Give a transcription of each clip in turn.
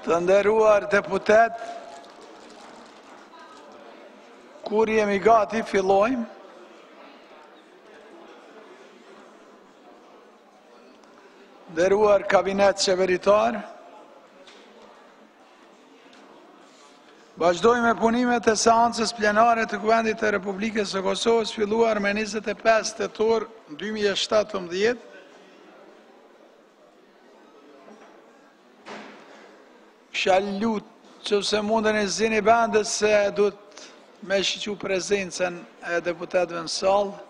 Të nderuar deputet, kur jemi gati, fillojmë. Nderuar kabinet qeveritar, vazhdojmë me punimet e seancës plenare të Kuvendit të Republikës së Kosovës, filluar me 25 tetor 2017. Kisha lutë që se mundën e zini bandës se du të me shqyqu prezencën e deputetëve në salë.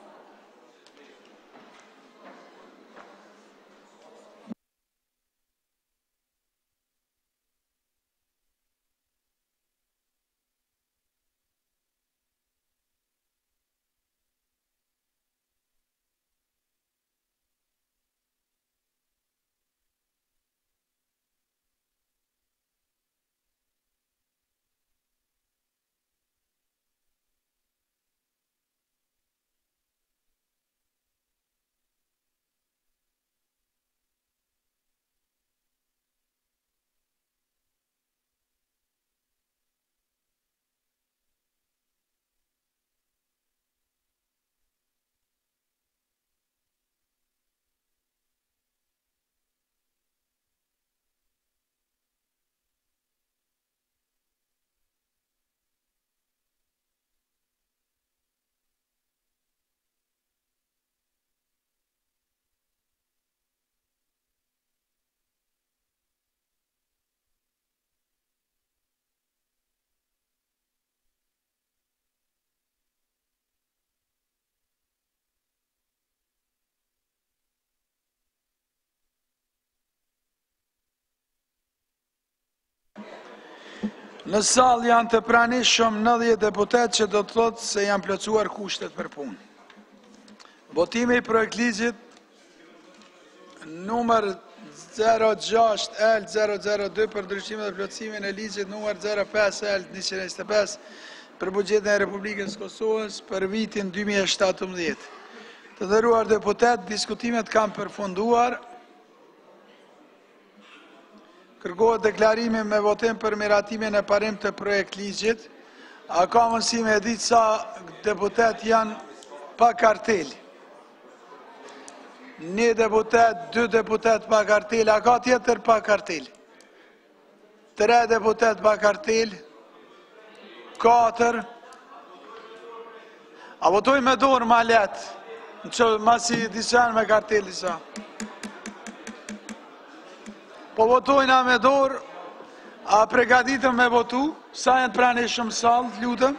Në salë janë të pranishëm 90 deputet që do të thotë se janë plotësuar kushtet për punë. Votimi i projekt ligjit numër 06L002 për ndryshimin dhe plotësimin e ligjit numër 05L125 për buxhetin e Republikës Kosovës për vitin 2017. Të nderuar deputet, diskutimet kanë përfunduar. Kërkohet deklarimi me votim për miratimin e parim të projekt ligjit. A ka mundësi me ditë sa deputet janë pa kartel? 1 deputet, 2 deputet pa kartel, a ka tjetër pa kartel? 3 deputet pa kartel, 4. A votoj me dorë ma letë, në që masi disën me kartel disa. Po votojna me dorë, a pregaditëm me votu, sa janë pranishëm salë, lutëm?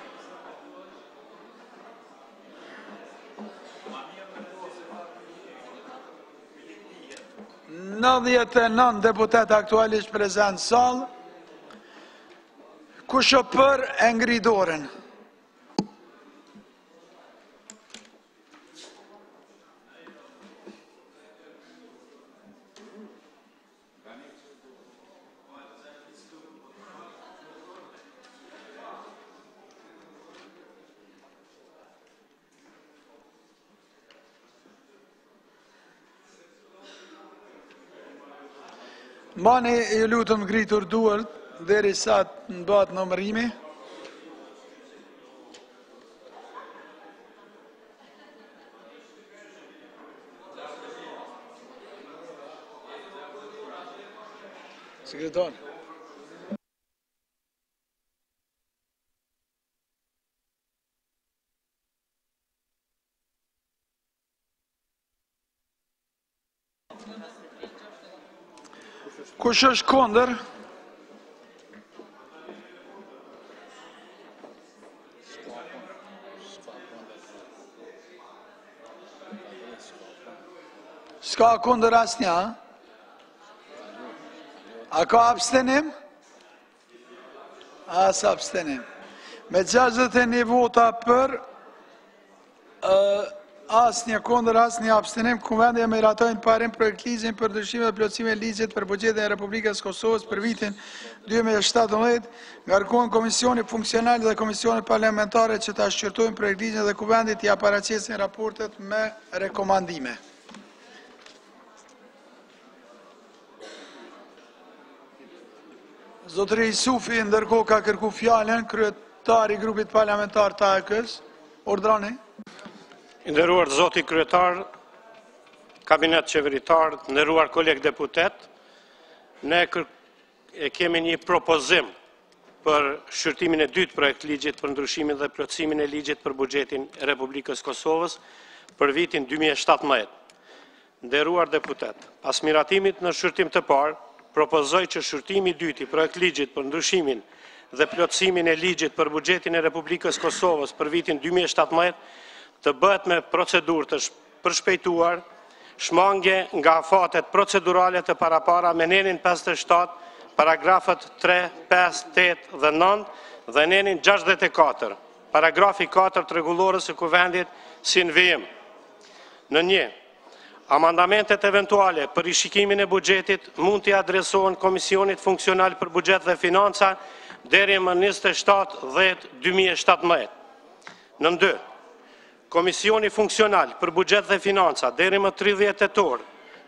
Nëndhjetë deputet aktualisht prezent salë, kush o për e ngri dorën. Mani ju lutëm ngritur duart deri sa të mbahet numërimi. Sekretar. Kush është kondër? S'ka kondër asnjë, a? A ka abstenim? As abstenim. Me 61 vota për, asnjë kundër, asnjë abstenim, Kuvendi e miratojnë parim projekt ligjin për ndryshimin dhe plotësimin e ligjit për buxhetin e Republikës Kosovës për vitin 2017, ngarkohen komisioni funksional dhe komisioni parlamentare që ta shqyrtojnë projekt ligjin dhe Kuvendit t'i paraqesin raportet me rekomandime. Zotëri Sufi, ndërkohë ka kërku fjallën, kryetari i grupit parlamentar të AK-s. Ordrani. I nderuar zoti kryetar, kabinet qeveritar, nderuar kolegë deputet, ne kemi një propozim për shqyrtimin e dytë projekt ligjit për ndryshimin dhe plotësimin e ligjit për buxhetin e Republikës Kosovës për vitin 2017. Nderuar deputet, pas miratimit në shqyrtim të parë, propozoj që shqyrtimi i dytë i projekt ligjit për ndryshimin dhe plotësimin e ligjit për buxhetin e Republikës Kosovës për vitin 2017 të bëhet me procedurë të përshpejtuar, shmangje nga afatet procedurale të parapara me nenin 57, paragrafët 3, 5, 8 dhe 9 dhe nenin 64, paragrafi 4 të rregullorës së Kuvendit si në vijim. Në 1. Amandamentet eventuale për rishikimin e buxhetit mund t'i adresohen Komisionit Funksional për Buxhet dhe Financa deri më 27/10/2017. Në 2. Komisioni Funksional për Buxhet dhe Financa deri më 30 tetor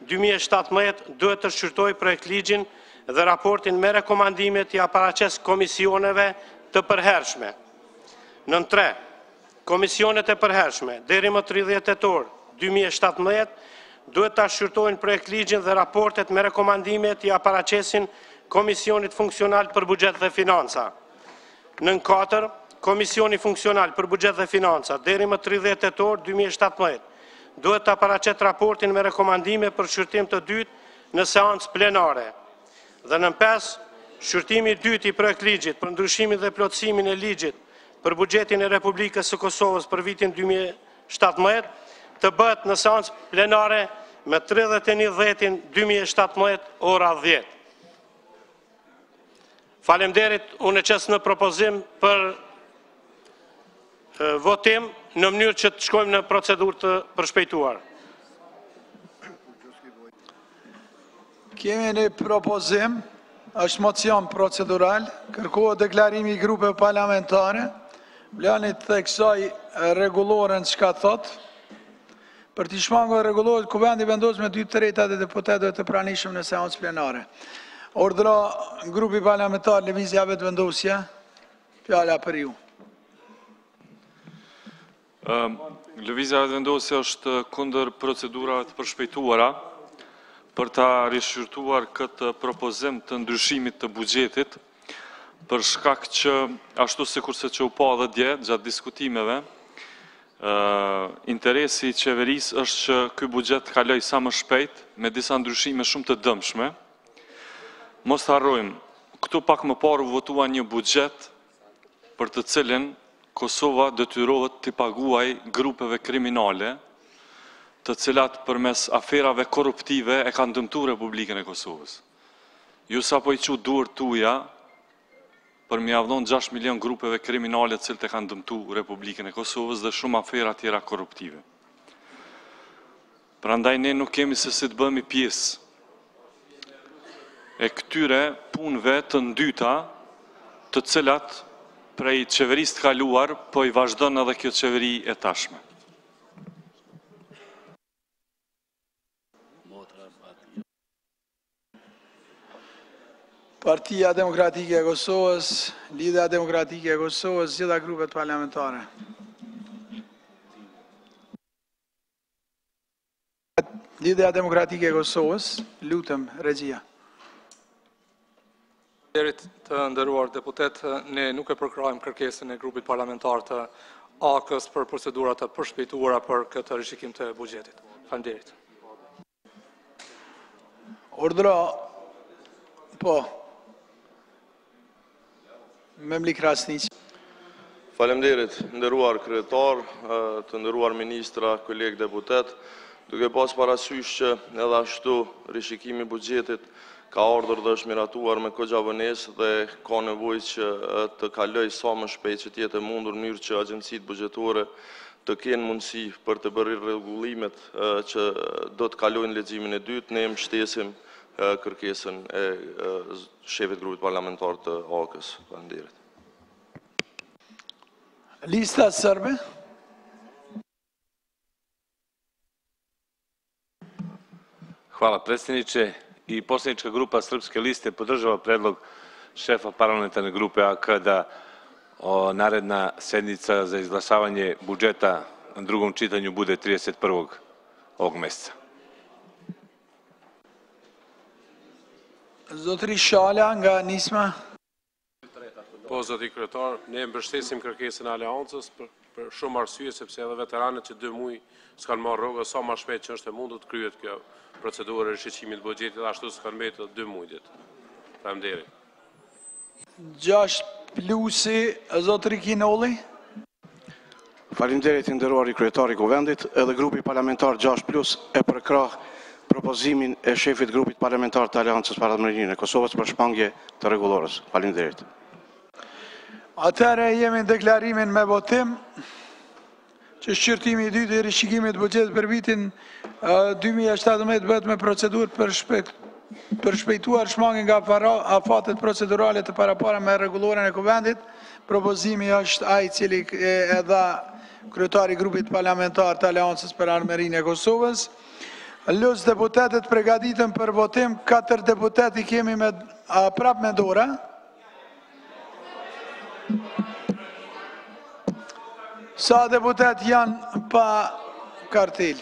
2017 duhet të shqyrtojë projekt ligjin dhe raportin me rekomandimet i paraqes komisioneve të përhershme. Në 3. Komisionet e përhershme deri më 30 tetor 2017 duhet të shqyrtojnë projekt ligjin dhe raportet me rekomandimet i paraqesin Komisionit Funksional për Buxhet dhe Financa. Në 4. Komisioni Funksional për Buxhet dhe Financa deri më 30 tetor 2017 duhet të paraqet raportin me rekomandime për shqyrtim të dytë në seancë plenare. Dhe në 5. Shqyrtimi i dytë i projekt ligjit për ndryshimin dhe plotësimin e ligjit për buxhetin e Republikës së Kosovës për vitin 2017 të bëhet në seancë plenare me 31/10/2017 ora 10. Faleminderit, unë qes në propozim për votim në mënyrë që të shkojmë në procedurë të përshpejtuar. Kemi një propozim, është mocion procedural, kërkohet deklarimi i grupeve parlamentare, blanit të kësaj rregulloren çka thot, për t'i shmangur rregullohet Kuvendi vendos me 2/3 e deputetëve të pranishëm në seancë plenare. Ordra grupi parlamentar Lëvizja Vetë Vendosje, fjala për ju. Lëvizja Vetë Vendosje është kundër procedurave të përshpejtuara për ta rishqyrtuar këtë propozim të ndryshimit të buxhetit, për shkak që ashtu sikurse që u pa dhe dje gjatë diskutimeve, interesi i qeverisë është që ky buxhet kaloj sa më shpejt me disa ndryshime shumë të dëmshme. Mos të harrojmë, këtu pak më parë u votua një buxhet për të cilin Kosova detyrohet të paguaj grupeve kriminale, të cilat përmes aferave korruptive e kanë dëmtuar Republikën e Kosovës. Ju sapo i çu duart tuaja për mi avdhon 6 milion grupeve kriminale të cilët e kanë dëmtuar Republikën e Kosovës dhe shumë afera tjera korruptive. Prandaj ne nuk kemi se si të bëhemi pjesë e këtyre punëve të ndyta, të cilat prej qeverisë të kaluar, po i vazhdon edhe kjo qeveri e tashme. Partia Demokratike e Kosovës, Lidhja Demokratike e Kosovës, gjitha grupet parlamentare. Lidhja Demokratike e Kosovës, lutem, regjia. Derit të nderuar deputet, ne nuk e përkrajmë kërkesën e grupit parlamentar të AK-s për procedurat të përshpejtuara për këtë rishikim të buxhetit. Faleminderit. Ordra, po, Memli Krasniq. Faleminderit, nderuar kryetar, të nderuar ministra, kolegë deputet, duke pas parasysh që edhe ashtu rishikimi i buxhetit ka ardhur dhe është miratuar me kogja vonesë dhe ka nevojë që të kaloj sa më shpejt që të jetë e mundur në mënyrë që agjencitë buxhetore të kenë mundësi për të bërë rregullimet që do të kalojnë leximin e dytë. Ne mbështesim kërkesën e shefit grupit parlamentar të AK-s. Faleminderit. Lista sërbe. Hvala predsjedniče. I poslanička grupa Srpske liste podržava predlog šefa parlamentarne grupe AKD naredna sednica za izglasavanje budžeta na drugom čitanju bude 31. ovog meseca. Zotri Shala nga Nisma. Po, zoti kryetar, ne mbështesim kërkesën e aleancës për shumë arsye, sepse edhe veteranët që 2 muaj s'kanë marrë rrugë, sa më shpejt që është e mundur të kryhet kjo procedurë e rishqimit buxhetit, ashtu s'kanë mbetur 2 muaj. Faleminderit. 6 plusi, zotri Kinolli. Faleminderit i nderuar i kryetari i Kuvendit, edhe grupi parlamentar 6+ e përkrah propozimin e shefit grupit parlamentar të Aleancës për Admërinë e Kosovës për shpangje të rregullorës. Faleminderit. Atëherë jemi në deklarimin me votim që shqyrtimi i dytë i rishikimit buxhetit për vitin 2017 bëhet me procedurë për shpejtuar shmangjen nga afatet procedurale të parapara me rregulloren e Kuvendit. Propozimi është ai i cili e dha kryetari i grupit parlamentar të Aleancës për Armërinë e Kosovës. Lus deputetët përgatiten për votim, 4 deputet i kemi prap me dorë. Sa deputet janë pa kartel?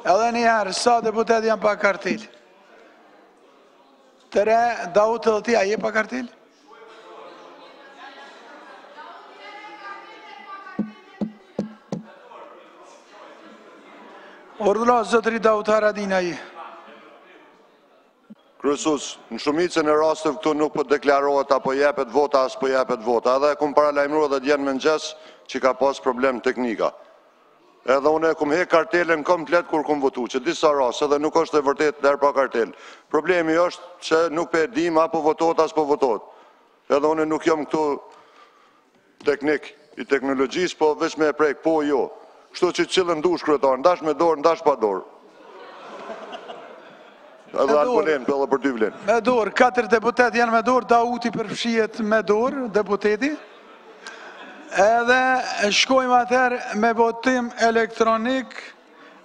Edhe njëherë, sa deputet janë pa kartel? 3, Daut edhe ti, a je pa kartel? Ordra, zotëri Daut Haradina je. Kryesus, në shumicën e rasteve këtu nuk po deklarohet apo jepet vota as po jepet vota. Edhe kum paralajmëruar dhe djenë mëngjes që ka pas problem teknika. Edhe unë kum hek kartelen komplet kur kum votu, që disa raste edhe nuk është e vërtet der pa kartel. Problemi është që nuk pe dim apo votohet as po votohet. Edhe unë nuk jam këtu teknik i teknologjisë, po veç me e prek, po jo. Kështu që qëllën ndush kryetar, ndash me dorë, ndash pa dorë. Edhe albolen, për 2 vlen. Me dorë, 4 deputet janë me dorë, Dauti përfshihet me dorë, deputeti. Edhe shkojmë atëherë me votim elektronik,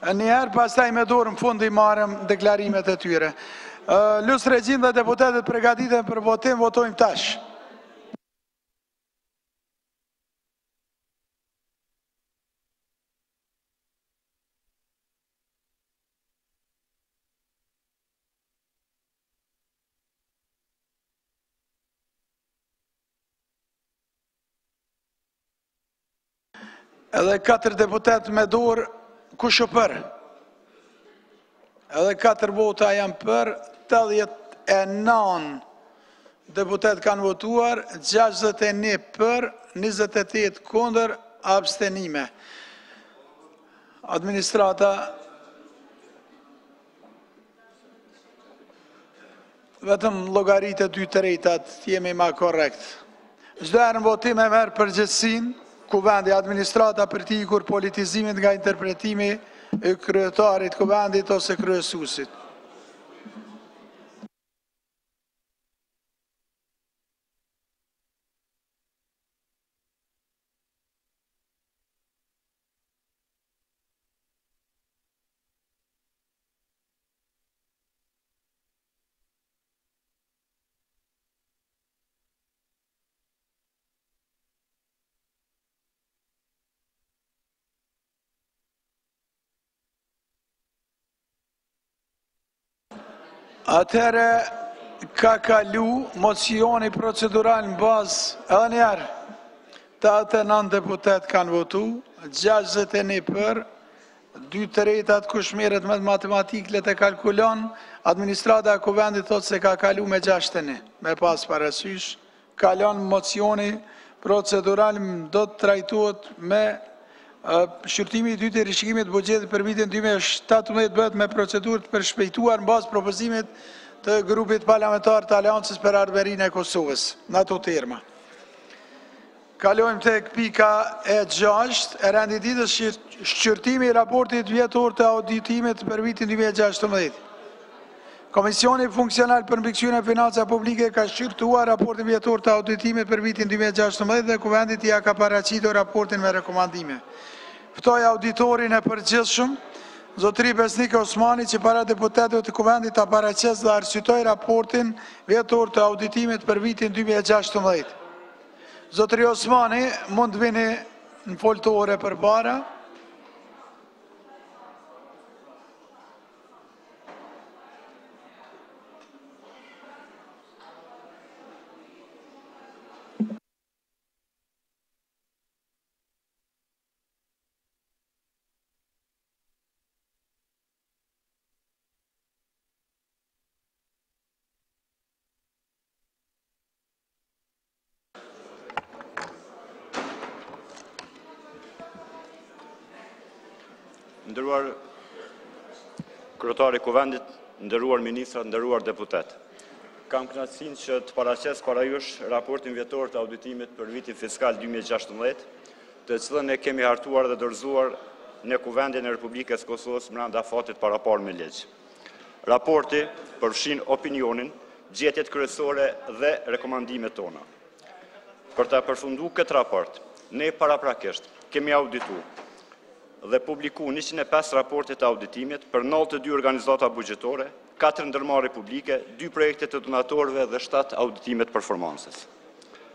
njëherë pastaj me dorë në fund i marëm deklarimet e tyre. Lusë regjin dhe deputetet përgatiten për votim, votojmë tash. Edhe 4 deputet me dorë, kush o për? Edhe 4 vota janë për, 89 deputet kanë votuar, 61 për, 28 kundër, abstenime. Administrata vetëm llogaritë e 2 tretat jemi ma korrekt. Çdo herë në votim e merr përgjegjësinë Kuvendi, administrata për t'i ikur politizimit nga interpretimi e kryetarit Kuvendit ose kryesuesit. Atëherë ka kalu mocioni procedural në bazë, edhe njerë, 89 deputet kanë votu, 61 për, 2 tretat kush merret me matematiklet e kalkulon, administrata e Kuvendit thotë se ka kalu me 61, me pas parasysh, kalon mocioni procedural do të trajtohet me shqyrtimi i dytë i rishikimit buxhetit për vitin 2017 bëhet me procedurë të përshpejtuar në bazë propozimit të grupit parlamentar të Aleancës për Armërinë e Kosovës, në ato terma. Kalojmë tek pika e 6, e rendititës shqyrtimi i raportit vjetor të auditimit për vitin 2016. Komisioni Funksional për Mbikëqyrjen e Financa Publike ka shqyrtuar raportin vjetor të auditimit për vitin 2016 dhe Kuvendit ja ka paraqitur raportin me rekomandime. Ftoj auditorin e përgjithshëm Zotëri Besnika Osmani që para deputetëve të Kuvendit ta paraqes dhe arsyetoj raportin vjetor të auditimit për vitin 2016. Zotëri Osmani, mund të vini në foltore përpara. Ndëruar kryetari i Kuvendit, ndëruar ministra, ndëruar deputet. Kam kënaqësinë që të paraqes para jush raportin vjetor të auditimit për vitin fiskal 2016, të cilën e kemi hartuar dhe dorëzuar në Kuvendin e Republikës Kosovës brenda fatit parapar me ligj. Raporti përfshin opinionin, gjetjet kryesore dhe rekomandimet tona. Për ta përfunduar këtë raport, ne paraprakisht kemi audituar dhe publiku 105 raporte të auditimit për 92 organizata bugjetore, 4 ndërmarrje publike, 2 projekte të donatorëve dhe 7 auditimet performansës.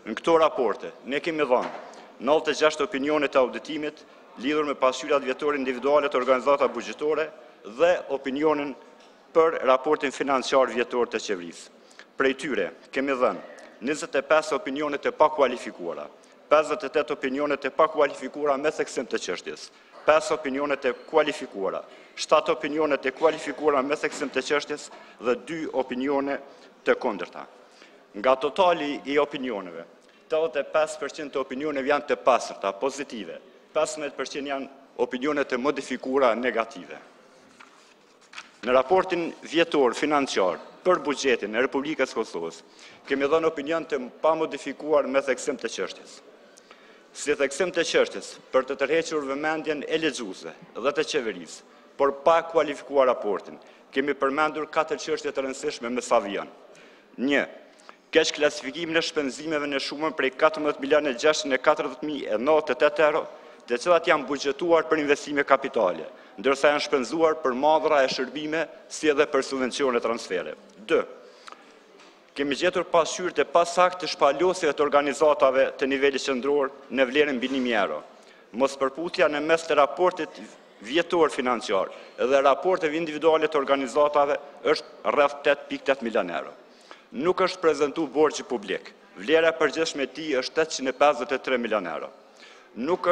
Në këto raporte, ne kemi dhënë 96 opinione të auditimit lidhur me pasqyrat vjetore individuale të organizata bugjetore dhe opinionin për raportin financiar vjetor të qeverisë. Prej tyre, kemi dhënë 25 opinione të pakualifikuara, 58 opinione të pakualifikuara me theksim të çështjes, 5 opinione të kualifikuara, 7 opinione të kualifikuara me theksim të çështjes dhe 2 opinione të kundërta. Nga totali i opinioneve, 85% të opinioneve janë të pastërta, pozitive, 15% janë opinione të modifikuara negative. Në raportin vjetor financiar për buxhetin e Republikës Kosovës, kemi dhënë opinion të pamodifikuar me theksim të çështjes. Si theksim të çështjes për të tërhequr vëmendjen e lexuesve dhe të qeverisë, por pa kualifikuar raportin, kemi përmendur 4 çështje të rëndësishme me sa vjen. 1. Keq klasifikimin e shpenzimeve në shumën prej 14.640.098 euro, të cilat janë buxhetuar për investime kapitale, ndërsa janë shpenzuar për madhra e shërbime si edhe për subvencione transfere. 2. Kemi gjetur pasqyrë të pasaktë të shpalosjeve të organizatave të nivelit qendror në vlerën mbi 1.000 euro. Mospërputja në mes të raportit vjetor financiar dhe raporteve individuale të organizatave është rreth 8.8 milion euro. Nuk është prezantuar borxhi publik. Vlera e përgjithshme e tij është 853 milion euro. Nuk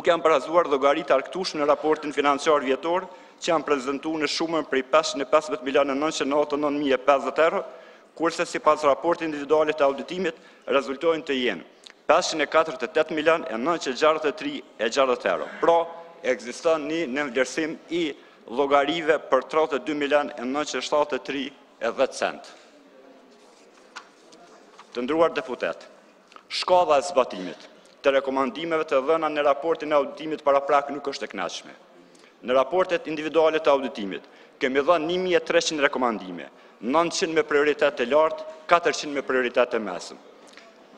janë parazuar llogaritë argëtueshme në raportin financiar vjetor, që janë prezantuar në shumën prej 515.999.050 euro, kurse sipas raportit individualit të auditimit rezultojnë të jenë 548.963.060 euro. Pra, ekziston një nënvlerësim i llogarive për 32.973.10 cent. Të nderuar deputet, shkalla e zbatimit të rekomandimeve të dhëna në raportin e auditimit paraprak nuk është e kënaqshme. Në raportet individuale të auditimit, kemi dhënë 1.300 rekomandime, 900 me prioritet të lartë, 400 me prioritet të mesëm.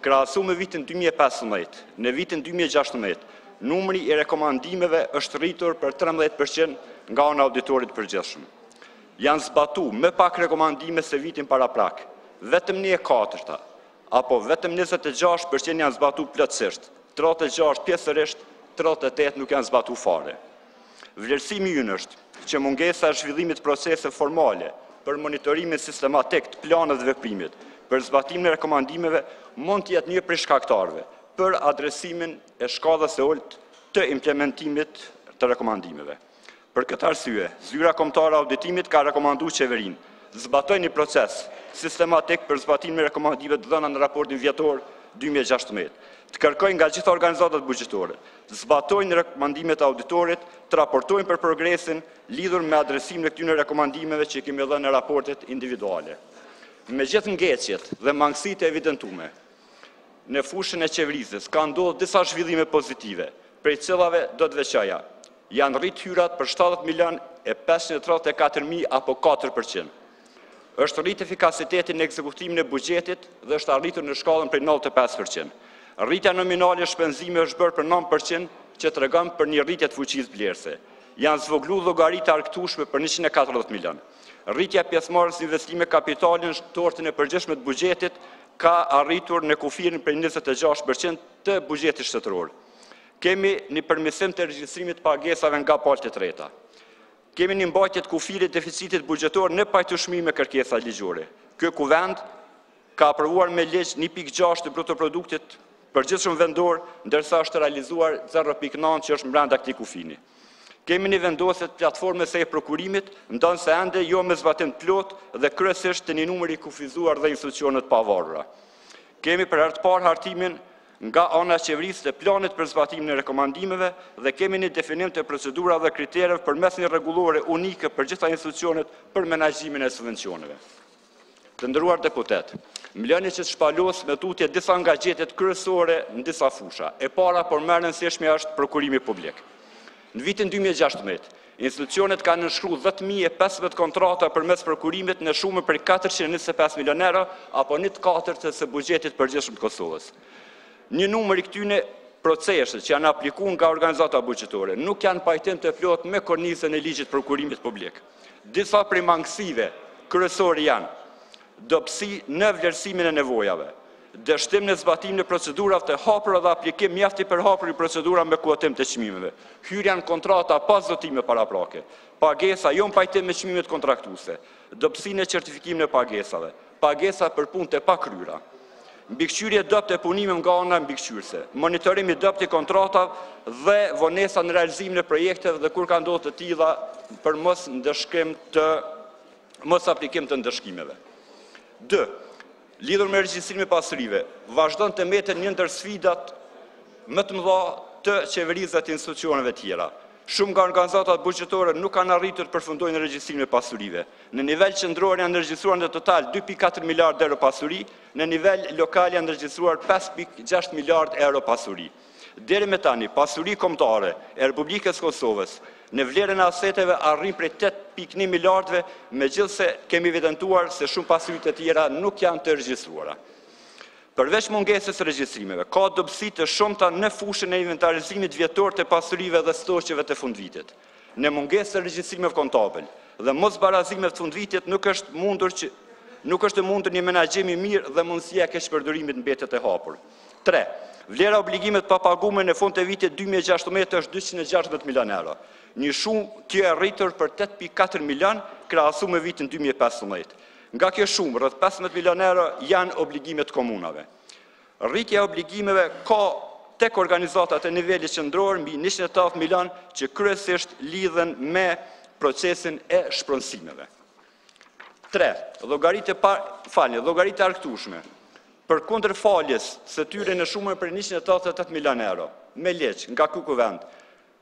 Krahasu me vitin 2015, në vitin 2016, numri i rekomandimeve është rritur për 13% nga ana auditorit përgjithshëm. Janë zbatu me pak rekomandime se vitin paraprak, vetëm 1/4, apo vetëm 26% janë zbatu plotësisht, 36 pjesërisht, 38 nuk janë zbatu fare. Vlerësimi ynë është që mungesa e zhvillimit procese formale për monitorimin sistematik të planeve dhe veprimit për zbatimin e rekomandimeve mund të jetë një prej shkaktarëve për adresimin e shkallës së ulët të implementimit të rekomandimeve. Për këtë arsye, zyra kombëtare e auditimit ka rekomanduar qeverinë zbatojë një proces sistematik për zbatimin e rekomandimeve të dhëna në raportin vjetor 2016. Të kërkojnë nga gjitha organizatat bugjetore, të zbatojnë rekomandimet e auditorit, të raportojnë për progresin lidhur me adresimin e këtyre rekomandimeve që kemi dhënë në raportet individuale. Me gjithë ngecjet dhe mangësitë e evidentuara, në fushën e qeverisjes ka ndodhur disa zhvillime pozitive, prej cilave do të veçoja. Janë rrit hyrat për 70.534.000 apo 4%. Është rrit efikasiteti në ekzekutimin e buxhetit dhe është arritur në shkallën prej 95%. Rritja nominale e shpenzimeve është bërë për 9%, që tregon për një rritje të fuqisë blerëse. janë zvoglu llogaritë argëtueshme për 140 milion. Rritja pjesëmarrjes në investime kapitale në tortën e përgjithshme të buxhetit ka arritur në kufirin për 26% të buxhetit shtetëror. Kemi një përmirësim të regjistrimit të pagesave nga palët e treta. Kemi një mbajtje të kufirit deficitit buxhetor në pajtueshmëri me kërkesat ligjore. Ky kuvend ka aprovuar me ligj 1.6 të brutoproduktit përgjithshëm vendor, ndërsa është realizuar 0.9 që është brenda këtij kufini. Kemi një vendosje të platformës së prokurimit, ndonse ende jo me zbatim të plot dhe kryesisht të një numri kufizuar dhe institucione të pavarura. Kemi për herë të parë hartimin nga ana e qeverisë të planit për zbatimin e rekomandimeve dhe kemi një definim të procedura dhe kriterëve përmes një rregullore unike për gjitha institucionet për menaxhimin e subvencioneve. Të nderuar deputet, më lëni që të shpalos me tutje disa nga gjetjet kryesore në disa fusha. E para por më rëndësishme është prokurimi publik. Në vitin 2016, institucionet kanë nënshkruar 10.015 kontrata përmes prokurimit në shume për 425 milion euro apo 1/4 të buxhetit përgjithshëm të Kosovës. Një numër i këtyne procese që janë aplikuar nga organizata buxhetore nuk janë pajtim të plot me kornizën e ligjit prokurimit publik. Disa prej mangësive kryesore janë dobësi në vlerësimin e nevojave, dështim në zbatimin e procedurave të hapura dhe aplikim mjaft i përhapur i procedura me kuotim të çmimeve, hyrja në kontrata pas dotime paraprake, pagesa jo në pajtim me çmimet kontraktuese, dobësinë e certifikimit e pagesave, pagesa për punë të pakryera, mbikëqyrje dopt e punimit nga ana mbikëqyrëse, monitorim i dopt i kontratave dhe vonesa në realizimin e projekteve dhe kur ka ndodhur të tilla për mos aplikim të ndëshkimeve. 2. Lidhur me regjistrimin e pasurive, vazhdon të mbetet një ndër sfidat më të mëdha të qeverisë dhe të institucioneve tjera. Shumë nga organizatat buxhetore nuk kanë arritur të përfundojnë regjistrimin e pasurive. Në nivel qendror janë regjistruar në total 2.4 miliardë euro pasuri, në nivel lokal janë regjistruar 5.6 miliardë euro pasuri. Deri me tani, pasuri kombëtare e Republikës Kosovës në vlerën e aseteve arrin prej 8.1 miliardëve, megjithse kemi evidentuar se shumë pasuri të tjera nuk janë të regjistruara. Përveç mungesës së regjistrimeve, ka dobësi të shumta në fushën e inventarizimit vjetor të pasurive dhe stoqeve të fundvitit. Në mungesë të regjistrimeve kontabël dhe mosbarazimeve të fundvitit nuk është mundur një menaxhim i mirë dhe mundësia e keqpërdorimit mbetet e hapur. 3. Vlera obligimet pa paguar në fund të vitit 2016 është 260 milion euro. Një shumë kjo e rritur për 8.4 milion krahasuar me vitin 2015. Nga kjo shumë, rreth 15 milion euro janë obligimet komunave. Rritja e obligimeve ka tek organizatat e nivelit qendror mbi 180 milion që kryesisht lidhen me procesin e shpronësimeve. 3. Llogaritë argëtueshme. Përkundër faljes së tyre në shumën për 188 milion euro, me ligj nga ky kuvend,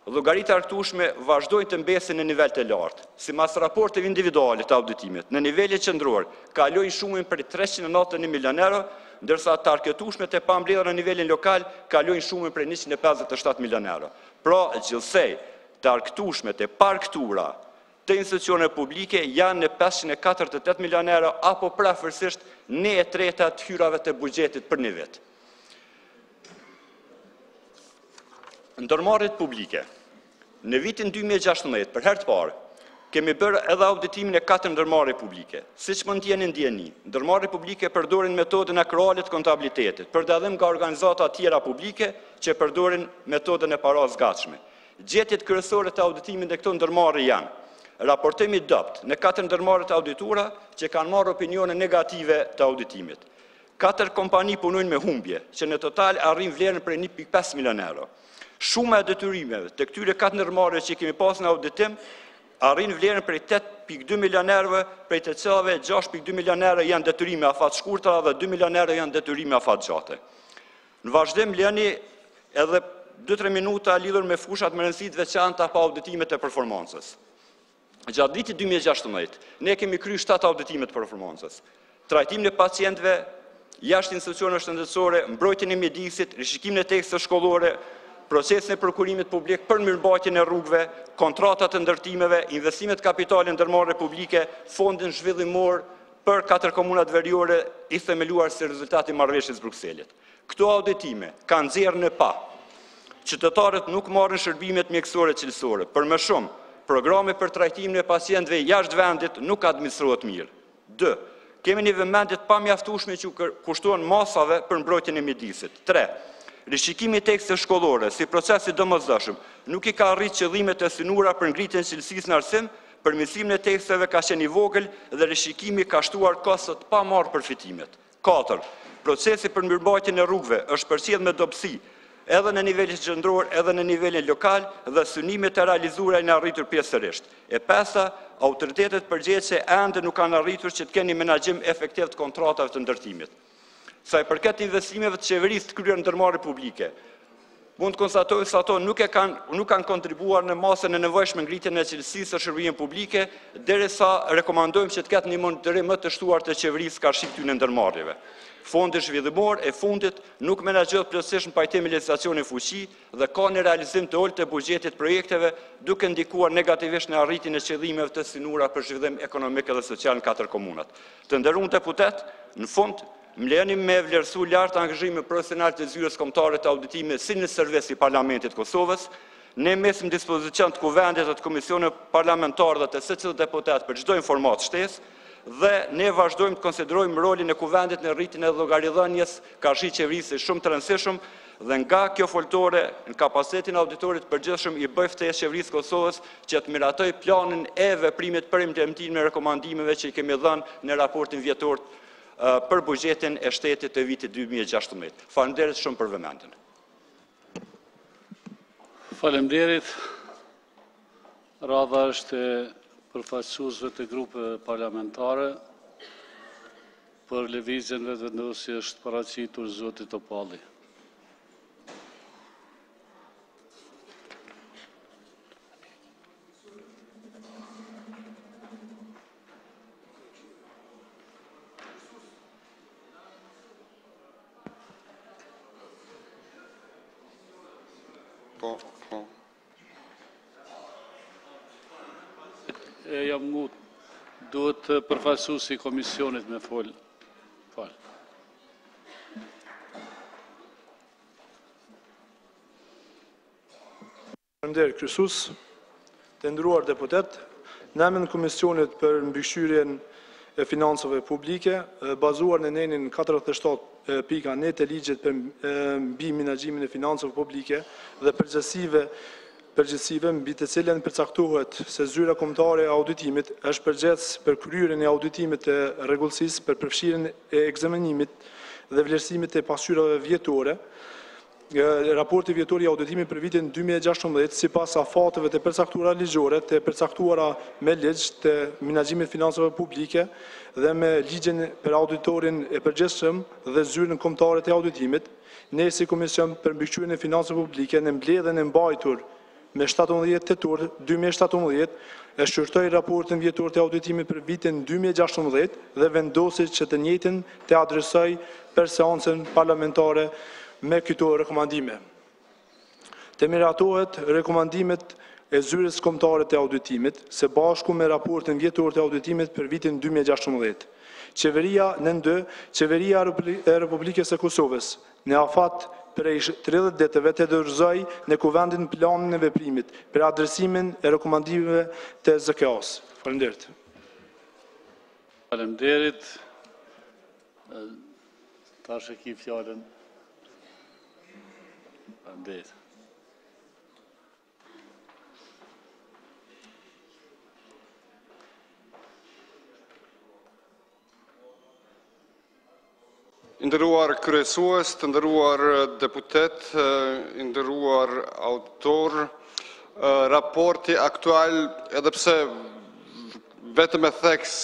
llogaritë argëtueshme vazhdojnë të mbesin në nivel të lartë. Sipas raporteve individuale të auditimit, në nivelin qendror kalojnë shumën për 391 milion euro, ndërsa të argëtueshmet e pambledhura në nivelin lokal kalojnë shumën për 157 milion euro. Pra, gjithsej, të argëtueshmet e parktura të institucione publike janë në 548 milion euro apo prafërsisht 1/3 të hyrave të buxhetit për një vit. Ndërmarrjet publike. Në vitin 2016, për herë të parë, kemi bërë edhe auditimin e 4 ndërmarrje publike. Siç mund të jeni ndjeni, ndërmarrjet publike përdorin metodën akruale të kontabilitetit, për dallim nga organizata tjera publike që përdorin metodën e parave zgatshme. Gjetjet kryesore të auditimit në këto ndërmarrje janë: raportimi dopt në 4 ndërmarrje të auditura që kanë marrë opinione negative të auditimit. 4 kompani punojnë me humbje, që në total arrin vlerën për 1.5 milion euro. Shuma e detyrimeve të këtyre 4 ndërmarrjeve që kemi pasur në auditim arrin vlerën për 8.2 milion euro, prej të cilave 6.2 milion euro janë detyrime afat shkurtra dhe 2 milion euro janë detyrime afat gjate. Në vazhdim lëni edhe 2-3 minuta lidhur me fushat më rëndësi të veçanta pa auditimet e performancës. Gjatë vitit 2016, ne kemi kryer 7 auditime të performancës. Trajtimin e pacientëve jashtë institucioneve shëndetësore, mbrojtjen e mjedisit, rishikimin e teksteve shkollore, procesin e prokurimit publik për mirëmbajtjen e rrugëve, kontratat të ndërtimeve, investimet kapitale në ndërmarrje publike, fondin zhvillimor për 4 komunat veriore i themeluar si rezultat i marrëveshjes Brukselit. Këto auditime kanë nxjerrë në pa. Qytetarët nuk marrin shërbimet mjekësore cilësore, për më shumë programi për trajtimin e pacientëve jashtë vendit nuk administrohet mirë. 2. Kemi një vëmendje pa mjaftueshme që kushtohen masave për mbrojtjen e mjedisit. 3. Rishikimi i teksteve shkollore si proces i domosdoshëm nuk i ka arritur qëllimet e synuara për ngritjen e cilësisë në arsim, përmirësimin e teksteve ka qenë i vogël dhe rishikimi ka shtuar kostot pa marrë përfitimet. 4. Procesi për mirëmbajtjen e rrugëve është përcjell me dobësi edhe në nivelin qendror, edhe në nivelin lokal dhe synimet e realizuara janë arritur pjesërisht. E 5. Autoritetet përgjegjëse ende nuk kanë arritur që të kenë një menaxhim efektiv të kontratave të ndërtimit. Sa i përket investimeve të qeverisë të kryer në ndërmarrje publike, mund të konstatoj se ato nuk kanë kontribuar në masën e nevojshme ngritjen e cilësisë së shërbimeve publike, derisa rekomandojmë që të ketë një monitorim më të shtuar të qeverisë ka shik në ndërmarrjeve. Fondi zhvillimor e fundit nuk menaxhohet plotësisht në pajtim me legislacionin fuqi dhe ka një realizim të ulët të buxhetit projekteve, duke ndikuar negativisht në arritjen e qëllimeve të synuara për zhvillim ekonomik dhe social në 4 komunat. Të nderuar deputet, në fund më lejoni me vlerësu lartë angazhimin profesional të zyrës kombëtare të auditimit si në servis i Parlamentit Kosovës. Ne mesim dispozicion të Kuvendit dhe të Komisionit Parlamentar dhe të secilë deputet për çdo informat shtesë, dhe ne vazhdojmë të konsiderojmë rolin e Kuvendit në rritjen e llogaridhënies karshi qeverisë shumë të rëndësishëm dhe nga kjo foltore në kapacitetin auditorit përgjithshëm i bëj ftesë qeverisë Kosovës që të miratoj planin e veprimit për implementimin e rekomandimeve që i kemi dhënë në raportin vjetor për buxhetin e shtetit të vitit 2016. Faleminderit shumë për vëmendjen. Faleminderit. Radha është e përfaqësuesve të grupeve parlamentare. Për lëvizjen vetëvendosje është paraqitur zoti Topalli. Jam ngut, duhet përfaqësuesi i komisionit me fol. Faleminderit kryesues, të nderuar deputet, në emër të Komisionit për mbikëqyrjen e financave publike, bazuar në nenin 47.1 të ligjit për mbi menaxhimin e financave publike dhe përgjithësive mbi të cilën përcaktohet se zyra kombëtare e auditimit është përgjegjës për kryerjen e auditimit të rregullsisë për përfshirjen e ekzaminimit dhe vlerësimit të pasqyrave vjetore. Raporti vjetor i auditimit për vitin 2016 sipas afateve të përcaktuara ligjore, të përcaktuara me ligj të menaxhimit financave publike dhe me ligjin për auditorin e përgjithshëm dhe zyrën kombëtare të auditimit, ne si Komision për mbikëqyrjen e financave publike në mbledhjen e mbajtur me 17 tetor 2017 e shqyrtoi raportin vjetor të auditimit për vitin 2016 dhe vendosi që të njëjtin të adresoj për seancën parlamentare me këto rekomandime. Të miratohet rekomandimet e zyrës kombëtare të auditimit së bashku me raportin vjetor të auditimit për vitin 2016. Qeveria e Republikës së Kosovës në afat prej 30 ditëve të dorëzoi në Kuvendin planin e veprimit për adresimin e rekomandimeve të ZKA-s. Faleminderit. Faleminderit. Tash e ki fjalën. Faleminderit. Nderuar kryesues, të nderuar deputet, nderuar auditor, raporti aktual, edhe pse vetëm e theks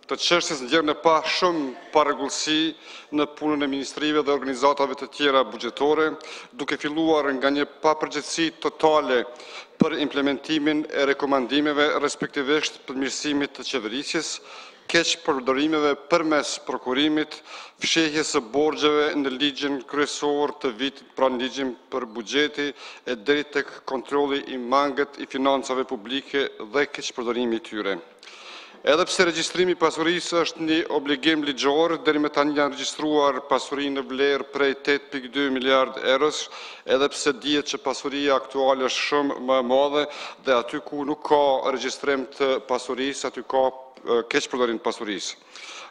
të çështjes ndjerë pa shumë parregullsi në punën e ministrive dhe organizatave të tjera buxhetore, duke filluar nga një papërgjegjësi totale për implementimin e rekomandimeve, respektivisht përmirësimit të qeverisjes, keq përdorimeve përmes prokurimit, fshehjes së borxheve në ligjin kryesor të vitit, pra në ligjin për buxheti e deri tek kontrolli i mangët i financave publike dhe keq përdorimi i tyre. Edhe pse regjistrimi pasurisë është një obligim ligjor, deri më tani janë regjistruar pasuri në vlerë prej 8,2 miliard euros, edhe pse dihet që pasuria aktuale është shumë më e madhe dhe aty ku nuk ka regjistrim të pasurisë, aty ka keqpërdorim të pasurisë.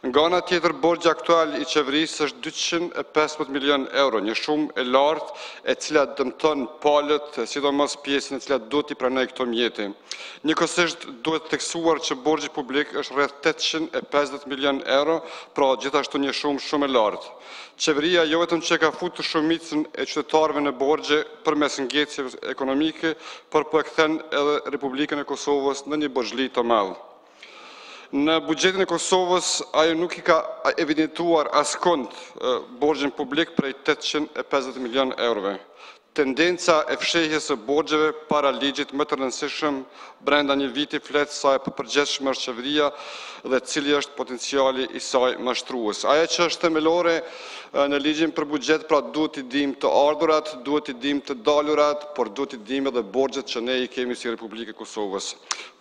Nga ana tjetër, borxhi aktual i qeverisë është 215 milion euro, një shumë e lartë e cila dëmton palët, sidomos pjesën e cila duhet t'i pranojë këto mjete. Njëkohësisht duhet theksuar që borxhi publik është rreth 850 milion euro, pra gjithashtu një shumë shumë e lartë. Qeveria jo vetëm që ka futur shumicën e qytetarëve në borxhe përmes ngecjeve ekonomike, por po e kthen edhe Republikën e Kosovës në një borxhli të madh. Në buxhetin e Kosovës, ajo nuk i ka evidentuar askund borxhin publik prej 850 milion eurove. Tendenca e fshehjes së borxheve para ligjit më të rëndësishëm brenda një viti flet sa e përgjithshme është qeveria dhe cili është potenciali i saj mashtrues. Ajo që është themelore në ligjin për buxhet, pra duhet i dim të ardhurat, duhet i dim të dalurat, por duhet i dim edhe borxhet që ne i kemi si Republikë e Kosovës.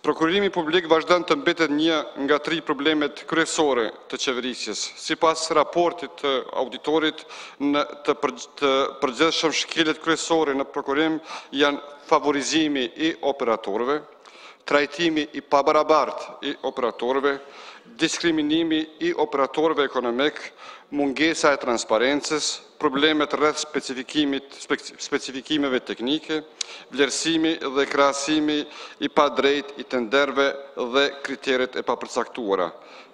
Prokurimi publik vazhdon të mbetet një nga 3 problemet kryesore të qeverisjes. Sipas raportit të auditorit, të përgjithshëm shkeljet kryesore në prokurim janë favorizimi i operatorëve, trajtimi i pabarabartë i operatorëve, diskriminimi i operatorëve ekonomik, mungesa e transparencës, problemet rreth specifikimeve teknike, vlerësimi dhe krahasimi i padrejtë i tenderëve dhe kriteret e papërcaktuara.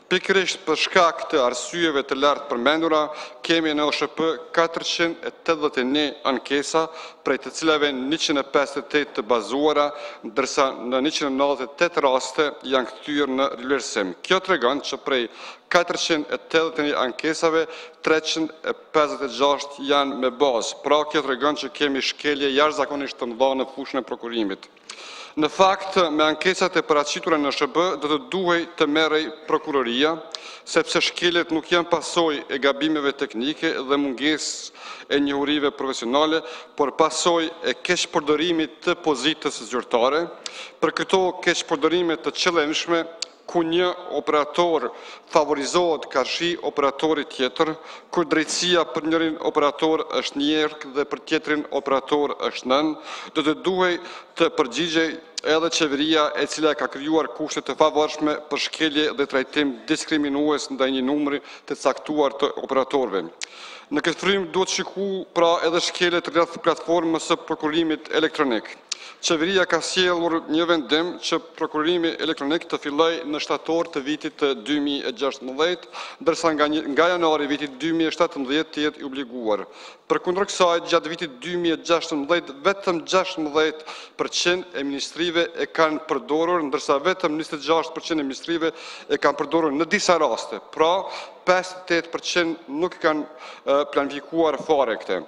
Pikërisht për shkak të arsyeve të lartë përmendura, kemi në OSHP 481 ankesa, prej të cilave 158 të bazuara, ndërsa në 198 raste janë kthyer në rivlerësim. Kjo tregon që prej 481 ankesave, 356 janë me bazë, pra kjo tregon që kemi shkelje jashtëzakonisht të mëdha në fushën e prokurimit. Në fakt, me ankesat e paraqitura në SHB, do të duhej të merrej prokuroria, sepse shkeljet nuk janë pasojë e gabimeve teknike dhe mungesë e njohurive profesionale, por pasojë e keqpërdorimit të pozitës zyrtare. Për këto keqpërdorime të qëllimshme, ku një operator favorizohet karshi operatorit tjetër, kur drejtësia për njërin operator është njerëk dhe për tjetrin operator është nën, do të duhej të përgjigjej edhe qeveria e cila ka krijuar kushte të favorshme për shkelje dhe trajtim diskriminues ndaj një numri të caktuar të operatorëve. Në këtë frym duhet shiku pra edhe shkeljet rreth platformës së prokurimit elektronik. Qeveria ka sjellur një vendim që prokurimi elektronik të fillojë në shtator të vitit të 2016, ndërsa nga janari vitit 2017 të jetë i obliguar. Përkundër kësaj, gjatë vitit 2016 vetëm 16% e ministrive e kanë përdorur, ndërsa vetëm 26% e ministrive e kanë përdorur në disa raste. Pra, 58% nuk kanë planifikuar fare këte.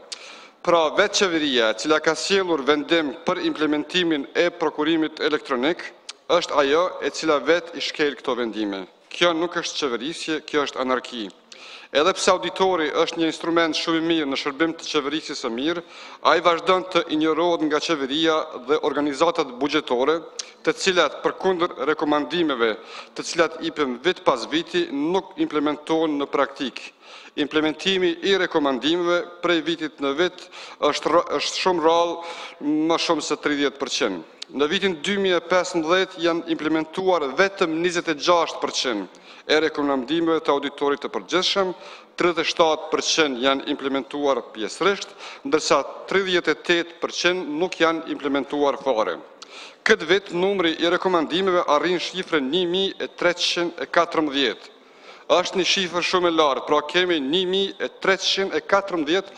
Pra, vetë qeveria, cila ka sjellur vendim për implementimin e prokurimit elektronik, është ajo e cila vetë i shkel këto vendime. Kjo nuk është qeverisje, kjo është anarki. Edhe pse auditori është një instrument shumë i mirë në shërbim të qeverisjes së mirë, ai vazhdon të injorohet nga qeveria dhe organizatat buxhetore, të cilat përkundër rekomandimeve, të cilat ipen vit pas viti, nuk implementohen në praktikë. Implementimi i rekomandimeve prej vitit në vit është shumë rrallë më shumë se 30%. Në vitin 2015 janë implementuar vetëm 26% e rekomandimeve të auditorit të përgjithshëm, 37% janë implementuar pjesërisht, ndërsa 38% nuk janë implementuar fare. Këtë vit, numri i rekomandimeve arrin shifrën 1314. Është një shifër shumë e lartë, pra kemi 1314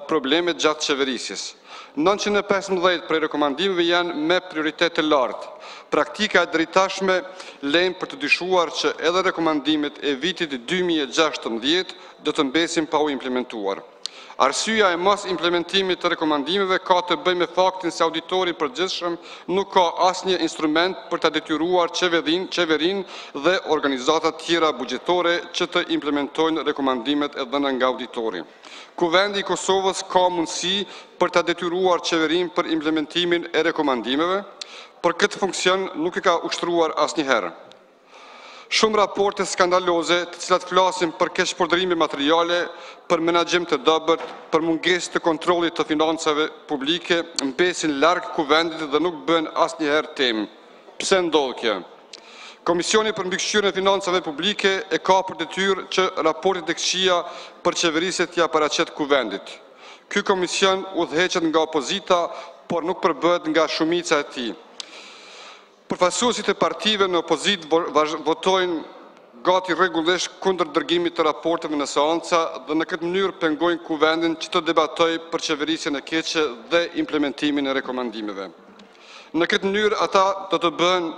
probleme gjatë qeverisjes. 915 prej rekomandimeve janë me prioritet të lartë. Praktika e drejtashme lejnë për të dyshuar që edhe rekomandimet e vitit 2016 do të mbesin pa u implementuar. Arsyeja e mos implementimit të rekomandimeve ka të bëjë me faktin se auditori përgjithshëm nuk ka asnjë instrument për ta detyruar qeverinë dhe organizatat tjera buxhetore që të implementojnë rekomandimet e dhëna nga auditori. Kuvendi i Kosovës ka mundësi për ta detyruar qeverinë për implementimin e rekomandimeve, por këtë funksion nuk e ka ushtruar asnjëherë. Shumë raporte skandaloze të cilat flasin për keqpërdorime materiale, për menaxhim të dobët, për mungesë të kontrollit të financave publike, mbesin larg Kuvendit dhe nuk bën asnjëherë temë. Pse ndodh kjo? Komisioni për mbikëqyrjen e financave publike e ka për detyrë që raportet e këqija për qeverisje t'ia paraqet Kuvendit. Ky komision udhëheqet nga opozita, por nuk përbëhet nga shumica e tij. Përfaqësuesit e partive në opozit votojnë gati rregullisht kundër dërgimit të raporteve në seanca dhe në këtë mënyrë pengojnë Kuvendin që të debatojë për qeverisjen e keqe dhe implementimin e rekomandimeve. Në këtë mënyrë ata do të bëhen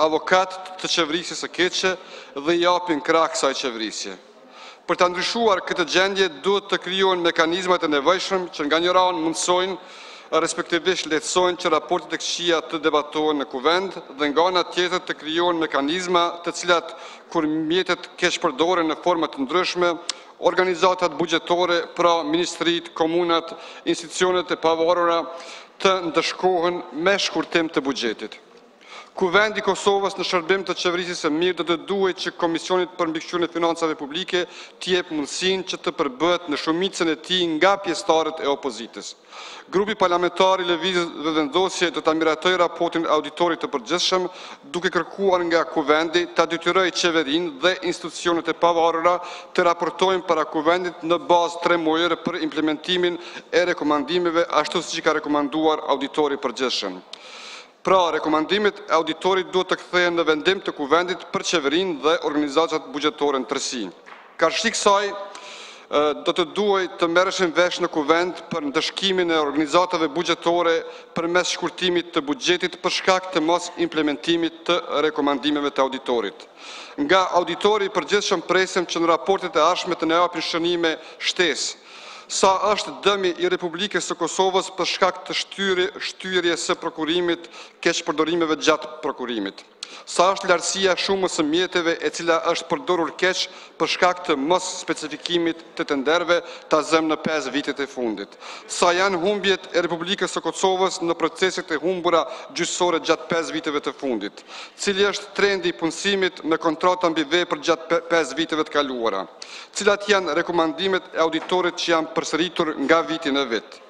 avokat të qeverisjes së keqe dhe i japin krah kësaj qeverisje. Për ta ndryshuar këtë gjendje duhet të krijohen mekanizmat e nevojshëm që nga njëra anë mundsojnë respektivisht lehtësojnë që raportet e këqija të debatohen në Kuvend dhe nga ana tjetër të krijohen mekanizma të cilat kur mjetet keqpërdoren në forma të ndryshme, organizatat buxhetore, pra ministrit, komunat, institucionet e pavarura të ndëshkohen me shkurtim të buxhetit. Kuvendi i Kosovës në shërbim të qeverisjes së mirë do të duhet që Komisionit për mbikëqyrjen e financave publike t'i jep mundësinë që të përbëhet në shumicën e tij nga pjesëtarët e opozitës. Grupi parlamentar i Lëvizjes dhe Vendosje do ta miratojë raportin e auditorit të përgjithshëm, duke kërkuar nga Kuvendi ta detyrojë qeverinë dhe institucionet e pavarura të raportojnë para Kuvendit në bazë 3 muajore për implementimin e rekomandimeve ashtu siç ka rekomanduar auditori i përgjithshëm. Pra, rekomandimet e auditorit duhet të kthehen në vendim të Kuvendit për qeverinë dhe organizatat buxhetore në tërësi. Karshi kësaj, do të duhej të merreshin vesh në Kuvend për ndëshkimin e organizatave buxhetore përmes shkurtimit të buxhetit për shkak të mos implementimit të rekomandimeve të auditorit. Nga auditori i përgjithshëm presim që në raportet e ardhshme të na japin shënime shtesë sa është dëmi i Republikës së Kosovës për shkak të shtyrjes së prokurimit, keqpërdorimeve gjatë prokurimit. Sa është lartësia shumës së mjeteve e cila është përdorur keq për shkak të mos specifikimit të tenderëve ta zëm në 5 vitet e fundit. Sa janë humbjet e Republikës së Kosovës në proceset e humbura gjyqësore gjatë 5 viteve të fundit. Cili është trendi i punësimit me kontrata mbi vepër gjatë 5 viteve të kaluara. Cilat janë rekomandimet e auditorit që janë përsëritur nga viti në vit.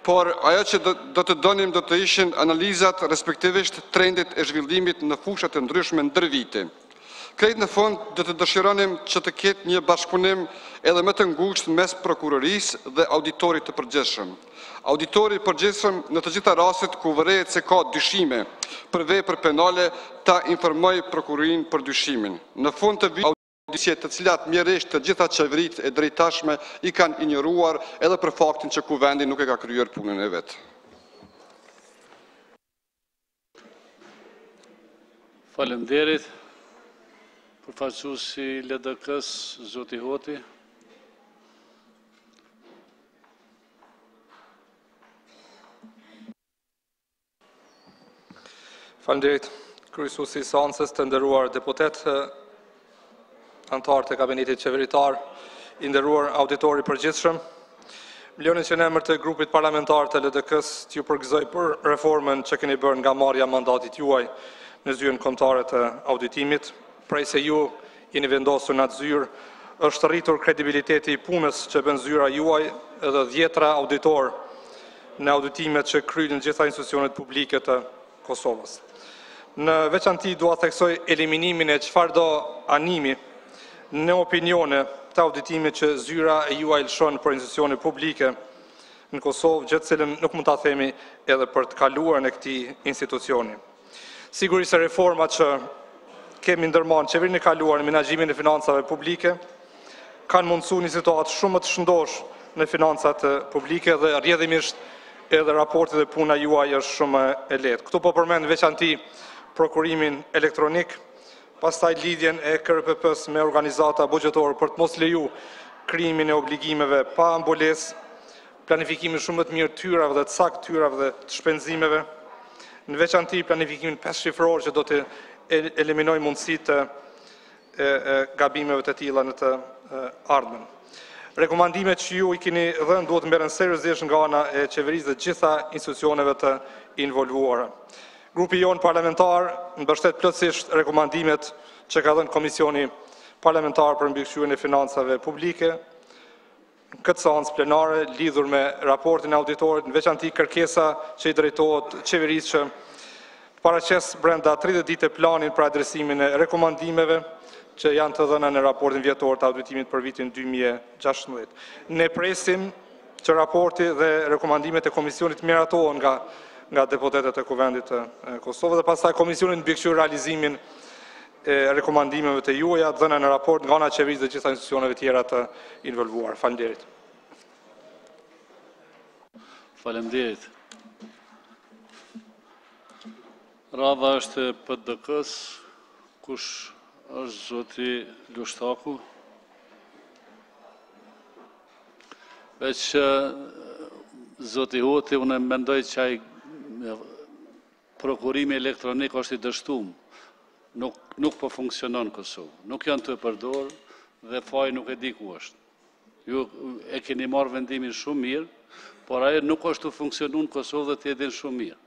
Por ajo që do të donim do të ishin analizat respektivisht trendit e zhvillimit në fushat e ndryshme ndër vite. Krejt në fund do të dëshironim që të ketë një bashkëpunim edhe më të ngushtë mes prokurorisë dhe auditorit të përgjithshëm. Auditori i përgjithshëm në të gjitha rastet ku vërehet se ka dyshime për vepër penale ta informojë prokurorin për dyshimin. Në fund të vitit të cilat mjerisht të gjitha qeveritë e drejtashme i kanë injoruar edhe për faktin që Kuvendi nuk e ka kryer punën e vet. Faleminderit. Përfaqësuesi i LDK-s, zoti Hoti. Faleminderit. Kryesuesi i seancës, të nderuar deputet, antarë të kabinetit qeveritar, i nderuar auditori përgjithshëm, më lejoni që në emër të grupit parlamentar të LDK-s t'ju përgëzoj për reformën që keni bërë nga marrja mandatit juaj në zyrën kombëtare të auditimit. Prej se ju jeni vendosur në atë zyrë, është rritur kredibiliteti i punës që bën zyra juaj edhe 10 auditor në auditimet që kryen në gjitha institucionet publike të Kosovës. Në veçanti dua theksoj eliminimin e çfarëdo animi në opinione të auditimit që zyra e juaj lëshon për institucione publike në Kosovë, gjë të cilën nuk mund ta themi edhe për të kaluar në këtij institucioni. Sigurisht se reformat që kemi ndërmarrë në qeverinë e kaluar në menaxhimin e financave publike kanë mundësuar një situatë shumë të shëndosh në financat publike dhe rrjedhimisht edhe raporti dhe puna juaj është shumë e lehtë. Këtu po përmend veçanti prokurimin elektronik, pastaj lidhjen e KRPP-s me organizata buxhetore për të mos leju krijimin e obligimeve pa ambulesë, planifikimin shumë të mirë të tyrave dhe të saktë tyrave dhe të shpenzimeve, në veçanti planifikimin 5 shifror që do të eliminoj mundësitë e gabimeve të tilla në të ardhmen. Rekomandimet që ju i keni dhënë duhet mberen seriozisht nga ana e qeverisë dhe gjitha institucioneve të involvuara. Grupi jonë parlamentar mbështet plotësisht rekomandimet që ka dhënë Komisioni Parlamentar për Mbikëqyrjen e Financave Publike, këtë seancë plenare lidhur me raportin e auditorit, në veçanti kërkesa që i drejtohet qeverisë që paraqes brenda 30 ditë planin për adresimin e rekomandimeve që janë të dhëna në raportin vjetor të auditimit për vitin 2016. Ne presim që raporti dhe rekomandimet e Komisionit miratohen nga deputetët e Kuvendit të Kosovës dhe pastaj Komisioni mbikëqyr realizimin e rekomandimeve të juaja dhëna në raport nga ana e qeverisë dhe gjitha institucioneve tjera të involvuar. Faleminderit. Faleminderit. Radha është e PDK-s, kush është zoti Lushtaku? Veç zoti Hoti, unë mendoj që ai prokurimi elektronik është i dështuar. Nuk po funksionon në Kosovë. Nuk janë të përdorur dhe faji nuk e di ku është. Ju e keni marrë vendimin shumë mirë, por ai nuk është të funksionuar në Kosovë dhe të edhin shumë mirë.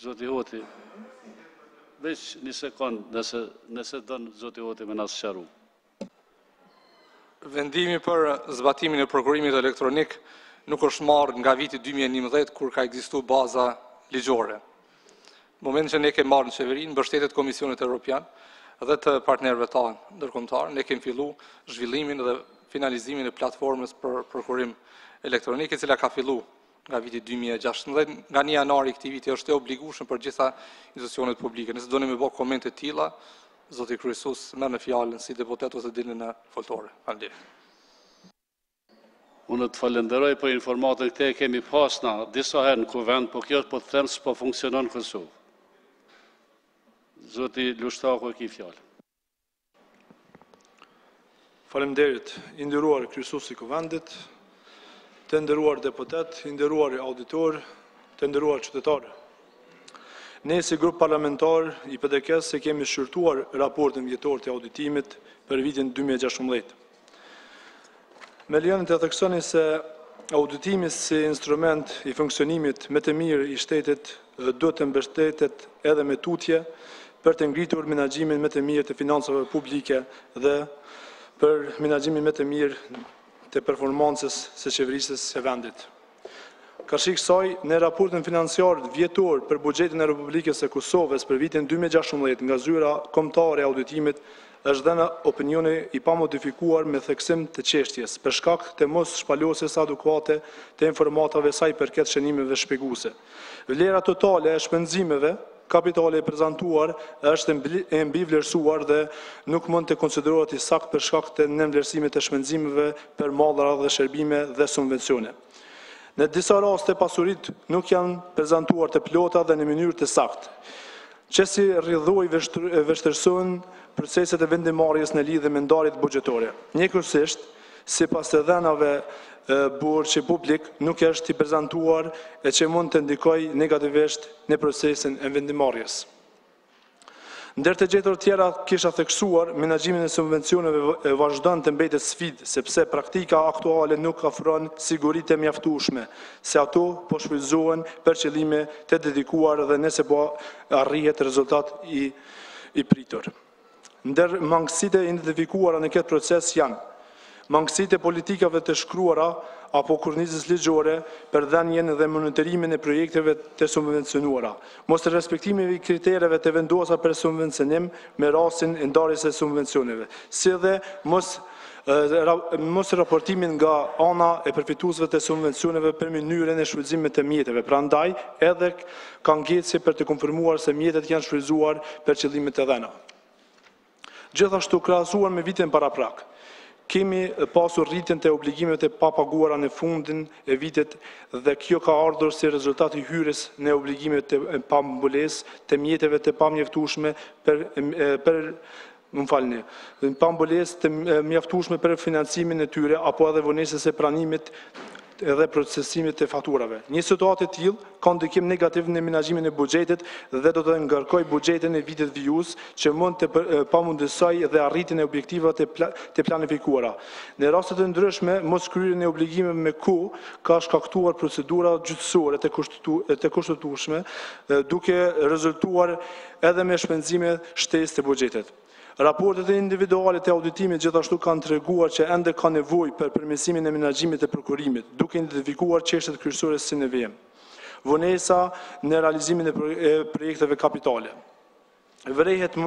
Zoti Hoti, veç një sekund, nëse donë zoti Hoti me nësë qaru. Vendimi për zbatimin e prokurimit elektronik nuk është marrë nga viti 2011, kur ka ekzistuar baza ligjore. Në moment që ne kemi marrë në qeveri, në mbështetjet Komisionit Evropian dhe të partnerëve tanë ndërkombëtar, ne kemi fillu zhvillimin dhe finalizimin e platformës për prokurim elektronik, e cila ka fillu nga viti 2016, nga 1 janari i këtij viti është e obligueshme për gjitha institucionet publike. Nëse doni me bë komente të tilla, zoti kryesues merr në fjalën si deputet ose dilni në foltore. Faleminderit. Unë të falenderoj për informatën këte e kemi pasna disa herë në Kuvend, po kjo po të them se po funksionon në Kosovë. Zoti Lushtaku e ki fjalë. Faleminderit, i nderuar kryesuesi i Kuvendit, të nderuar deputet, i nderuar auditor, të nderuar qytetarë. Ne si grup parlamentar i PDK-s e kemi shqyrtuar raportin vjetor të auditimit për vitin 2016. Me lejonin të theksoni se auditimi si instrument i funksionimit më të mirë i shtetit duhet të mbështetet edhe me tutje për të ngritur menaxhimin më të mirë të financave publike dhe për menaxhimin më të mirë të performancës së qeverisë së vendit. Kërshik kësaj, në raportin financiar vjetor për buxhetin e Republikës së Kosovës për vitin 2016 nga zyra kombëtare e auditimit është dhënë opinioni i pamodifikuar me theksim të çështjes për shkak të mos shpalosjes adekuate të informatave sa i përket shënimeve shpjeguese. Vlera totale e shpenzimeve kapitali i prezantuar është e mbivlerësuar dhe nuk mund të konsiderohet i saktë për shkak të nënvlerësimit të shpenzimeve për mallra dhe shërbime dhe subvencione. Në disa raste pasurit nuk janë prezantuar të plota dhe në mënyrë të saktë, që si rrjedhoi vështirësojnë proceset e vendimarrjes në lidhje me ndarjet buxhetore. Njëkohësisht, sipas të dhënave burçi publik nuk është i prezantuar e që mund të ndikojë negativisht në procesin e vendimarrjes. Ndër të gjetër tjera kisha theksuar, menaxhimin e subvencioneve vazhdon të mbetet sfidë, sepse praktika aktuale nuk ofron siguritë e mjaftueshme, se ato po shfrytëzohen për qëllime të dedikuar dhe nëse po arrihet rezultat i pritur. Ndër mangësitë e identifikuara në këtë proces janë mangësitë e politikave të shkruara apo kornizës ligjore për dhënien dhe monitorimin e projekteve të subvencionuara, mos respektimi i kritereve të vendosura për subvencionim me rastin e ndarjes së subvencioneve, si dhe mos raportimin nga ana e përfituesve të subvencioneve për mënyrën e shfrytëzimit të mjeteve. Prandaj edhe ka ngjecje për të konfirmuar se mjetet janë shfrytëzuar për qëllime të dhëna. Gjithashtu krahasuar me vitin paraprak, kemi pasur rritjen të obligimeve të papaguara në fundin e vitit dhe kjo ka ardhur si rezultat i hyrjes në obligimet të pambulesë të mjeteve të pamjaftueshme pambulesë të mjaftueshme për financimin e tyre apo edhe vonesës e pranimit edhe procesimit të faturave. Një situatë e tillë ka ndikim negativ në menaxhimin e buxhetit dhe do të ngarkojë buxhetin e vitit vijus që mund të pamundësoj dhe arritjen e objektivave të planifikuara. Në raste të ndryshme, mos kryerjen e obligimeve me ku ka shkaktuar procedura gjyqësore të kushtetueshme, duke rezultuar edhe me shpenzime shtesë të buxhetit. Raportet e individuale të auditimit gjithashtu kanë treguar që ende ka nevojë për përmirësimin e menaxhimit të prokurimit, duke identifikuar çështjet kryesore si në vijim. Vonesa në realizimin e projekteve kapitale. Vërehet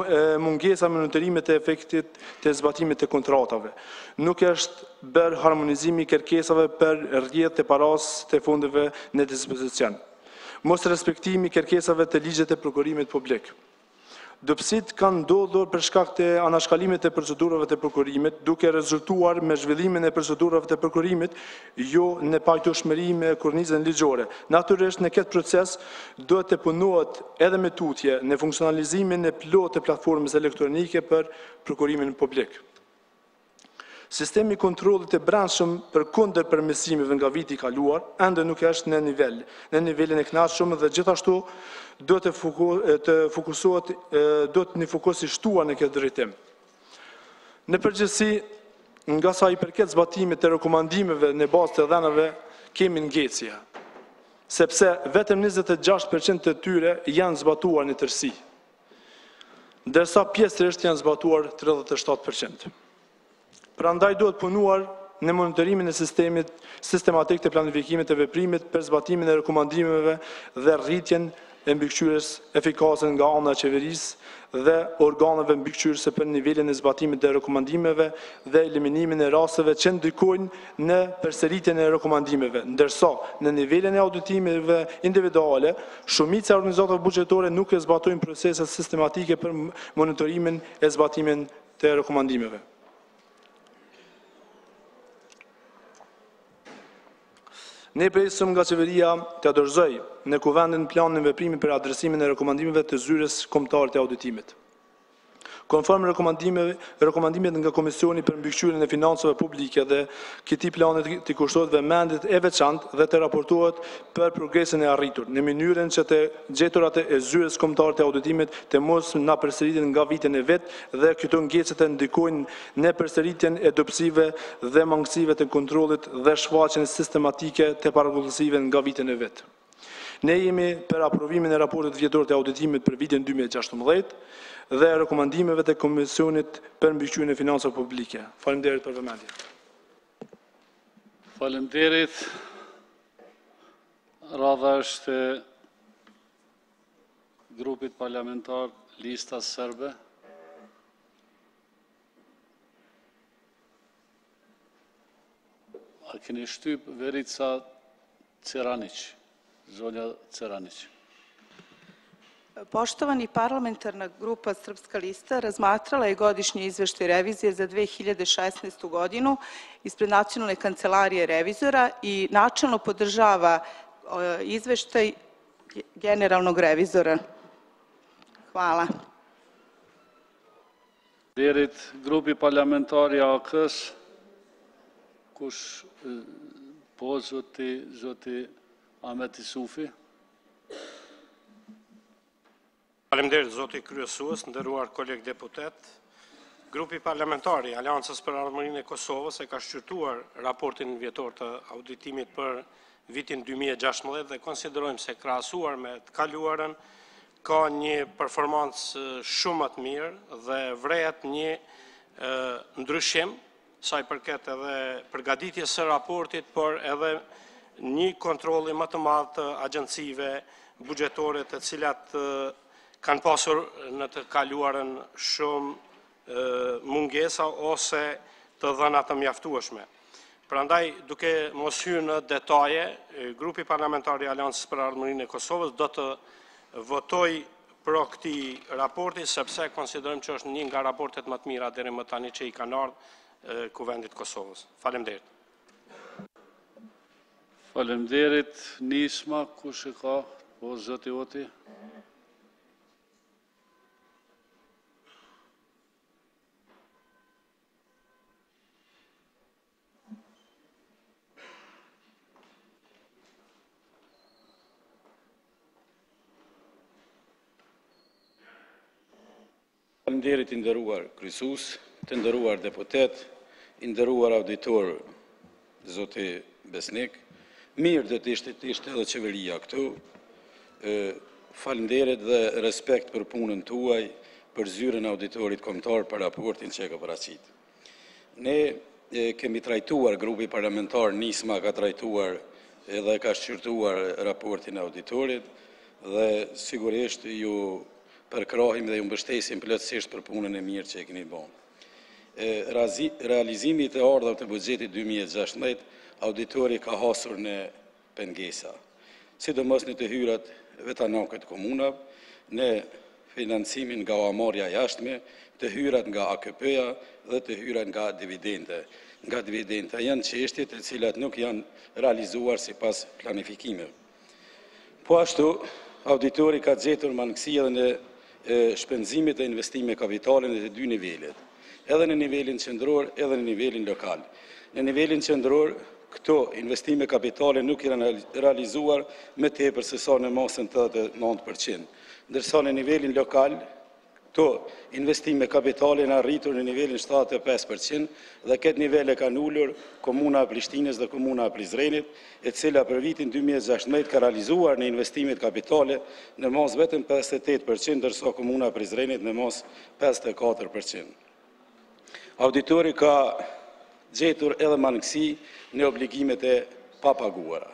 mungesa monitorimit të efektit të zbatimit të kontratave. Nuk është bërë harmonizimi i kërkesave për rrjedhë të paras të fondeve në dispozicion. Mos respektimi i kërkesave të ligjit të prokurimit publik. Dobësit kanë ndodhur për shkak të anashkalimit të procedurave të prokurimit, duke rezultuar me zhvillimin e procedurave të prokurimit, jo në pajtueshmëri me kornizën ligjore. Natyrisht në këtë proces duhet të punohet edhe me tutje në funksionalizimin e plot të platformës elektronike për prokurimin publik. Sistemi i kontrollit të brendshëm përkundër përmirësimeve nga viti i kaluar ende nuk është në nivelin e kënaqshëm dhe gjithashtu do të fokusohet një fokus i shtuar në këtë drejtim. Në përgjithësi, nga sa i përket zbatimit të rekomandimeve në bazë të dhënave kemi ngecje, sepse vetëm 26% të tyre janë zbatuar në tërësi, ndërsa pjesërisht janë zbatuar 37%. Prandaj duhet punuar në monitorimin e sistemit sistematik të planifikimit të veprimit për zbatimin e rekomandimeve dhe rritjen e mbikëqyrjes efikase nga ana e qeverisë dhe organeve mbikëqyrëse për nivelin e zbatimit të rekomandimeve dhe eliminimin e rasteve që ndikojnë në përsëritjen e rekomandimeve, ndërsa në nivelin e auditimeve individuale, shumica e organizatave buxhetore nuk e zbatojnë proceset sistematike për monitorimin e zbatimin të rekomandimeve. Ne presim nga qeveria të dorëzoj në Kuvendin planin veprimi për adresimin e rekomandimeve të zyres kombëtare të auditimit. Konform rekomandimit nga Komisioni për mbikëqyrjen e financave publike dhe këtij planit të kushtohet vëmendje e veçantë dhe të raportohet për progresin e arritur, në mënyrën që të gjeturat e zyres kombëtare të auditimit të mos na përsëriten nga vitin e vet dhe këto ngecje të ndikojnë në përsëritjen e dobësive dhe mangësive të kontrollit dhe shfaqjen sistematike të paragjykimeve nga vitin e vet. Ne jemi për aprovimin e raportit vjetor të auditimit për vitin 2016 dhe rekomandimeve të Komisionit për mbikëqyrjen e financave publike. Faleminderit për vëmendje. Faleminderit. Radha është grupit parlamentar Lista Serbe. A keni shtyp Verica Ceranić, Zonja Ceranić. Poštovani, parlamentarna grupa Srpska lista razmatrala je godišnji izveštaj revizije za 2016. godinu ispred Nacionalne kancelarije revizora i načelno podržava izveštaj generalnog revizora. Hvala. Derit grupi parlamentari AK-s, kush po zoti Ahmet Isufi. Faleminderit zoti kryesues, nderuar koleg deputet. Grupi parlamentar i Aleancës për Ardhmërinë e Kosovës e ka shqyrtuar raportin vjetor të auditimit për vitin 2016 dhe konsiderojmë se krahasuar me të kaluarën ka një performancë shumë më të mirë dhe vrehet një ndryshim sa i përket edhe përgatitjes së raportit, por edhe një kontrolli më të madh të agjencive buxhetore të cilat kanë pasur në të kaluarën shumë mungesa ose të dhëna të mjaftueshme. Prandaj, duke mos hyrë në detaje, grupi parlamentar i Aleancës për Ardhmërinë e Kosovës do të votoj për këtij raporti, sepse konsiderojmë që është një nga raportet më të mira deri më tani që i kanë ardhur Kuvendit Kosovës. Faleminderit. Faleminderit. Nisma, kush e ka? Po, zoti Oti. Faleminderit i nderuar kryesues, të nderuar deputet, i nderuar auditor, zoti Besnik. Mirë do të ishte edhe qeveria këtu. Faleminderit dhe respekt për punën tuaj, për zyrën e auditorit kombëtar për raportin që e ka paraqit. Ne kemi trajtuar, grupi parlamentar Nisma ka trajtuar edhe ka shqyrtuar raportin e auditorit dhe sigurisht ju përkrahim dhe ju mbështesim plotësisht për punën e mirë që e keni bërë. Realizimi të ardhave të buxhetit 2016, auditori ka hasur në pengesa, sidomos në të hyrat vetanakët komunave, në financimin nga oamarrja jashtme, të hyrat nga AKP-ja dhe të hyrat nga dividende. Nga dividenda janë çështje të cilat nuk janë realizuar sipas planifikimeve. Po ashtu, auditori ka gjetur mangësi edhe në shpenzimit e investime kapitale në të dy nivelet, edhe në nivelin qendror, edhe në nivelin lokal. Në nivelin qendror, këto investime kapitale nuk janë realizuar me tepër se sa në masën 89%, ndërsa në nivelin lokal, këto investime kapitale në arritur në nivelin 75% dhe këtë nivele kanë ullur Komuna e Prishtinës dhe Komuna e Prizrenit, e cila për vitin 2016 ka realizuar në investimet kapitale në mas vetëm 58%, ndërsa Komuna e Prizrenit në mas 54%. Auditori ka gjetur edhe mangësi në obligimet e papaguara,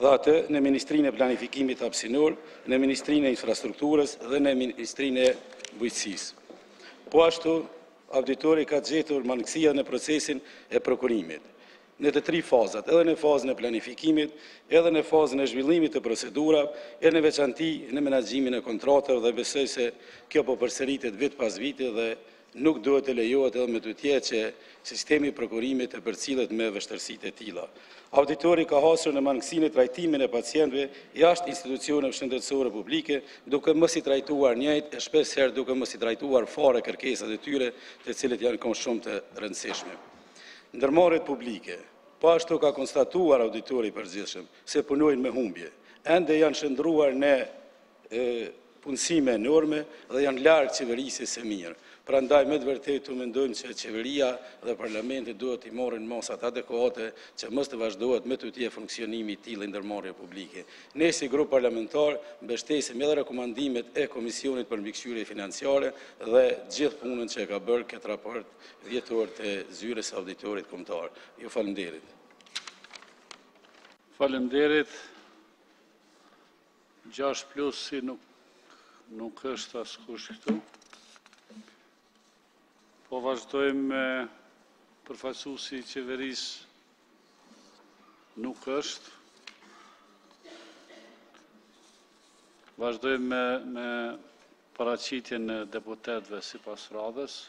dhe atë në Ministrinë e Planifikimit Hapësinor, në Ministrinë e Infrastrukturës dhe në Ministrinë e Bujqësisë. Po ashtu, auditori ka gjetur mangësia në procesin e prokurimit, në të tri fazat, edhe në fazën e planifikimit, edhe në fazën e zhvillimit të procedura, edhe në veçanti në menaxhimin e kontratave dhe besoj se kjo po përsëritet vit pas viti dhe nuk duhet të lejohet edhe me të tjetë që sistemi prokurimit të përcillet me vështërsitë e tilla. Auditori ka hasur në mangësinë e trajtimin e pacientëve jashtë institucioneve shëndetësore publike, duke mos i trajtuar njëjtë e shpeshherë duke mos i trajtuar fare kërkesat e tyre, të cilët janë shumë të rëndësishme. Ndërmarrjet publike, po ashtu ka konstatuar auditori i përgjithshëm se punojnë me humbje, ende janë shndruar në punësime enorme dhe janë larg qeverisjes së mirë. Prandaj me të vërtetë mendojmë se qeveria dhe parlamenti duhet i marrin masat adekuate që mos të vazhdohet me tutje funksionimi i tillë ndërmarrje publike. Ne si grup parlamentar mbështesim edhe rekomandimet e Komisionit për mbikëqyrje financiare dhe gjithë punën që e ka bërë këtë raport vjetor të zyrës auditorit kombëtar. Ju faleminderit. Faleminderit. 6+ si nuk është askush këtu. Po vazhdojmë me përfaqësuesi i qeverisë, nuk është. Vazhdojmë me paraqitjen e deputetëve sipas radhës.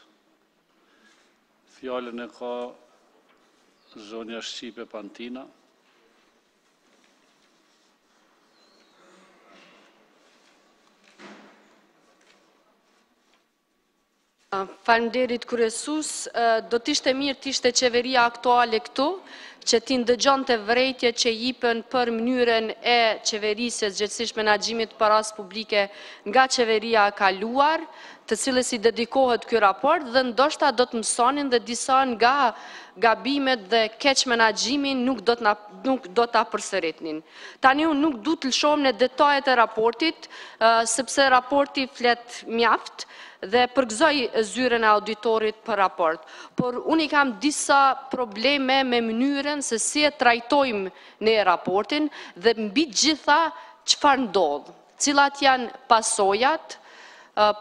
Fjalën e ka zonja Shqipe Pantina. Faleminderit kryesues, do t'ishte mirë t'ishte qeveria aktuale këtu, që t'i ndëgjonte vërejtjet që jipen për mënyrën e qeverisë gjithësisht menaxhimit të parasë publike nga qeveria e kaluar, të cilës i dedikohet ky raport dhe ndoshta do të mësonin dhe disa nga gabimet dhe keq menaxhimin nuk do ta përsëritnin. Tani unë nuk du të lëshohem në detajet e raportit, sepse raporti flet mjaft dhe përgëzoj zyrën e auditorit për raport. Por unë i kam disa probleme me mënyrën se si e trajtojmë në raportin dhe mbi gjitha çfarë ndodh, cilat janë pasojat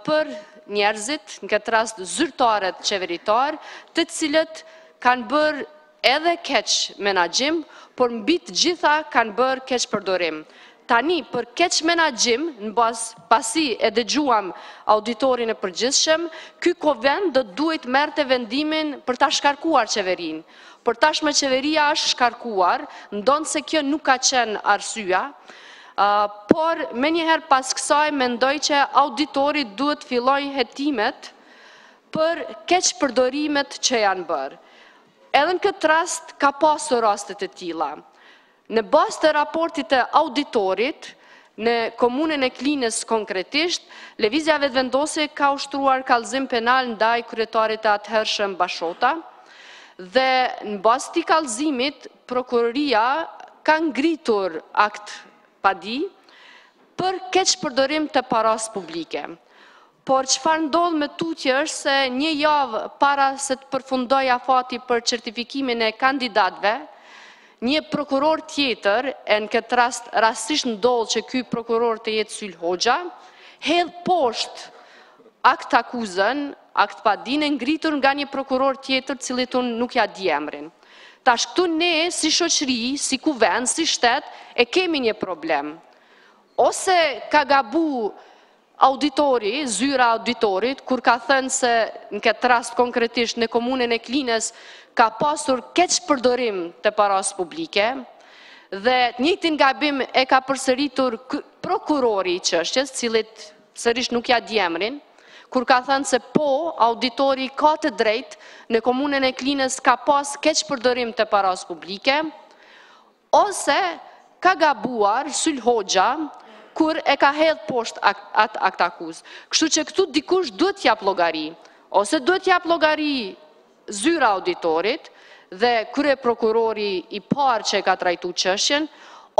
për njerëzit, në këtë rast zyrtarët qeveritar, të cilët kanë bërë edhe keq menaxhim, por mbi të gjitha kanë bërë keq përdorim. Tani, për keq menaxhim, në bazë pasi e dëgjuam auditorin e përgjithshëm, ky Kovend do duhet merrte vendimin për ta shkarkuar qeverinë. Por tashmë qeveria është shkarkuar, ndonë se kjo nuk ka qenë arsyeja, por me njëherë pas kësaj mendoj që auditori duhet filloj hetimet për keq përdorimet që janë bërë. Edhe në këtë rast ka pasur rastet e tilla. Në bazë të raportit të auditorit, në komunën e Klinës konkretisht, lëvizja vetëvendosje ka ushtruar kallëzim penal ndaj kryetarit të atëhershëm Bashota, dhe në bazë të kallëzimit, prokuroria ka ngritur akt padi për keqpërdorim të paras publike. Por çfarë ndodh me tutje është se një javë para se të përfundoj afati për certifikimin e kandidatëve, një prokuror tjetër, e në këtë rast rastisht ndodh që ky prokuror të jetë Syl Hoxha, hedh poshtë akt akuzën, akt padine ngritur nga një prokuror tjetër, cilit unë nuk ja di emrin. Tash këtu ne, si shoqëri, si kuvend, si shtet, e kemi një problem. Ose ka gabu auditori, zyra auditorit, kur ka thënë se në këtë rast konkretisht në komunën e Klinës ka pasur keqpërdorim të paras publike, dhe njëjtin gabim e ka përsëritur prokurori i çështjes, cilit sërish nuk ja di emrin, kur ka thënë se po, auditori ka të drejtë në komunën e Klinës ka pas keqpërdorim të paras publike, ose ka gabuar Syl Hoxha, kur e ka hedh poshtë atë akt akuz. Kështu që këtu dikush duhet t'jap llogari, ose duhet t'jap llogari zyra auditorit dhe krye prokurori i parë që e ka trajtu çështjen,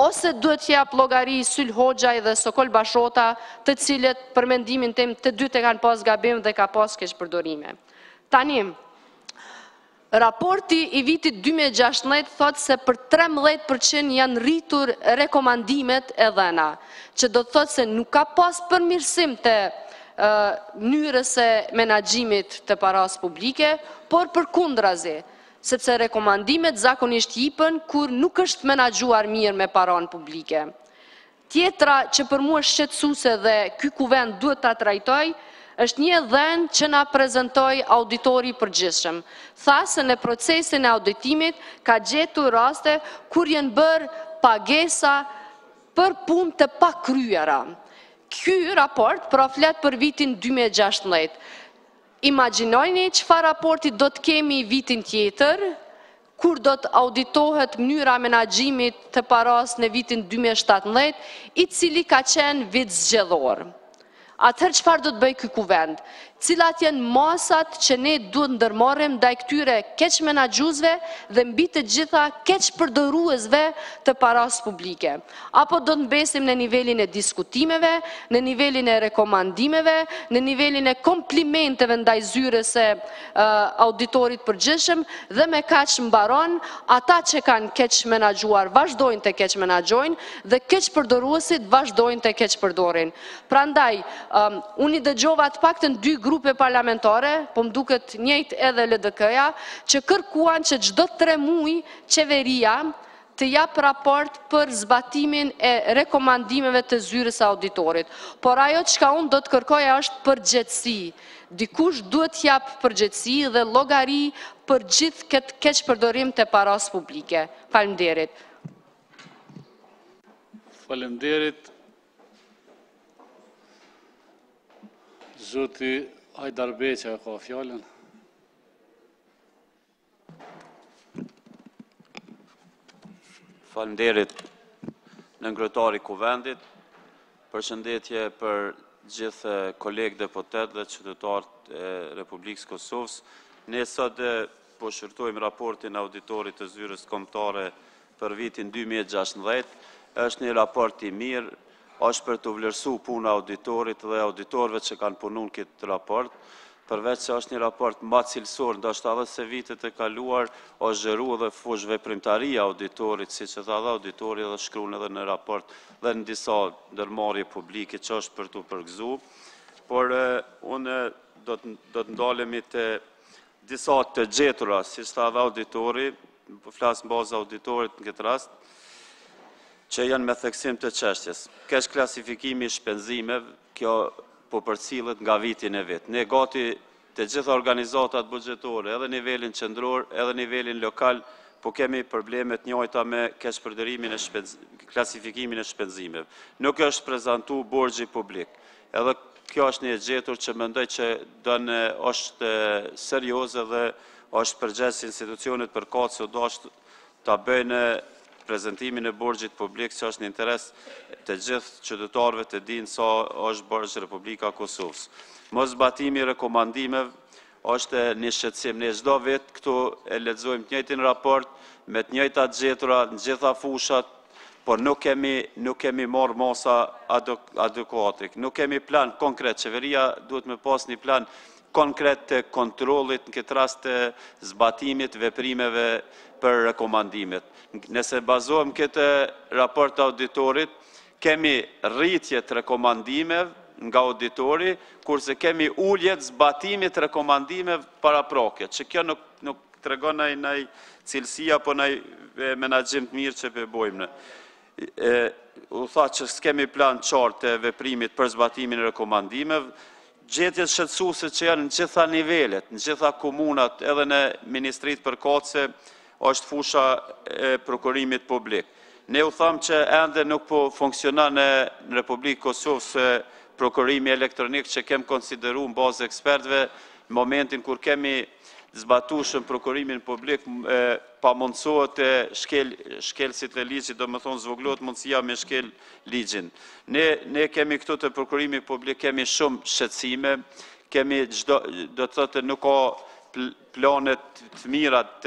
ose duhet t'jap llogari Syl Hoxha dhe Sokol Bashota, të cilët për mendimin tim të dytë e kanë pas gabim dhe ka pas keqpërdorime. Tani, raporti i vitit 2016 thotë se për 13% janë rritur rekomandimet e dhëna, që do të thotë se nuk ka pas përmirësim të mënyrës e menaxhimit të paras publike, por përkundrazi, sepse rekomandimet zakonisht jipen kur nuk është menaxhuar mirë me paran publike. Tjetra që për mua është shqetësuese dhe ky kuvend duhet ta trajtoj, është një dhenë që na prezentoi auditori i përgjithshëm. Tha se në procesin e auditimit ka gjetur raste kur janë bërë pagesa për punë të pakryera. Ky raport flet për vitin 2016. Imagjinojeni çfarë raporti do të kemi vitin tjetër, kur do të auditohet mënyra menaxhimit të paras në vitin 2017, i cili ka qenë vit zgjedhor. Atëherë çfarë do të bëj ky kuvend? Cilat janë masat që ne duhet ndërmarrim ndaj këtyre keq menaxhuesve dhe mbi të gjitha keq përdoruesve të paras publike? Apo do të mbesim në nivelin e diskutimeve, në nivelin e rekomandimeve, në nivelin e komplimenteve ndaj zyrës së auditorit përgjithshëm dhe me kaq mbaron, ata që kanë keq menaxhuar vazhdojnë të keq menaxhojnë dhe keq përdoruesit vazhdojnë të keq përdorin. Prandaj, unë i dëgjova të paktën 2 grupe parlamentare, po më duket njëjtë edhe LDK-ja, që kërkuan që çdo 3 muaj qeveria të jap raport për zbatimin e rekomandimeve të zyrës së auditorit. Por ajo çka unë do të kërkoja është përgjegjësi. Dikush duhet të jap përgjegjësi dhe llogari për gjithë këtë keqpërdorim të paras publike. Faleminderit. Faleminderit. Zoti Hajdar Beqa ka fjallën. Faleminderit në kryetari Kuvendit, përshëndetje për gjithë kolegë deputet dhe qytetarët e Republikës Kosovës. Ne sot po shërtojmë raportin auditorit të zyrës kombëtare për vitin 2016. Është një raport i mirë, është për të vlerësu puna auditorit dhe auditorëve që kanë punu në këtë raport, përveç që është një raport ma cilësor, ndoshta edhe se vitet e kaluar është zhëru dhe fush veprimtaria auditorit, si që tha dhe auditori dhe shkruan edhe në raport dhe në disa ndërmarrje publike që është për të përgëzu, por unë do të ndalemi të disa të gjetura, si që tha dhe auditori, flasë në bazë auditorit në këtë rast, që janë me theksim të çështjes. Kesh klasifikimi i shpenzimeve, kjo po përcillet nga vitin e vet. Ne gati të gjitha organizatat buxhetore, edhe nivelin qendror, edhe nivelin lokal, po kemi problemet njëjta me keqpërdorimin e klasifikimin e shpenzimeve. Nuk është prezantuar borxhi publik. Edhe kjo është një gjetur që mendoj që është serioze dhe është përgjegjës institucionet përkatëse do është ta bëjnë prezentimin e borxhit publik, që është në interes të gjithë qytetarëve të dinë sa është borxhi Republika Kosovës. Mos zbatimi i rekomandimeve është një shqetësim. Ne çdo vit këtu e lexojmë të njëjtin raport me të njëjtat gjetura në gjitha fushat, por nuk kemi marrë masa adekuate. Nuk kemi plan konkret. Qeveria duhet me pas një plan konkret të kontrolit në këtë rast të zbatimit veprimeve për rekomandimet. Nëse bazohem këtë raport auditorit, kemi rritje të rekomandimeve nga auditori, kurse kemi ulljet zbatimit rekomandimeve para prokjet, që kjo nuk të regon nëj cilësia, po nëj menaxhim të mirë që përbojmë. U tha që s'kemi plan qartë të veprimit për zbatimin e rekomandimeve, gjetjet shqetësuese që janë në gjitha nivelet, në gjitha komunat, edhe në Ministrit përkatëse, është fusha e prokurimit publik. Ne u thamë që ende nuk po funksionon në Republikë Kosovë prokurimi elektronik që kem konsideru në bazë ekspertve, në momentin kur kemi zbatushëm prokurimin publik, pa mundësohet të shkelësit e ligjit, do më thonë zvoglohet mundësia me shkel ligjin. Ne kemi këtu të prokurimi publik, kemi shumë shqetësime, kemi do të thotë nuk ka planet të mirat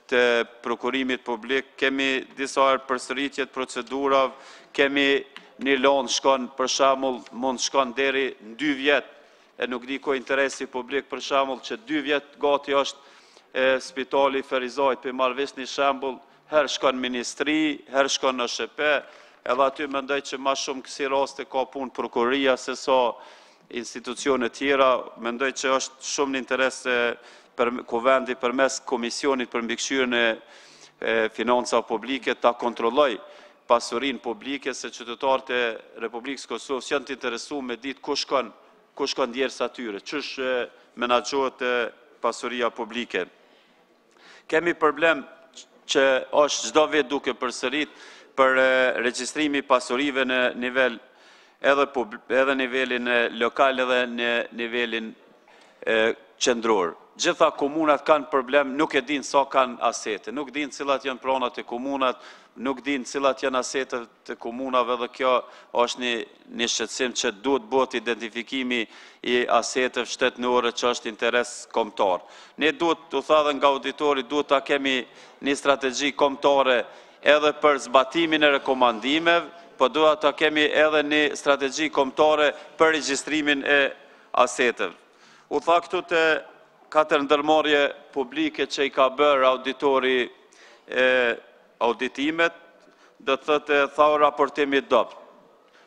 të prokurimit publik, kemi disa përsëritjet procedurav, kemi një lonë shkon për shamull, mund shkon deri në 2 vjetë, e nuk di ko interesi publik për shamull që 2 vjetë gati është spitali Ferizajt, për marrëvesh një shambull, herë shkon ministri, herë shkon në shëpe, edhe aty mendoj që ma shumë kësi raste ka punë prokuria se sa institucionet tjera, mendoj që është shumë në interes për Kuvendi përmes Komisionit për mbikëqyrjen e financa publike ta kontrolloj pasurin publike, se qytetarët e Republikës Kosovës janë të interesuar me ditë ku shkon djersa tyre, ç'është menaxhohet pasuria publike. Kemi problem që është çdo vit duke përsërit për regjistrimi pasurive në nivel edhe nivelin lokal edhe në nivelin qendror. Gjitha komunat kanë problem, nuk e din sa kanë asete, nuk din cilat janë pronat e komunat, nuk din cilat janë asetet të komunave dhe kjo është një shqetësim që duhet bëhet identifikimi i aseteve shtetënore që është interes kombëtar. Ne duhet, u tha dhe nga auditori, duhet ta kemi një strategji kombëtare edhe për zbatimin e rekomandimeve, po duhet ta kemi edhe një strategji kombëtare për regjistrimin e aseteve. U tha këtu të 4 ndërmarrje publike që i ka bërë auditori auditimet, do të thotë tha raportimi dopt.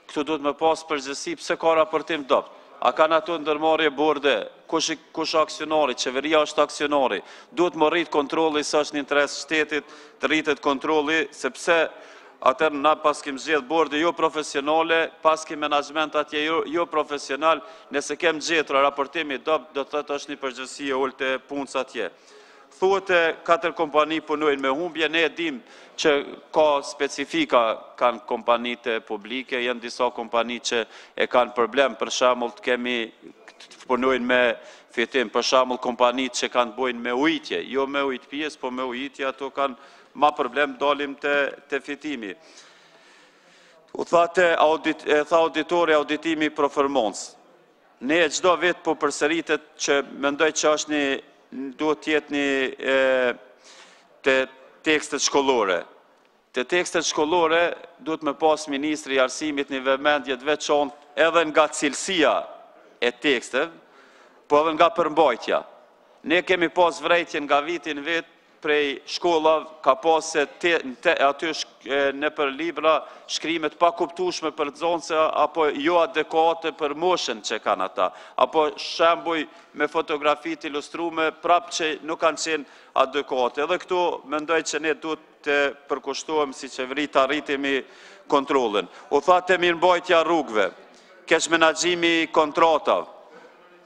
Këtu duhet me pas përgjithësi pse ka raportim dopt. A kanë ato ndërmarrje borde, kush aksionari, qeveria është aksionari. Duhet më rrit kontrolli sa është në interes shtetit, të rritet kontrolli, sepse atër na pas kem zgjedh borde jo profesionale, pas kem menaxhment atje jo profesional, nëse kem gjetur raportimi dopt, do të thotë është një përgjithësi e ulët e punës atje. Thuhet e 4 kompani punojnë me humbje, ne e dim që ka specifika kanë kompanitë publike, janë disa kompani që e kanë problem, për shembull punojnë me fitim, për shembull kompanitë që kanë bojnë me ujitje, jo me ujit pjesë, po me ujitje, ato kanë ma problem dalim të fitimi. U tha auditori auditimi performance. Ne çdo vit po përsëritet që mendoj që është duhet tjetë një të tekstet shkollore. Të tekstet shkollore duhet me pas Ministri i Arsimit një vëmendje të veçantë edhe nga cilësia e teksteve, po edhe nga përmbajtja. Ne kemi pas vrejtje nga vitin vit prej shkollav, ka pas se aty në për libra shkrimet pa kuptueshme për nxënëse apo jo adekuate për moshën që kanë ata, apo shembuj me fotografi të ilustrume prapë që nuk kanë qenë adekuate. Edhe këtu mendoj që ne duhet të përkushtohem si qeveri të arritemi kontrollin. U tha të mirëmbajtja rrugëve, keq menaxhimi kontratav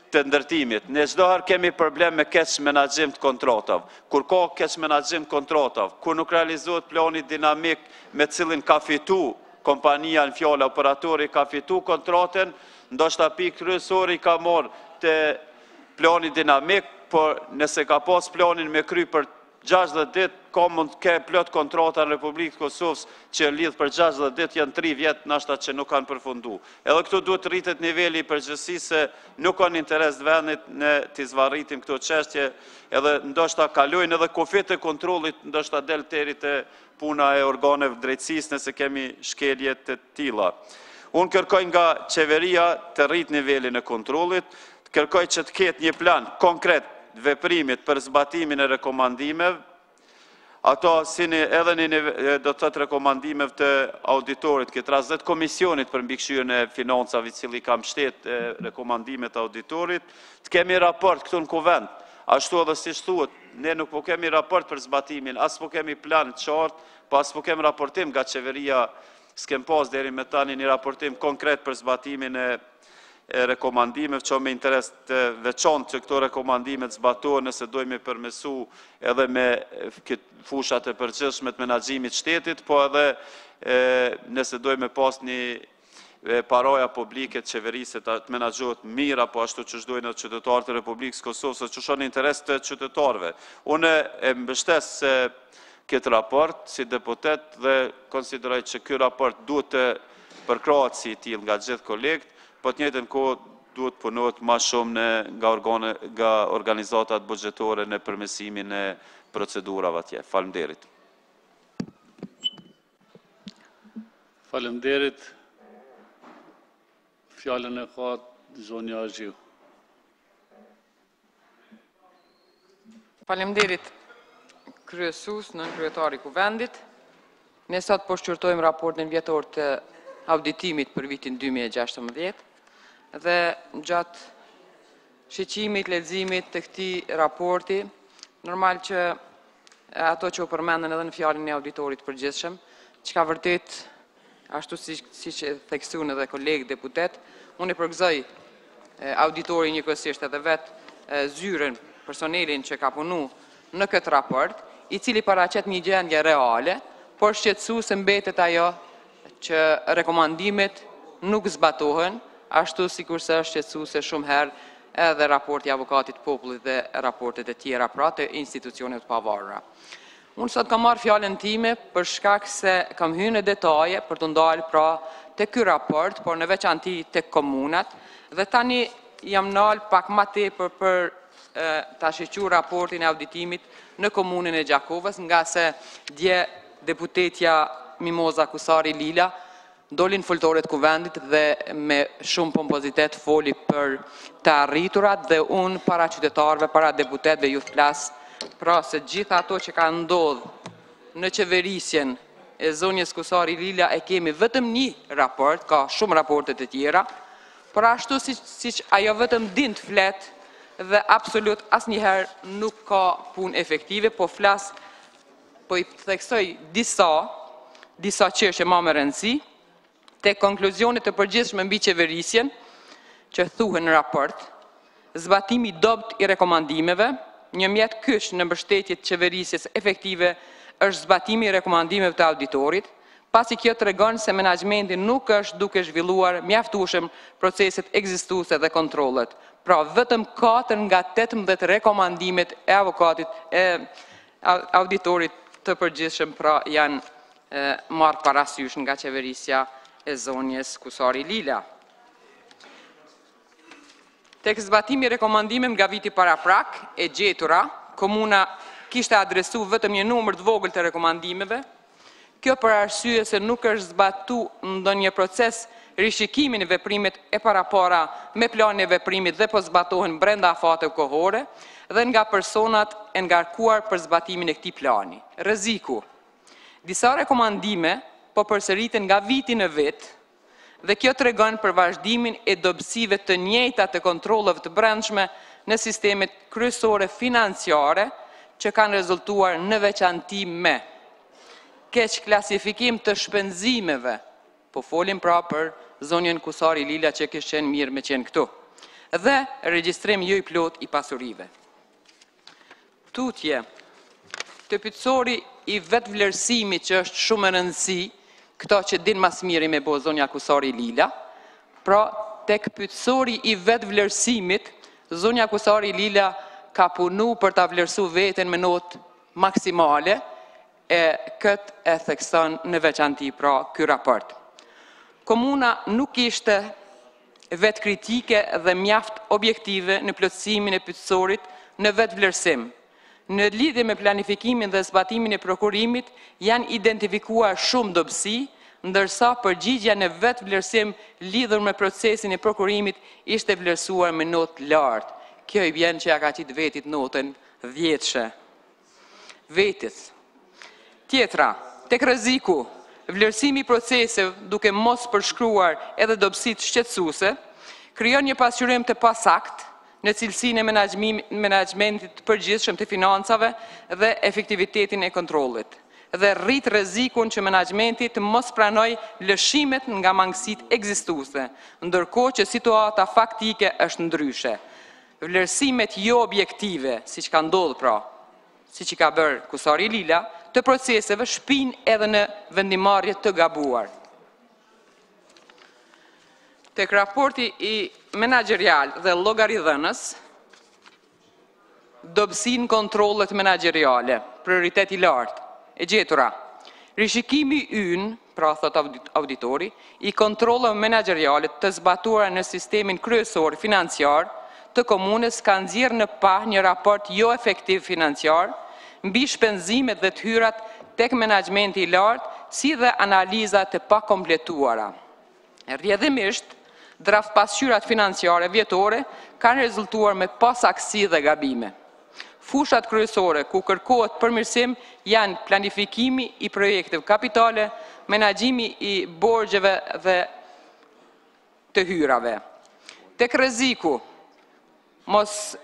të ndërtimit. Ne çdo herë kemi problem me keq menaxhim të kontratav. Kur ka keq menaxhim të kontratav, kur nuk realizohet plani dinamik me cilin ka fitu kompania në fjalë operatori ka fitu kontratën, ndoshta pikë kryesore i ka marrë te plani dinamik, por nëse ka pas planin me kry për 60 dit, ka mund ke plot kontrata në Republikë Kosovës që lidh për 60 dit, janë 3 vjetë nashta që nuk kanë përfundu. Edhe këtu duhet rritet nivelli i përgjithësisë se nuk kanë interes të vendit në të zvarritim këto çështje, edhe ndoshta kalojnë edhe kufit e kontrollit, ndoshta del deri te puna e organeve drejtësisë nëse kemi shkelje të tilla. Unë kërkoj nga qeveria të rrit nivelin e kontrollit, kërkoj që të ketë një plan konkret veprimit për zbatimin e rekomandimeve, ato edhe do të thëtë rekomandimeve të auditorit, këtë rast dhe të komisionit për mbikëqyrjen e financave, i cili ka mbështet rekomandimet e auditorit, të kemi raport këtu në Kuvend, ashtu edhe si thuhet, ne nuk po kemi raport për zbatimin, as po kemi plan qartë, po as po kemi raportim nga qeveria, s'kem pas deri me tani një raportim konkret për zbatimin e rekomandimeve, që me interes të veçantë që këto rekomandimet zbatohen nëse dojmë përmesu edhe me fushat e përgjithshme të menaxhimit shtetit, po edhe nëse dojmë pas një paraja publike të qeverisë të menaxhohet mirë, apo ashtu që shdojnë edhe qytetarët e Republikës Kosovës, që shonë interes të qytetarëve. Unë e mbështes se këtë raport si deputet dhe konsideroj që ky raport duhet të përkrahet si i tillë nga gjithë kolegët, po të njëjtën kohë duhet punohet ma shumë nga organizatat buxhetore në përmirësimin e procedurave atje. Faleminderit. Faleminderit. Fjalën e ka zonja Azhiu. Faleminderit kryesues, nën kryetari Kuvendit. Ne sot po shqyrtojmë raportin vjetor të auditimit për vitin 2016 dhe gjatë shiqimit, leximit të këtij raporti, normal që ato që u përmenden edhe në fjalën e auditorit përgjithshëm, çka vërtet ashtu siç e theksuan edhe kolegë deputet, unë e përgëzoj auditorin njëkohësisht edhe vetë zyren, personelin që ka punu në këtë raport, i cili paraqet një gjendje reale, por shqetësuese mbetet ajo që rekomandimet nuk zbatohen, ashtu sikurse është shqetësuese shumë herë edhe raporti avokatit popullit dhe raportet e tjera pra të institucionet pavarura. Unë sot kam marrë fjalën time për shkak se kam hyrë në detaje për të ndalë pra te ky raport, por në veçanti tek komunat, dhe tani jam nalë pak më tepër për ta shiqur raportin e auditimit në komunën e Gjakovës, nga se dje deputetja Mimoza Kusari Lila dolin foltoret Kuvendit dhe me shumë pompozitet foli për të arriturat dhe unë para qytetarëve, para deputetëve ju flas, pra se gjitha ato që ka ndodhë në qeverisjen e zonjës Kusari Lila e kemi vetëm një raport, ka shumë raportet e tjera, por ashtu siç ajo vetëm din të flet dhe absolut asnjëherë nuk ka punë efektive, po flas, po i theksoj disa çështje më me rëndësi, te konkluzionet të përgjithshme mbi qeverisjen që thuhen në raport, zbatimi i dobët i rekomandimeve, një mjet kyç në mbështetje të qeverisjes efektive është zbatimi i rekomandimeve të auditorit, pasi kjo tregon se menaxhmenti nuk është duke zhvilluar mjaftueshëm proceset ekzistuese dhe kontrollet. Pra vetëm 4 nga 18 rekomandimet e avokatit e auditorit të përgjithshëm pra janë marrë parasysh nga qeverisja e zonjes Kusari Lila. Tek zbatimi i rekomandimeve nga viti paraprak e gjetura, komuna kishte adresu vetëm një numër të vogël të rekomandimeve. Kjo për arsye se nuk është zbatu ndonjë proces rishikimin e veprimet e parapara me planin e veprimit dhe po zbatohen brenda afateve kohore dhe nga personat e ngarkuar për zbatimin e këtij plani. Rreziku. Disa rekomandime po përsëriten nga viti në vit dhe kjo tregon për vazhdimin e dobësive të njëjta të kontrolleve të brendshme në sistemet kryesore financiare që kanë rezultuar në veçanti me keq klasifikim të shpenzimeve, po folim pra për zonjën Kusari Lila që kishte qenë mirë me qenë këtu, dhe regjistrim jo i plot i pasurive. Tutje të pyetësori i vetë vlerësimit që është shumë e rëndësi, këto që din mas miri me bo zonja Kusari Lila, pra tek pyetësori i vetë vlerësimit, zonja Kusari Lila ka punu për ta vlerësu veten me not maksimale, e këtë e thekson në veçanti pra ky raport. Komuna nuk ishte vetë kritike dhe mjaft objektive në plotësimin e pyetësorit në vetë vlerësim. Në lidhje me planifikimin dhe zbatimin e prokurimit janë identifikuar shumë dobësi, ndërsa përgjigjja në vetë vlerësim lidhur me procesin e prokurimit ishte vlerësuar me notë lartë. Kjo i bjen që ja ka qitë vetit notën 10. Vetis. Tjetra, tek rreziku, vlerësimi i proceseve duke mos përshkruar edhe dobësitë shqetësuese, krijon një pasqyrim të pasakt në cilësinë e menaxhmentit të përgjithshëm të financave dhe efektivitetin e kontrollit, dhe rrit rrezikun që menaxhmenti të mos pranojë lëshimet nga mangësitë ekzistuese, ndërkohë që situata faktike është ndryshe. Vlerësimet jo objektive, siç ka ndodhur pra, siç i ka bërë Kusari Lila, të proceseve shpinë edhe në vendimarrje të gabuar. Tek raporti i menaxherial dhe llogaridhënës, dobësinë kontrollet menaxheriale, prioritet i lartë, e gjetura. Rishikimi ynë, pra thot auditori, i kontrolleve menaxheriale të zbatuara në sistemin kryesor financiar të komunës ka nxjerrë në pa një raport jo efektiv financiar mbi shpenzimet dhe të hyrat tek menaxhmenti i lartë, si dhe analizat e pa kompletuara. Rrjedhimisht, draft pasqyrat financiare vjetore kanë rezultuar me pasaktësi dhe gabime. Fushat kryesore ku kërkohet përmirësim janë planifikimi i projekteve kapitale, menaxhimi i borxheve dhe të hyrave. Tek rreziku, mos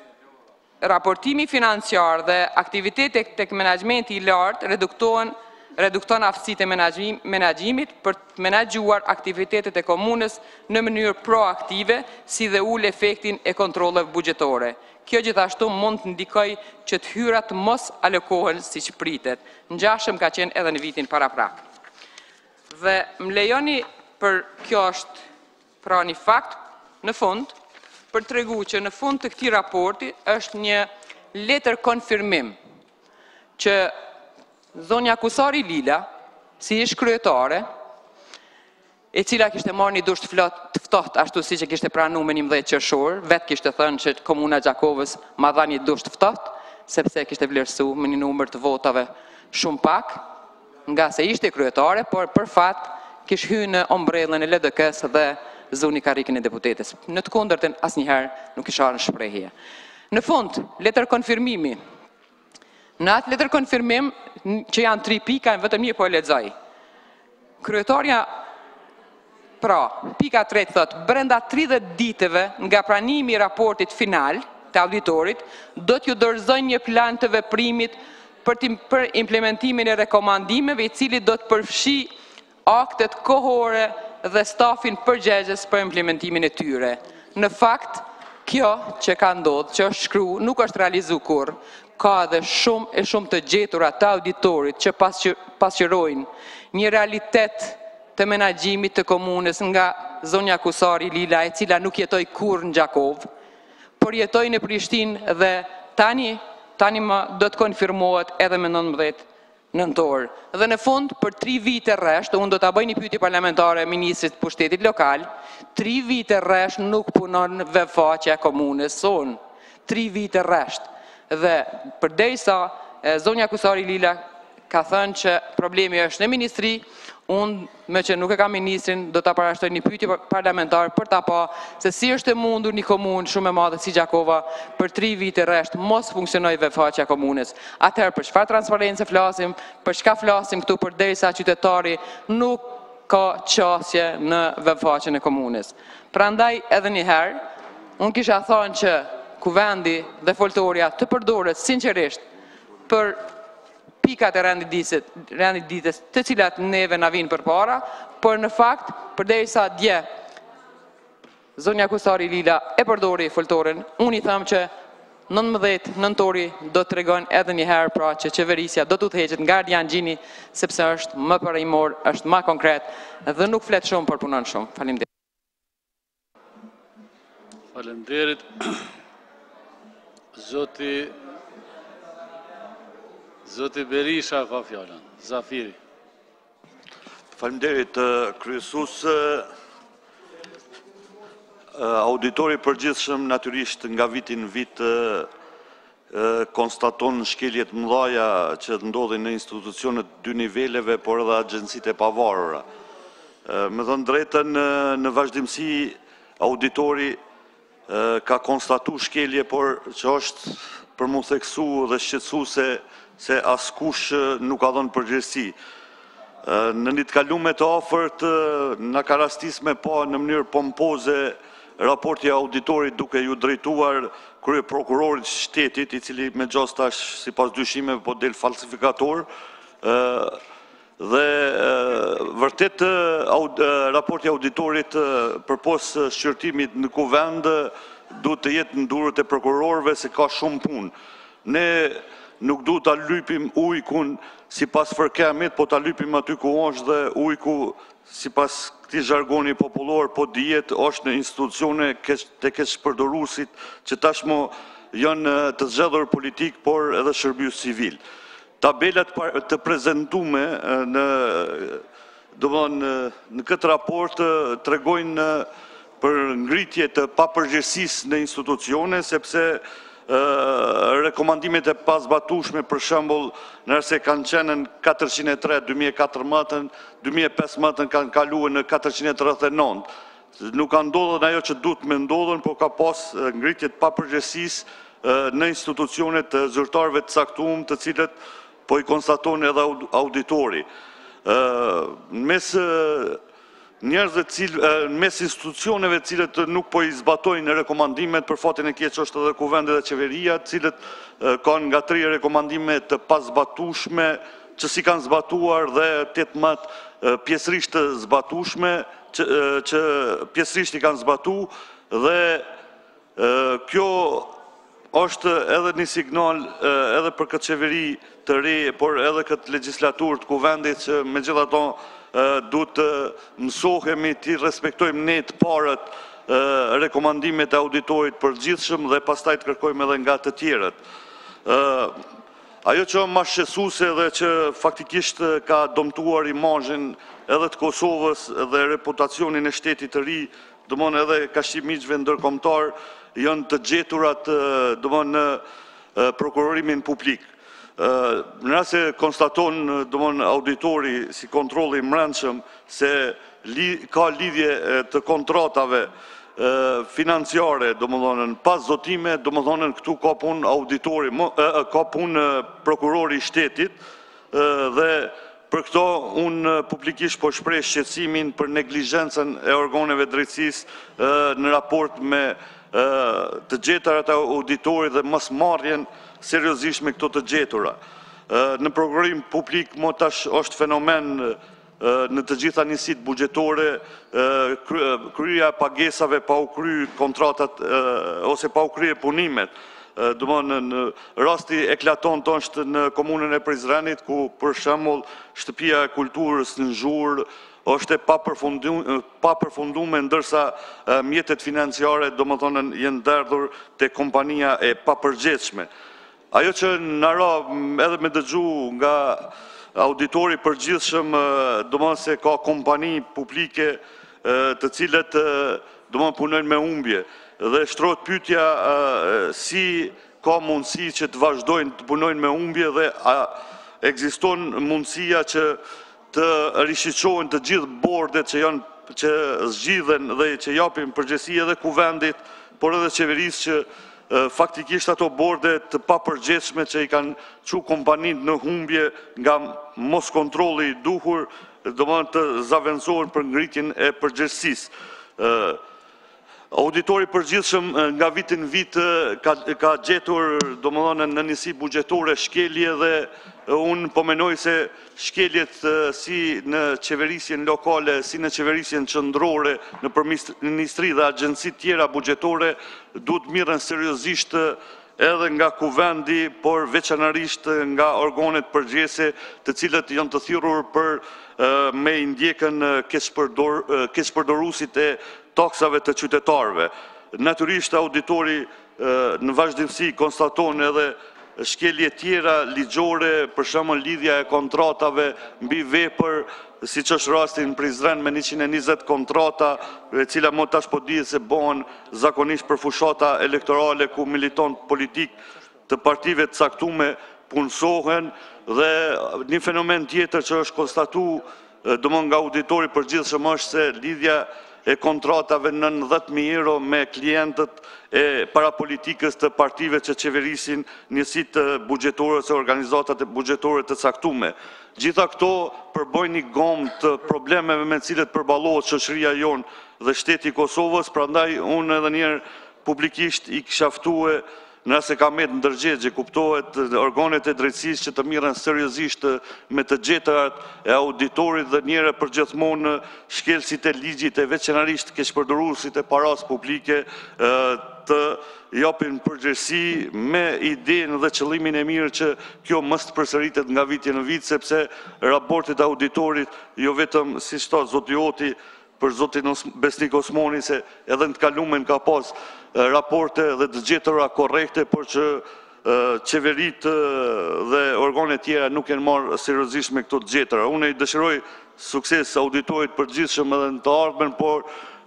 raportimi financiar dhe aktivitetet tek menaxhmenti i lartë redukton aftësitë e menaxhimit për të menaxhuar aktivitetet e komunës në mënyrë proaktive, si dhe ul efektin e kontrolleve buxhetore. Kjo gjithashtu mund të ndikojë që të hyrat mos alokohen siç pritet. Ngjashëm ka qenë edhe në vitin paraprak. Dhe më lejoni, për kjo është pra një fakt në fund, për të treguar që në fund të këtij raporti është një letër konfirmim që zonja Kusari Lila, si ish kryetare, e cila kishte marrë një dush të ftohtë, ashtu si që kishte pranuar me 11 qershor, vetë kishte thënë që komuna Gjakovës ma dha një dush të ftohtë, sepse kishte vlerësuar me një numër të votave shumë pak, nga se ishte kryetare, por për fat kishte hyrë në ombrellën e LDK-s dhe zoni karrikën e deputetës. Në të kundërtën asnjëherë nuk kisha në shprehje. Në fund, letër konfirmimi. Në atë letër konfirmim, që janë 3 pika, vetëm një po e lexoj. Kryetarja, pra, pika 3 thot, brenda 30 ditëve nga pranimi i raportit final të auditorit, do t'ju dorëzojnë një plan të veprimit për implementimin e rekomandimeve, i cili do të përfshi aktet kohore dhe stafin përgjegjës për implementimin e tyre. Në fakt, kjo që ka ndodhur, që është shkruar, nuk është realizuar kurrë. Ka edhe shumë të gjetura të auditorit që pasqyrojnë një realitet të menaxhimit të komunës nga zonja Kusari Lila, e cila nuk jetoi kurrë në Gjakovë, por jetoi në Prishtinë dhe tani më do të konfirmohet edhe me 19 nëntor. Dhe në fund, për 3 vite rresht, unë do të bëj një pyetje parlamentare ministrit pushtetit lokal, 3 vite rresht nuk punon vefaqja komunës sonë. 3 vite rresht. Dhe përderisa zonja Kusari Lila ka thënë që problemi është në ministri, unë me që nuk e kam ministrin, do të parashtoj një pyetje parlamentar për ta pa se si është e mundur një komunë shumë e madhe si Gjakova për 3 vite rresht mos funksionoj vefaqja komunës. Atëherë për çfarë transparencë flasim, për çka flasim këtu përderisa qytetari nuk ka qasje në vefaqjen e komunës. Prandaj edhe një herë, unë kisha thënë që Kuvendi dhe foltorja të përdoret sinqerisht për pikat e renditjes të cilat neve na vinë përpara, por në fakt, përderisa dje zonja Kusari Lila e përdori foltoren, unë i them që 19 nëntori do të tregon edhe një herë pra që qeverisja do të udhëheqet nga Ardian Gjini, sepse është më parajmor, është më konkret dhe nuk flet shumë, por punon shumë. Faleminderit. Faleminderit. Zoti Berisha ka fjallën. Zafiri. Faleminderit, kryesues. Auditori përgjithshëm natyrisht nga vitin në vit konstaton shkeljet mëdha që ndodhin në institucionet dy niveleve, por edhe agjencitë e pavarura. Me thënë drejtën, në vazhdimsi auditori ka konstatu shkelje, por që është për mu theksu dhe shqetsu se askush nuk ka dhënë përgjegjësi. Në një të kalume të afërt, në ka rastis me pa në mënyrë pompoze raporti auditorit duke ju drejtuar krye prokurorit shtetit, I cili me gjas tash si pas dyshime po del falsifikator, dhe vërtet raporti auditorit përpos shqyrtimit në Kuvend du të jetë në durët e prokurorëve se ka shumë punë. Ne nuk du të lypim ujkun si pas fërkemit, po të lypim aty ku është dhe ujku si pas këti zhargoni popullor, po dijet është në institucione të kesh përdorusit që tashmo janë të zgjedhur politik, por edhe shërbius civil. Tabelat të prezentume në këtë raport tregojnë për ngritje të papërgjegjësisë në institucione, sepse rekomandimet e pasbatueshme për shembull nëse kanë qenë në 403 2014, 2015 kanë kaluar në 439. Nuk ka ndodhur ajo që duhet me ndodhur, por ka pas ngritje të papërgjegjësisë në institucionet të zyrtarëve të caktuar, të cilët po I konstaton edhe auditori. Mes institucioneve cilët nuk po I zbatojnë rekomandimet, për fatin e keq është edhe Kuvendi dhe qeveria, cilët kanë nga 3 rekomandime të pasbatueshme, që si kanë zbatuar dhe 18 pjesërisht të zbatueshme, që pjesërisht I kanë zbatu, dhe kjo është edhe një signal edhe për këtë qeveri të re, por edhe këtë legislatur të Kuvendit, që me gjithato du të mësohemi të respektojmë ne të parët rekomandimet e auditorit përgjithshëm dhe pastaj të kërkojmë edhe nga të tjerët. Ajo që më shqetësuese dhe që faktikisht ka dëmtuar imazhin edhe të Kosovës dhe reputacionin e shtetit të ri, domthon edhe kashimiqve ndërkombëtar, janë të gjeturat në prokurorimin publik. Në rast se konstaton auditori si kontrolli I mbrëmshëm se ka lidhje të kontratave financiare, domethënë pas zotime, domethënë këtu ka punë auditori, ka punë prokurori I shtetit, dhe për këto unë publikisht po shpreh shqetësimin për neglizhencën e organeve drejtësisë në raport me të gjetarat e auditorit dhe mosmarrjen seriozisht me këto të gjetura. Në prokurim publik mo tash është fenomen në të gjitha njësitë buxhetore, kryerja e pagesave pa u kryer kontratat ose pa u kryer punimet. Në rasti eklatant është në komunën e Prizrenit, ku për shembull shtëpia e kulturës në Zhurë është e papërfunduar, ndërsa mjetet financiare domethënë janë derdhur te kompania e papërgjegjshme. Ajo që na ra edhe me dëgju nga auditori përgjithshëm, domethënë se ka kompani publike të cilët domethënë punojnë me humbje, dhe shtrohet pyetja si ka mundësi që të vazhdojnë të punojnë me humbje dhe a ekziston mundësia që të rishiqohen të gjithë bordet që zgjidhen dhe që japin përgjegjësi edhe Kuvendit, por edhe qeverisë, që faktikisht ato borde të papërgjegjshme që I kanë çu kompaninë në humbje nga mos kontrolli I duhur, domethënë të zaventësohen për ngritjen e përgjegjësisë. Auditori përgjithshëm nga vit në vit ka gjetur domethënë në njësi buxhetore shkelje, dhe unë po menoj se shkeljet si në qeverisjen lokale, si në qeverisjen qendrore, në ministri dhe agjenci tjera buxhetore, duhet mirën seriozisht edhe nga Kuvendi, por veçanërisht nga organet përgjegjëse, të cilët janë të thirrur për me I ndjekën keqpërdoruesit e taksave të qytetarëve. Natyrisht auditori në vazhdimsi konstaton edhe shkelje tjera ligjore, për shembull lidhja e kontratave mbi vepër, siç është rasti në Prizren me 120 kontrata, e cila më tash po dihet se bëhen zakonisht për fushata elektorale ku militant politik të partive të caktuar punësohen, dhe një fenomen tjetër që është konstatuar domon nga auditori përgjithshëm është se lidhja e kontratave në 90.000 euro me klientët e parapolitikës të partive që qeverisin njësitë buxhetore ose organizatat e buxhetore të caktuar. Gjitha këto përbojnë një gomë të problemeve me cilët përballohet shoqëria jonë dhe shteti i Kosovës, prandaj unë edhe njerë publikisht i kisha ftue nëse ka me të ndërgjegje, kuptohet organet e drejtësisë që të mirën seriozisht me të gjetërat e auditorit dhe njëre përgjithmonë shkelësit e ligjit e veçanarisht keqpërdoruesit e paras publike të japin përgjegjësi me idenë dhe qëllimin e mirë që kjo mos të përsëritet nga viti në vit, sepse raportet e auditorit jo vetëm siç thotë zoti Joti për zotin Besnik Osmani se edhe në të kalumen ka pas raporte dhe të gjetëra korrekte, por që qeverit dhe organet tjera nuk janë marrë seriozisht me këto të gjetëra. Unë i dëshiroj sukses auditorit përgjithshëm edhe në të ardhmen, por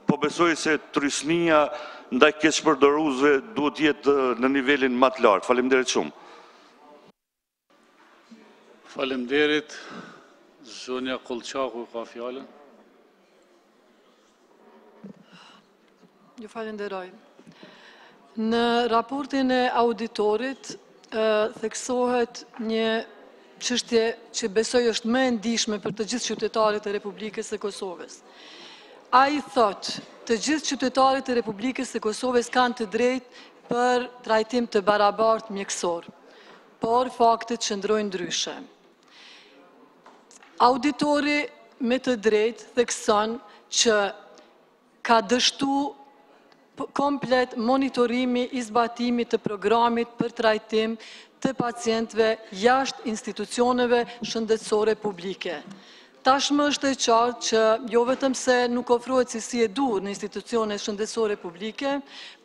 po besoj se trysnia ndaj keqpërdoruesve duhet jetë në nivelin më të lartë. Faleminderit shumë. Faleminderit. Zonja Kollçaku ka fjalën. Ju falenderoj. Në raportin e auditorit theksohet një çështje që besoj është më e ndihshme për të gjithë qytetarët e Republikës së Kosovës. Ai thotë, të gjithë qytetarët e Republikës së Kosovës kanë të drejtë për trajtim të barabartë mjekësor, por faktet qëndrojnë ndryshe. Auditori me të drejtë thekson që ka dështu komplet monitorimi i zbatimit të programit për trajtim të pacientëve jashtë institucioneve shëndetësore publike. Tashmë është e qartë që jo vetëm se nuk ofrohet si e duhur në institucione shëndetësore publike,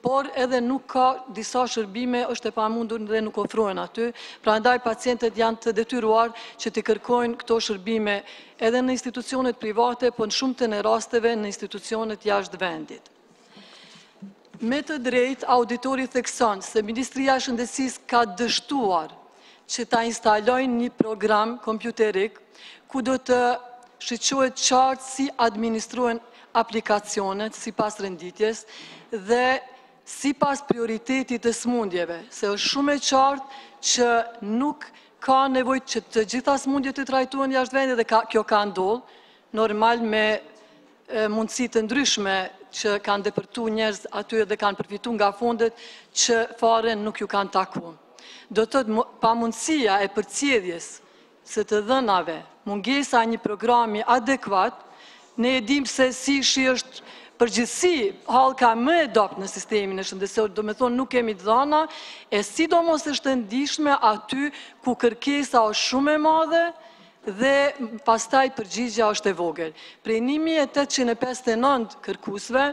por edhe nuk ka disa shërbime është e pamundur dhe nuk ofrohen aty, prandaj pacientët janë të detyruar që të kërkojnë këto shërbime edhe në institucionet private, por në shumtën e rasteve në institucionet jashtë vendit. Me të drejtë, auditori thekson se Ministria e Shëndetësisë ka dështuar që ta instalojnë një program kompjuterik ku do të shqyqohet qartë si administrohen aplikacionet sipas renditjes dhe sipas prioritetit të smundjeve, se është shumë e qartë që nuk ka nevojë që të gjitha smundjet të trajtohen jashtë vendit dhe kjo ka ndodhur, normal me mundësi të ndryshme që kanë depërtu njerëz aty dhe kanë përfitu nga fondet që fare nuk ju kanë taku. Do të thotë pamundësia e përcjelljes së të dhënave, mungesa një programi adekuat, ne e dim se si është përgjithësi hallka më e dobët në sistemin e shëndetësor, do me thonë nuk kemi dhëna, e sidomos është e ndihshme aty ku kërkesa është shumë e madhe, dhe pastaj përgjigja është e vogël. Prej 1859 kërkuesve,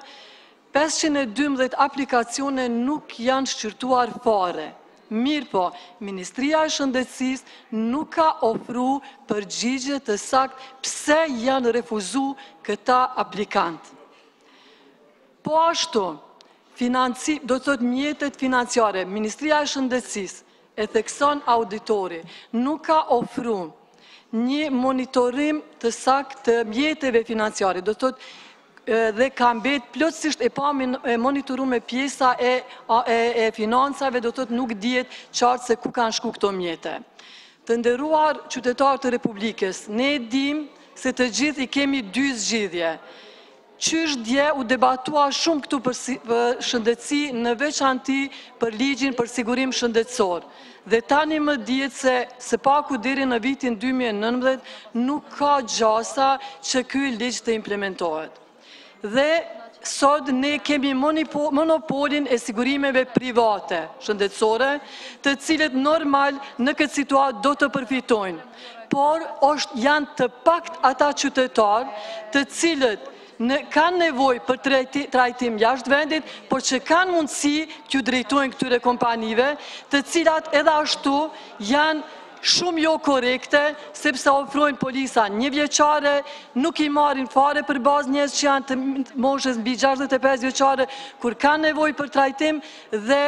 512 aplikacione nuk janë shqyrtuar fare. Mirë po, Ministria e Shëndetësisë nuk ka ofru përgjigje të saktë pse janë refuzu këta aplikantë. Po ashtu, do të thotë mjetet financiare, Ministria e Shëndetësisë e thekson auditori, nuk ka ofru një monitorim të saktë të mjeteve financiare, do të thotë dhe ka mbet plotësisht e pamin e monitoruar pjesa e financave, do të thotë nuk dihet qartë se ku kanë shku këto mjete. Të nderuar qytetarë të Republikës, ne e dim se të gjithë i kemi dy zgjidhje. Qysh dje u debatua shumë këtu për shëndetësi, në veçanti për ligjin për sigurim shëndetësor. Dhe tani më dihet se së paku deri në vitin 2019 nuk ka gjasa që ky ligj të implementohet. Dhe sot ne kemi monopolin e sigurimeve private shëndetësore, të cilët normal në këtë situatë do të përfitojnë. Por janë të pakt ata qytetarë të cilët kanë nevojë për trajtim jashtë vendit, por që kanë mundësi t'ju drejtojnë këtyre kompanive, të cilat edhe ashtu janë shumë jo korekte, sepse ofrojnë polisa një vjeqare, nuk i marrin fare për bazë njerëz që janë të moshës mbi 65 vjeqare, kur kanë nevojë për trajtim dhe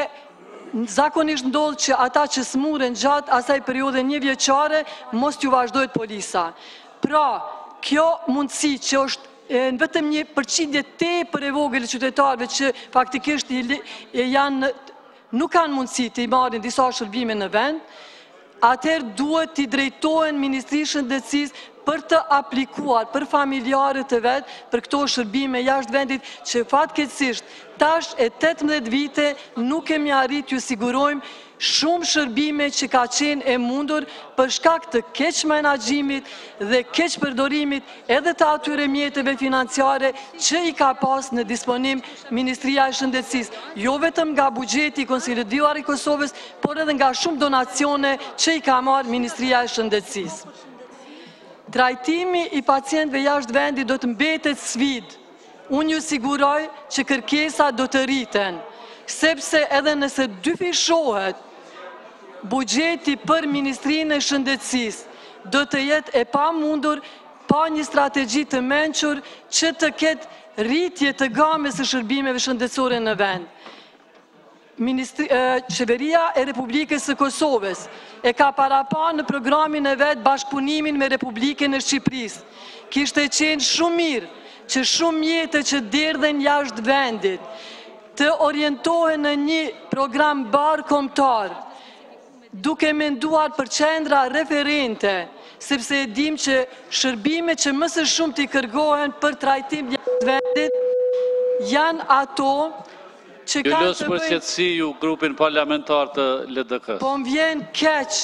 zakonisht ndodhë që ata që smuren gjatë asaj periode një vjeqare, mos t'ju vazhdojt polisa. Pra, kjo mundësi që është në vetëm një përqindje tepër e vogël qytetarëve që faktikisht nuk kanë mundësi të i marrin disa shërbime në vend, atëherë duhet t'i drejtohen Ministri Shëndetësisë për të aplikuar për familjarët të vetë për këto shërbime jashtë vendit që fatkeqësisht tash e 18 vite nuk kemi arrit t'ju sigurojmë shumë shërbime që ka qenë e mundur për shkak të keq menaxhimit dhe keq përdorimit edhe të atyre mjeteve financiare që i ka pas në disponim Ministria e Shëndetësisë, jo vetëm nga buxheti konsoliduar i Kosovës, por edhe nga shumë donacione që i ka marrë Ministria e Shëndetësisë. Trajtimi i pacientëve jashtë vendit do të mbetet sfidë. Unë ju siguroj që kërkesa do të rriten, sepse edhe nëse dyfishohet buxheti për Ministrinë e Shëndetësisë do të jetë e pamundur pa një strategji të mençur që të ketë rritje të gamës së shërbimeve shëndetësore në vend. Qeveria e Republikës së Kosovës e ka parapa në programin e vetë bashkëpunimin me Republikën e Shqipërisë. Kishte qenë shumë mirë që shumë mjete që derdhen jashtë vendit të orientohen në një program barë kombëtar, duke menduar për qendra referente, sepse e dim që shërbime që më së shumë t'i kërgohen për trajtim jashtë vendit janë ato që Ju kanë lësë të për bëjnë. qetësi ju grupin parlamentar të LDK-s. Po më vjen keq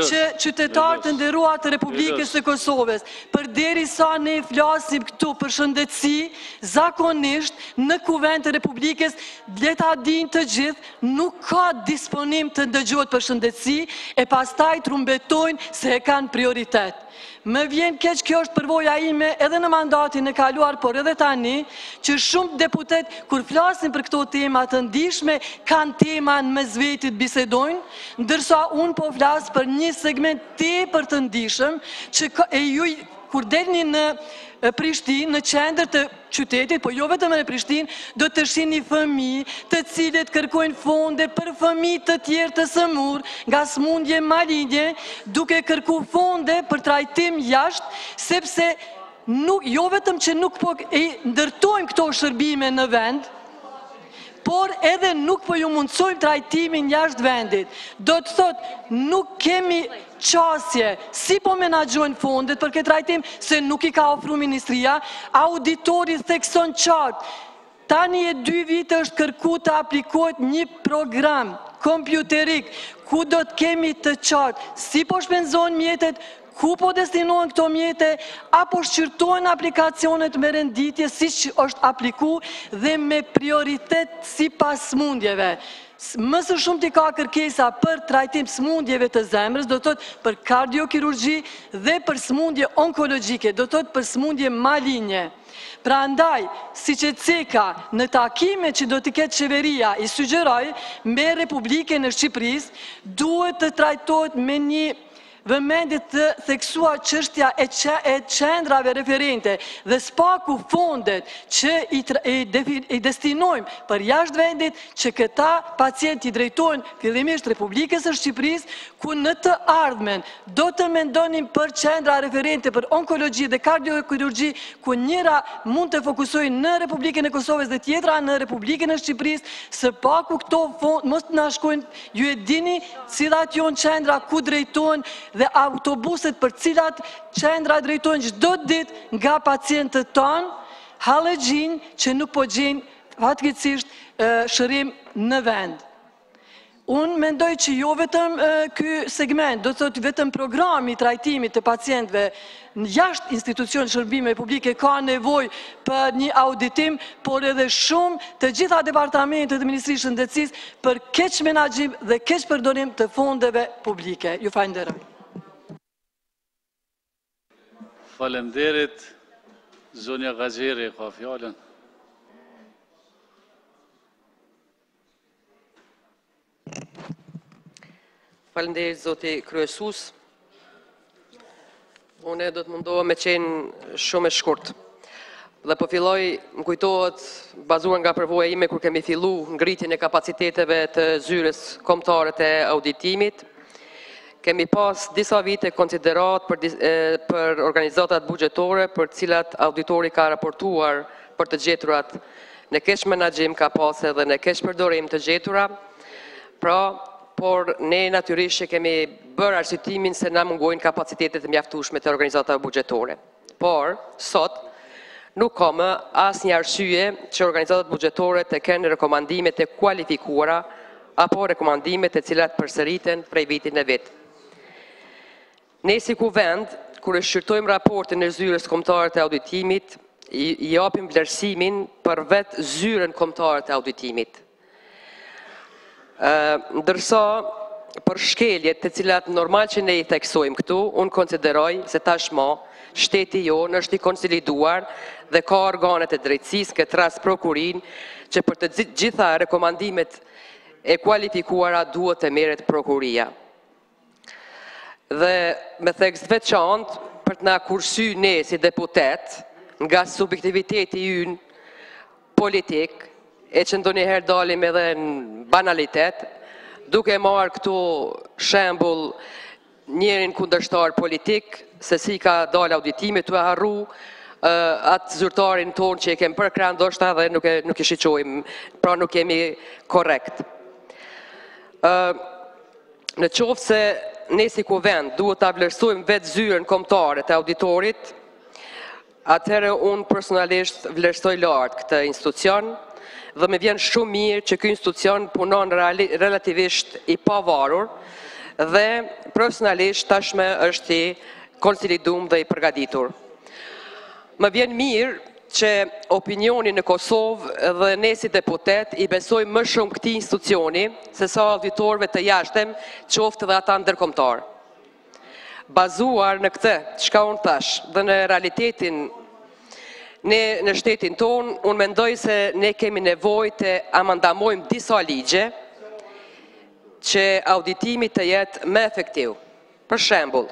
që qytetarët të nderuar të Republikës së Kosovës, përderisa ne flasim këtu për shëndetësi, zakonisht në Kuvend të Republikës, le ta dinë të gjithë, nuk ka disponim të ndëgjohet për shëndetësi, e pastaj trumbetojnë se e kanë prioritet. Më vjen keq, kjo është përvoja ime edhe në mandatin e kaluar, por edhe tani, që shumë deputet, kur flasin për këto tema të ndihshme, kanë tema në mes vetit bisedojnë, ndërsa unë po flas për një segment tepër të ndihshëm, që kur delni në Prishtinë, në qendër të qytetit, po jo vetëm në Prishtinë, do të shihni fëmijë të cilët kërkojnë fonde për fëmijë të tjerë të sëmur, nga smundje maligne, duke kërku fonde për trajtim jashtë, sepse jo vetëm që nuk po ndërtojmë këto shërbime në vend, por edhe nuk po ju mundsojmë trajtimin jashtë vendit. Do të thotë, nuk kemi qasje si po menaxhojnë fondet për këtë trajtim, se nuk i ka ofru Ministria, auditori thekson qartë. Tani e 2 vite është kërku të aplikohet një program kompjuterik, ku do të kemi të qartë si po shpenzojnë mjetet, ku po destinohen këto mjete, apo shqyrtojnë aplikacionet me renditje si që është apliku dhe me prioritet si pas smundjeve. Mësë shumë t'i ka kërkesa për trajtim smundjeve të zemrës, do të thotë për kardiokirurgji dhe për smundje onkologjike, do të thotë për smundje malinje. Pra ndaj, si që ceka në takime që do t'i ketë qeveria, i sugjeroj me Republikën e Shqipërisë, duhet të trajtojt me një vëmendje të theksuar çështja e qendrave referente dhe spaku fondet që i destinojmë për jashtë vendit që këta pacienti i drejtojnë fillimisht Republikës së Shqipërisë, ku në të ardhmen do të mendonim për qendra referente për onkologji dhe kardiokirurgji, ku njëra mund të fokusojë në Republikën e Kosovës dhe tjetra në Republikën e Shqipërisë, së paku këto fond mos na shkojnë, ju e dini cilat janë qendra ku drejtohen dhe autobuset për cilat qendra drejtojnë çdo ditë nga pacientët tonë, hallëgjin që nuk po gjejnë fatkeqësisht shërim në vend. Unë mendoj që jo vetëm ky segment, do të thotë vetëm programi i trajtimit të pacientëve jashtë institucion shërbime publike ka nevojë për një auditim, por edhe shumë të gjitha departamentet e Ministrisë së Shëndetësisë për keq menaxhim dhe keq përdorim të fondeve publike. Ju falenderoj. Falenderit. Zonja Gazeri ka fjallën. Faleminderit zoti kryesues. Unë do të mundohem me qenë shumë e shkurt. Dhe po filloj, më kujtohet, bazuar nga përvoja ime kur kemi fillu ngritjen e kapaciteteve të zyres kombëtare të auditimit, kemi pas disa vite konsiderat për organizatat buxhetore për cilat auditori ka raportuar për të gjeturat në keq menaxhim, ka pas edhe në keq përdorim të gjetura, por ne natyrisht që kemi bërë arsyetimin se na mungojnë kapacitetet e mjaftueshme të organizatave buxhetore. Por, sot, nuk ka më asnjë arsye që organizatat buxhetore të kenë rekomandimet e kualifikuara apo rekomandimet e cilat përsëriten prej vitit në vit. Ne si Kuvend, kur e shqyrtojmë raportin e zyres kombëtare të auditimit, i japim vlerësimin për vetë zyren kombëtare të auditimit. Ndërsa për shkeljet të cilat normal që ne i theksojmë këtu, unë konsideroj se tashmë shteti jonë është i konsoliduar dhe ka organet e drejtësisë, këtë rast prokurin, që për të gjitha rekomandimet e kualifikuara duhet të merret prokuria. Dhe me theks veçantë për të na kursy ne si deputet nga subjektiviteti ynë politik, e që ndonjëherë dalim edhe në banalitet, duke marrë këtu shembull njërin kundërshtar politik, se si ka dalë auditimi, të e harru atë zyrtarin tonë që e kemë përkra ndoshta dhe nuk i shiqojmë, pra nuk jemi korrekt. Në qoftë se ne si Kuvend duhet ta vlerësojmë vetë zyrën kombëtare të auditorit, atëherë unë personalisht vlerësoj lartë këtë institucion, dhe me vjen shumë mirë që ky institucion punon relativisht i pavarur dhe profesionalisht tashme është i konsoliduar dhe i përgatitur. Më vjen mirë që opinioni në Kosovë dhe ne si deputet i besojmë më shumë këtij institucioni se sa auditorëve të jashtëm, qoftë dhe ata ndërkombëtar. Bazuar në këtë, çka unë thash, dhe në realitetin ne në shtetin tonë, unë mendoj se ne kemi nevojë të amandamojmë disa ligje që auditimi të jetë më efektiv. Për shembull,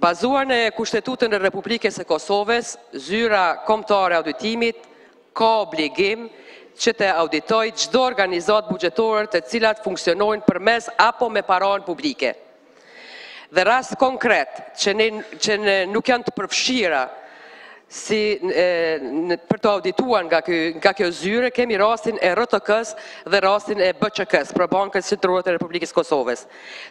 bazuar në Kushtetutën e Republikës së Kosovës, zyra kombëtare e auditimit ka obligim që të auditojë çdo organizatë buxhetore të cilat funksionojnë përmes apo me paranë publike. Dhe rast konkret që nuk janë të përfshira për të audituar nga kjo zyre, kemi rastin e RTK-s dhe rastin e BÇK-s, për Bankës Qendrore të Republikës Kosovës,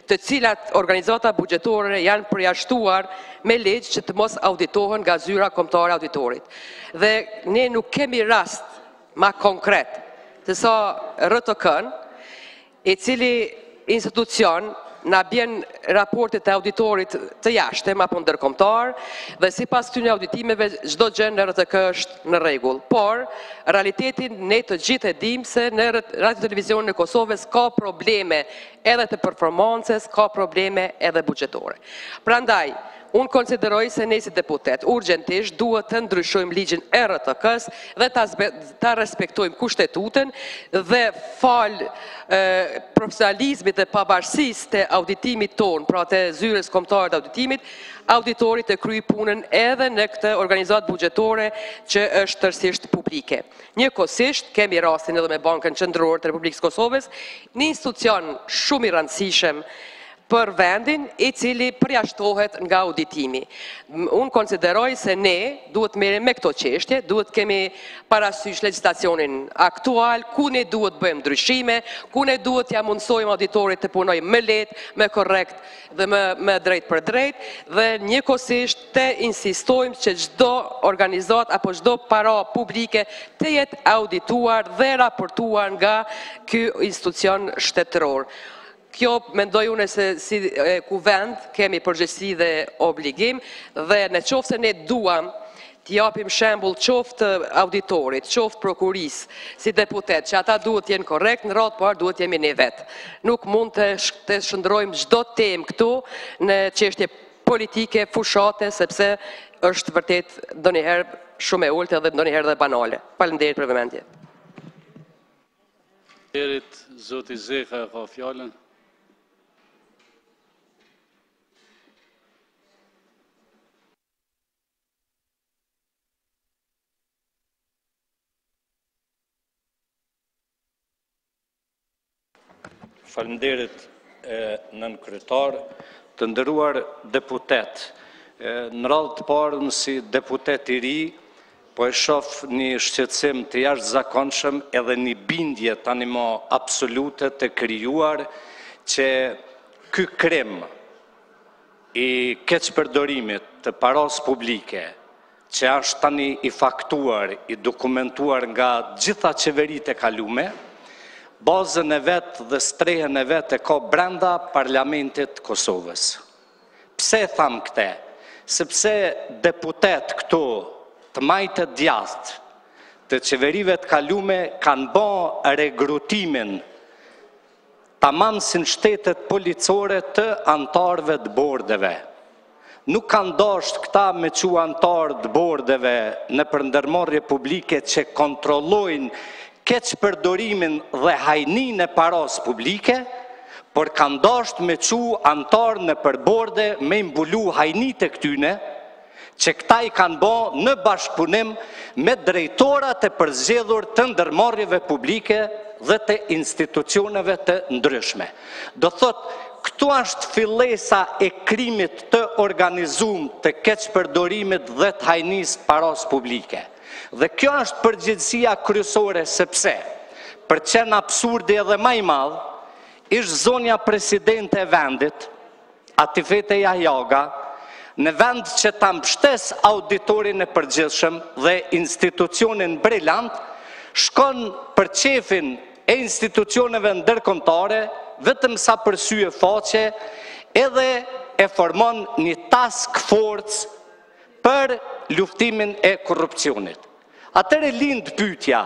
të cilat organizata buxhetore janë përjashtuar me ligj që të mos auditohen nga zyra kombëtare e auditorit. Dhe ne nuk kemi rast ma konkret se sa RTK-n, i cili institucion na bjen raportet e auditorit të jashtëm apo ndërkombëtar dhe sipas këtyre auditimeve çdo gjë në RTK është në rregull. Por realitetin ne të gjithë e dimë se në radio televizionin e Kosovës ka probleme edhe të performancës, ka probleme edhe buxhetore. Prandaj unë konsideroj se ne si deputet urgjentisht duhet të ndryshojmë ligjin e RTK-s dhe ta respektojmë Kushtetutën dhe fal profesionalizmit dhe pavarësisë të auditimit tonë, pra të zyres kombëtare të auditimit, auditorit të kryej punën edhe në këtë organizatë buxhetore që është tërësisht publike. Njëkohësisht kemi rastin edhe me Bankën Qendrore të Republikës Kosovës, një institucion shumë i rëndësishëm për vendin i cili përjashtohet nga auditimi. Unë konsideroj se ne duhet merrem me këto çështje, duhet kemi parasysh legjislacionin aktual, ku ne duhet bëjmë ndryshime, ku ne duhet ja mundsojmë auditorit të punojë më lehtë, më korrekt dhe më drejt për drejt, dhe njëkohësisht të insistojmë që çdo organizat apo çdo para publike të jetë audituar dhe raportuar nga ky institucion shtetëror. Kjo mendoj unë se si Kuvend kemi përgjegjësi dhe obligim, dhe në qoftë se ne duam të japim shembull qoftë auditorit, qoftë prokurisë, si deputet, që ata duhet jenë korrekt, në radhë parë duhet jemi ne vetë. Nuk mund të shndrojmë çdo temë këtu në çështje politike, fushate, sepse është vërtet ndonjëherë shumë e ulët edhe ndonjëherë dhe banale. Faleminderit për vëmendje. Zoti Zeka ka fjalën. Faleminderit nën kryetar, të nderuar deputet. Në radhë të parën si deputet i ri, po e shoh një shqetësim të jashtëzakonshëm edhe një bindje tani më absolute të krijuar që ky krim i keqpërdorimit të paras publike, që është tani i faktuar, i dokumentuar nga gjitha qeveritë e kalume, bazën e vetë dhe strehen e vetë e ka brenda Parlamentit Kosovës. Pse e tham këte? Sepse deputet këtu të majtë djathtë të qeverive të kalume kanë bë regrutimin tamam si në shtetet policore të antarëve të bordeve. Nuk kanë dashur këta me qua antarë të bordeve në përndërmarrje publike që kontrollojnë keqpërdorimin dhe hajnin e paras publike, por kanë dashur me qua antarë në përborde me mbulu hajnit e këtyne, që këta i kanë bë në bashkëpunim me drejtorat e përzgjedhur të ndërmarrjeve publike dhe të institucioneve të ndryshme. Do thot, këtu është fillesa e krimit të organizuar të keqpërdorimit dhe të hajnisë paras publike. Dhe kjo është përgjegjësia kryesore sepse, për qenë absurdi edhe më i madh, ishte zonja presidente e vendit, Atifete Jahjaga, në vend që ta mbështes auditorin e përgjithshëm dhe institucionin brillant, shkon për qefin e institucioneve ndërkombëtare, vetëm sa për sy e faqe, edhe e formon një task force për luftimin e korrupsionit. Atëre lind pyetja,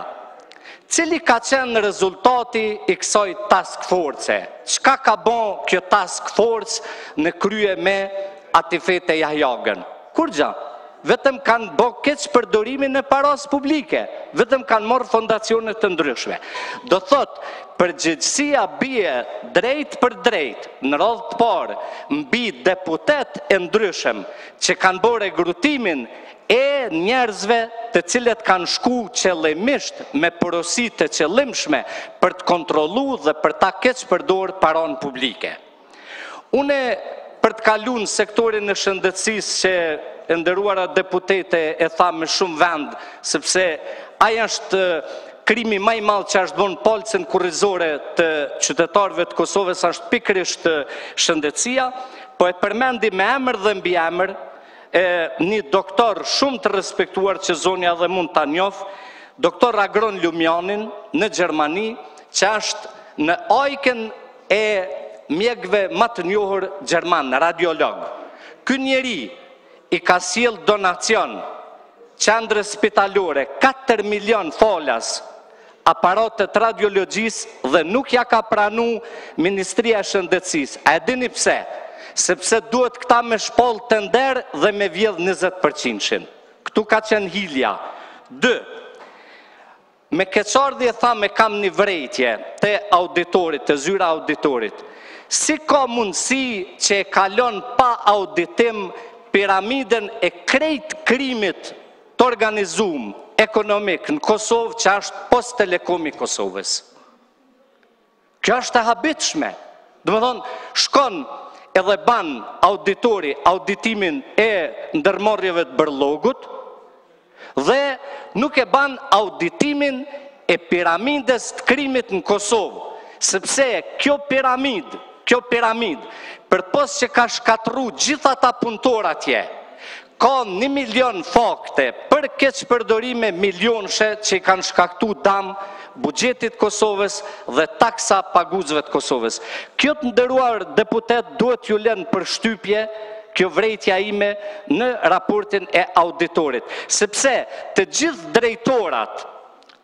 cili ka qenë rezultati i kësaj task force? Çka ka bën kjo task force në krye me Atifete Jahjagën? Kur gja? Vetëm kanë bë keqpërdorimin e paras publike, vetëm kanë marrë fondacione të ndryshme. Do thot, përgjegjësia bie drejt për drejt, në radhë të parë, mbi deputet e ndryshëm që kanë bërë regrutimin e njerëzve të cilët kanë shku qëllimisht me porosi të qëllimshme për të kontrollu dhe për ta keqpërdorur paran publike. Une për të kaluar në sektorin e shëndetësisë që e nderuara deputete e tha me shumë vend, sepse ai është krimi më i madh që është bën polcën kurrizore të qytetarëve të Kosovës është pikërisht shëndetësia, po e përmendi me emër dhe mbi emër një doktor shumë të respektuar që zonja dhe mund ta njoh, doktor Agron Lumjanin në Gjermani, që është në ajkën e mjekëve më të njohur gjerman, radiolog. Ky njeri i ka sjell donacion qendrës spitalore 4 milion falas aparatet radiologjisë dhe nuk ja ka pranu Ministria e Shëndetësisë. A e dini pse? Sepse duhet këta me shpoll të nder dhe me vjedh 20%. Këtu ka qenë hilja. 2. Me keqardhje tha me kam një vrejtje të auditorit, të zyra auditorit. Si ka mundësi që e kalon pa auditim piramiden e krejt krimit të organizum ekonomik në Kosovë që është Post Telekomi Kosovës? Kjo është e habitshme. Do të thonë, shkon edhe ban auditori auditimin e ndërmarrjeve të bërllogut dhe nuk e ban auditimin e piramides të krimit në Kosovë, sepse kjo piramid, për pos që ka shkatru gjitha ta punëtor atje, ka 1 milion fakte për keqpërdorime milionëshe që i kanë shkaktu dam buxhetit Kosovës dhe taksa paguesve të Kosovës. Kjo të nderuar deputet duhet ju lënë për shtypje kjo vrejtja ime në raportin e auditorit, sepse të gjithë drejtorat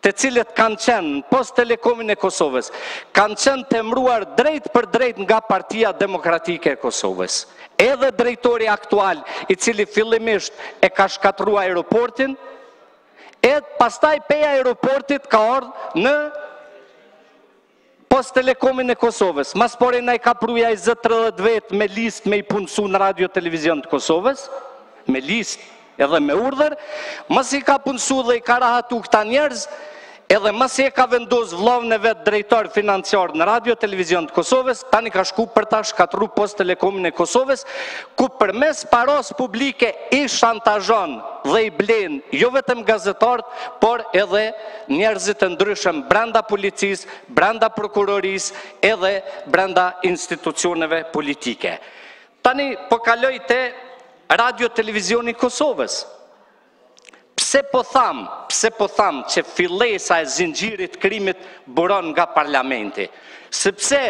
të cilët kanë qenë në Post Telekomin e Kosovës, kanë qenë të emëruar drejt për drejt nga Partia Demokratike e Kosovës. Edhe drejtori aktual, i cili fillimisht e ka shkatrua aeroportin, e pastaj pe aeroportit ka ardhë në Post Telekomin e Kosovës. Mas pore na i ka pruja 20-30 vetë me list me i punësu në Radio Televizion të Kosovës, me list edhe me urdhër, mas i ka punësu dhe i ka rahatu këta njerëz, edhe mas i e ka vendos vllavën e vetë drejtor financiar në Radio Televizion të Kosovës, tani ka shku për ta shkatru Post Telekomin e Kosovës, ku përmes paros publike i shantazhon dhe i blen jo vetëm gazetarët, por edhe njerëzit të ndryshëm brenda policisë, brenda prokurorisë, edhe brenda institucioneve politike. Tani po kaloj te Radio Televizioni Kosovës. Pse po tham që fillesa e zinxhirit krimit buron nga parlamenti? Sepse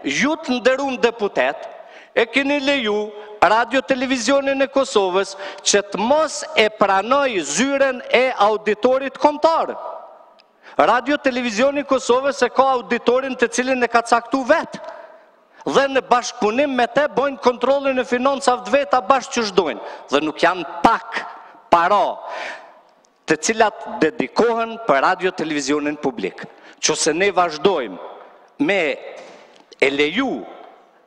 ju të nderuar deputet e keni leju Radio Televizionin e Kosovës që të mos e pranoj zyren e auditorit kombëtar. Radio Televizioni i Kosovës e ka auditorin të cilin e ka caktuar vetë. Dhe në bashkëpunim me te bojnë kontrollin e financave të veta bashkë që shdojnë. Dhe nuk janë pak para të cilat dedikohen për Radio Televizionin publik. Qëse ne vazhdojmë me e leju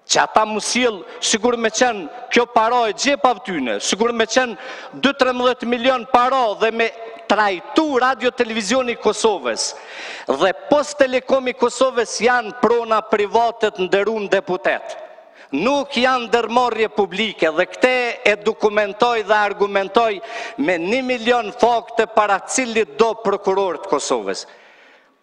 që ata mu sjell, sigur me qenë kjo para e gjepa vtyne, sigur me qenë 2-13 milion para dhe me trajtu Radio Televizioni Kosovës dhe Post Telekomi Kosovës janë prona privatet nderuar deputet. Nuk janë ndërmarrje publike dhe këte e dokumentoj dhe argumentoj me 1 milion fakte para cilit do prokuror të Kosovës.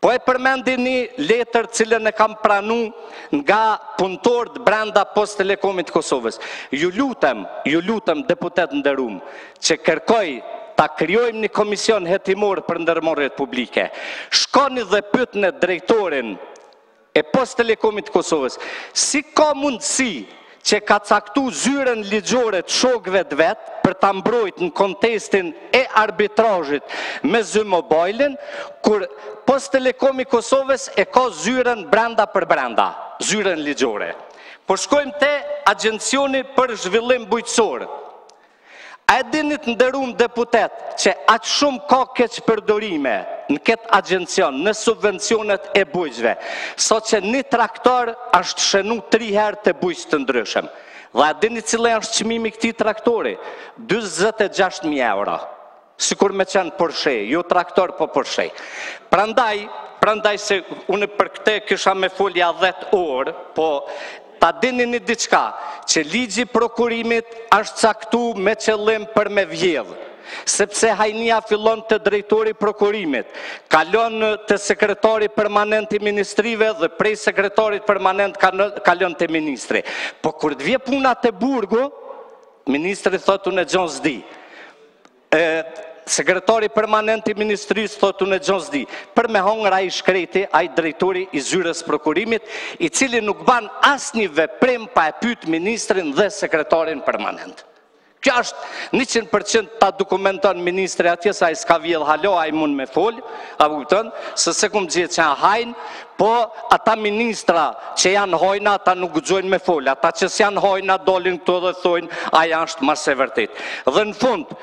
Po e përmendi një letër cilën e kam pranu nga punëtorët brenda Post Telekomit Kosovës. Ju lutem deputet nderuar që kërkoj ta krijojmë një komision hetimor për ndërmarrjet publike. Shkoni dhe pyetni drejtorin e Post Telekomit Kosovës, si ka mundësi që ka caktu zyren ligjore të shokëve të vetë për ta mbrojtur në kontestin e arbitrazhit me Zymobile-in, kur Post Telekomi Kosovës e ka zyren brenda për brenda, zyren ligjore. Po shkojmë te Agjencioni për Zhvillim Bujqësor. A e dinit nderuar deputet që aq shumë ka keq përdorime në këtë agjencion, në subvencionet e bujqëve, sa që një traktor është shënu 3 herë të bujqë të ndryshëm. Dhe a dinit cile është çmimi këtij traktori? 26.000 euro. Sikur me qenë Porsche, jo traktor, po Porsche. Prandaj se unë për këte kisha me folja 10 orë, po ta dini një diçka, që ligji prokurimit është caktu me qëllim për me vjedhë, sepse hajnia fillon të drejtori prokurimit, kalon të sekretari permanent i ministrive dhe prej sekretarit permanent kalon të ministri. Po kur të vje puna të burgu, ministri thotë unë e gjon s'di. Sekretari permanent i ministrisë thotë unë e gjon s'di. Për me hongra i shkreti, ai drejtori i zyrës prokurimit, i cili nuk ban asnjë veprim pa e pyet ministrin dhe sekretarin permanent. Kjo është 100% ta dokumenton ministri atje, sa ai s'ka vjedh halo, ai mund me fol, a kupton, se kum gjetë që janë hajnë, po ata ministra që janë hojna, ata nuk guxojnë me fol, ata që s'janë hojna dolin këto dhe thojnë, aja është mas e vërtet. Dhe në fund,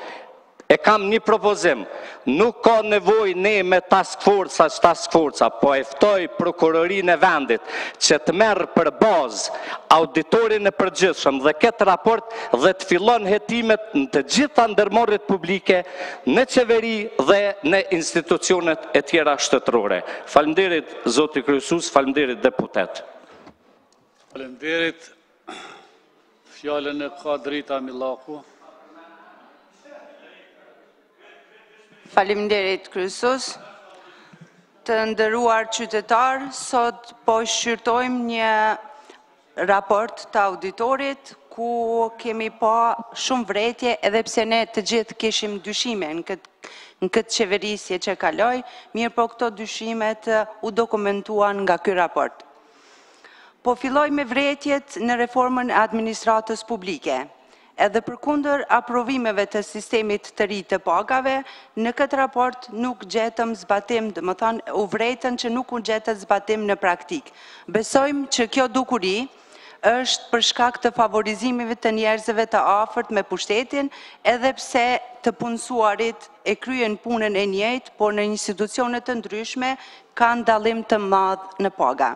e kam një propozim, nuk ka nevoj ne me task forca, po eftoj prokurorin e vendit që të merë për bazë auditorin e përgjithshëm dhe këtë raport dhe të fillon hetimet në të gjitha ndërmarrjet publike në qeveri dhe në institucionet e tjera shtetërore. Faleminderit zoti kryesues, faleminderit deputet. Faleminderit. Fjalën e ka Drita Millaku. Faleminderit kryesues. Të nderuar qytetar, sot po shqyrtojmë një raport të auditorit ku kemi pa shumë vretje edhe pse ne të gjithë kishim dyshime në këtë qeverisje që kaloi, mirë po këto dyshimet u dokumentuan nga ky raport. Po filloj me vretjet në reformën e administratës publike. Edhe përkundër aprovimeve të sistemit të ri të pagave, në këtë raport nuk gjetëm zbatim, dhe më thanë u vretën që nuk u gjetët zbatim në praktik. Besojmë që kjo dukuri është për shkak të favorizimeve të njerëzve të afërt me pushtetin, edhe pse të punësuarit e kryen punën e njëjtë, por në institucione të ndryshme kanë dallim të madh në paga.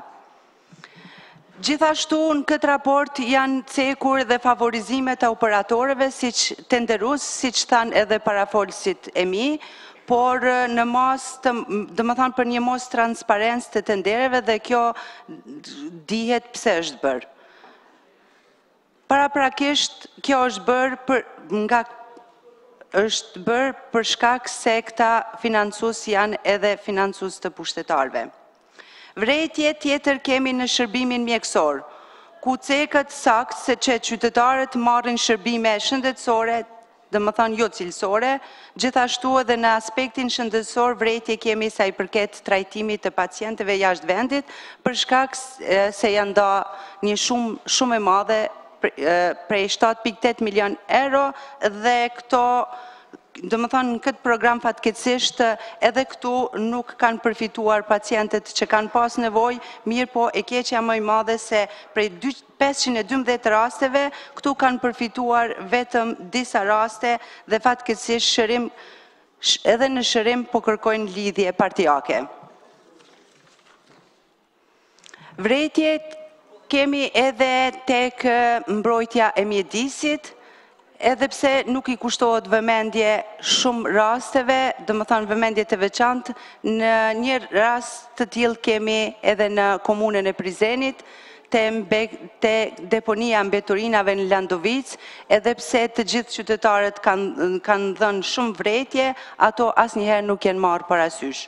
Gjithashtu në këtë raport janë cekur dhe favorizimet e operatorëve, siç tenderues, siç thanë edhe parafolësit e mi, por në mos domethënë për një mos transparencë të tendereve dhe kjo dihet pse është bërë. Paraprakisht kjo është bërë për shkak se këta financues janë edhe financues të pushtetarëve. Vrejtje tjetër kemi në shërbimin mjekësor, ku cekët sakt se që qytetarët marrin shërbime shëndetësore, domethënë jo cilësore, gjithashtu edhe në aspektin shëndetësor vrejtje kemi sa i përket trajtimit të pacientëve jashtë vendit, për shkak se janë nda një shumë e madhe prej 7.8 milion euro dhe këto domethënë në këtë program fatkeqësisht edhe këtu nuk kanë përfituar pacientët që kanë pas nevojë, mirë po e keqja më e madhe se prej 512 rasteve këtu kanë përfituar vetëm disa raste dhe fatkeqësisht edhe në shërim po kërkojnë lidhje partijake. Vrejtjet kemi edhe tek mbrojtja e mjedisit, edhe pse nuk i kushtohet vëmendje shumë rasteve, domethënë vëmendje të veçantë, në një rast të tillë kemi edhe në komunën e Prizenit, te deponia mbeturinave në Landovic, edhe pse të gjithë qytetarët kanë dhënë shumë vrejtje, ato asnjëherë nuk janë marrë parasysh.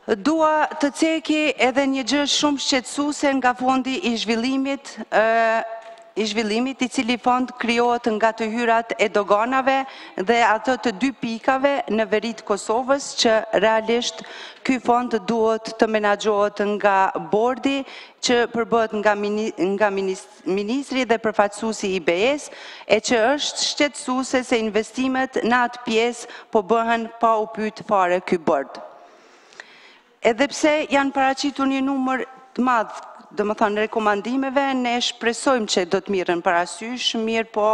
Dua të ceki edhe një gjë shumë shqetësuese nga fondi i zhvillimit, i cili fond krijohet nga të hyrat e doganave dhe ato të 2 pikave në veri të Kosovës, që realisht ky fond duhet të menaxhohet nga bordi, që përbëhet nga ministri dhe përfaqësuesi i BE-s, e që është shqetësuese se investimet në atë pjesë po bëhen pa u pyet fare ky bord. Edhe pse janë paraqitur një numër të madh, domethënë rekomandimeve, ne shpresojmë që do të mirën parasysh, mirë po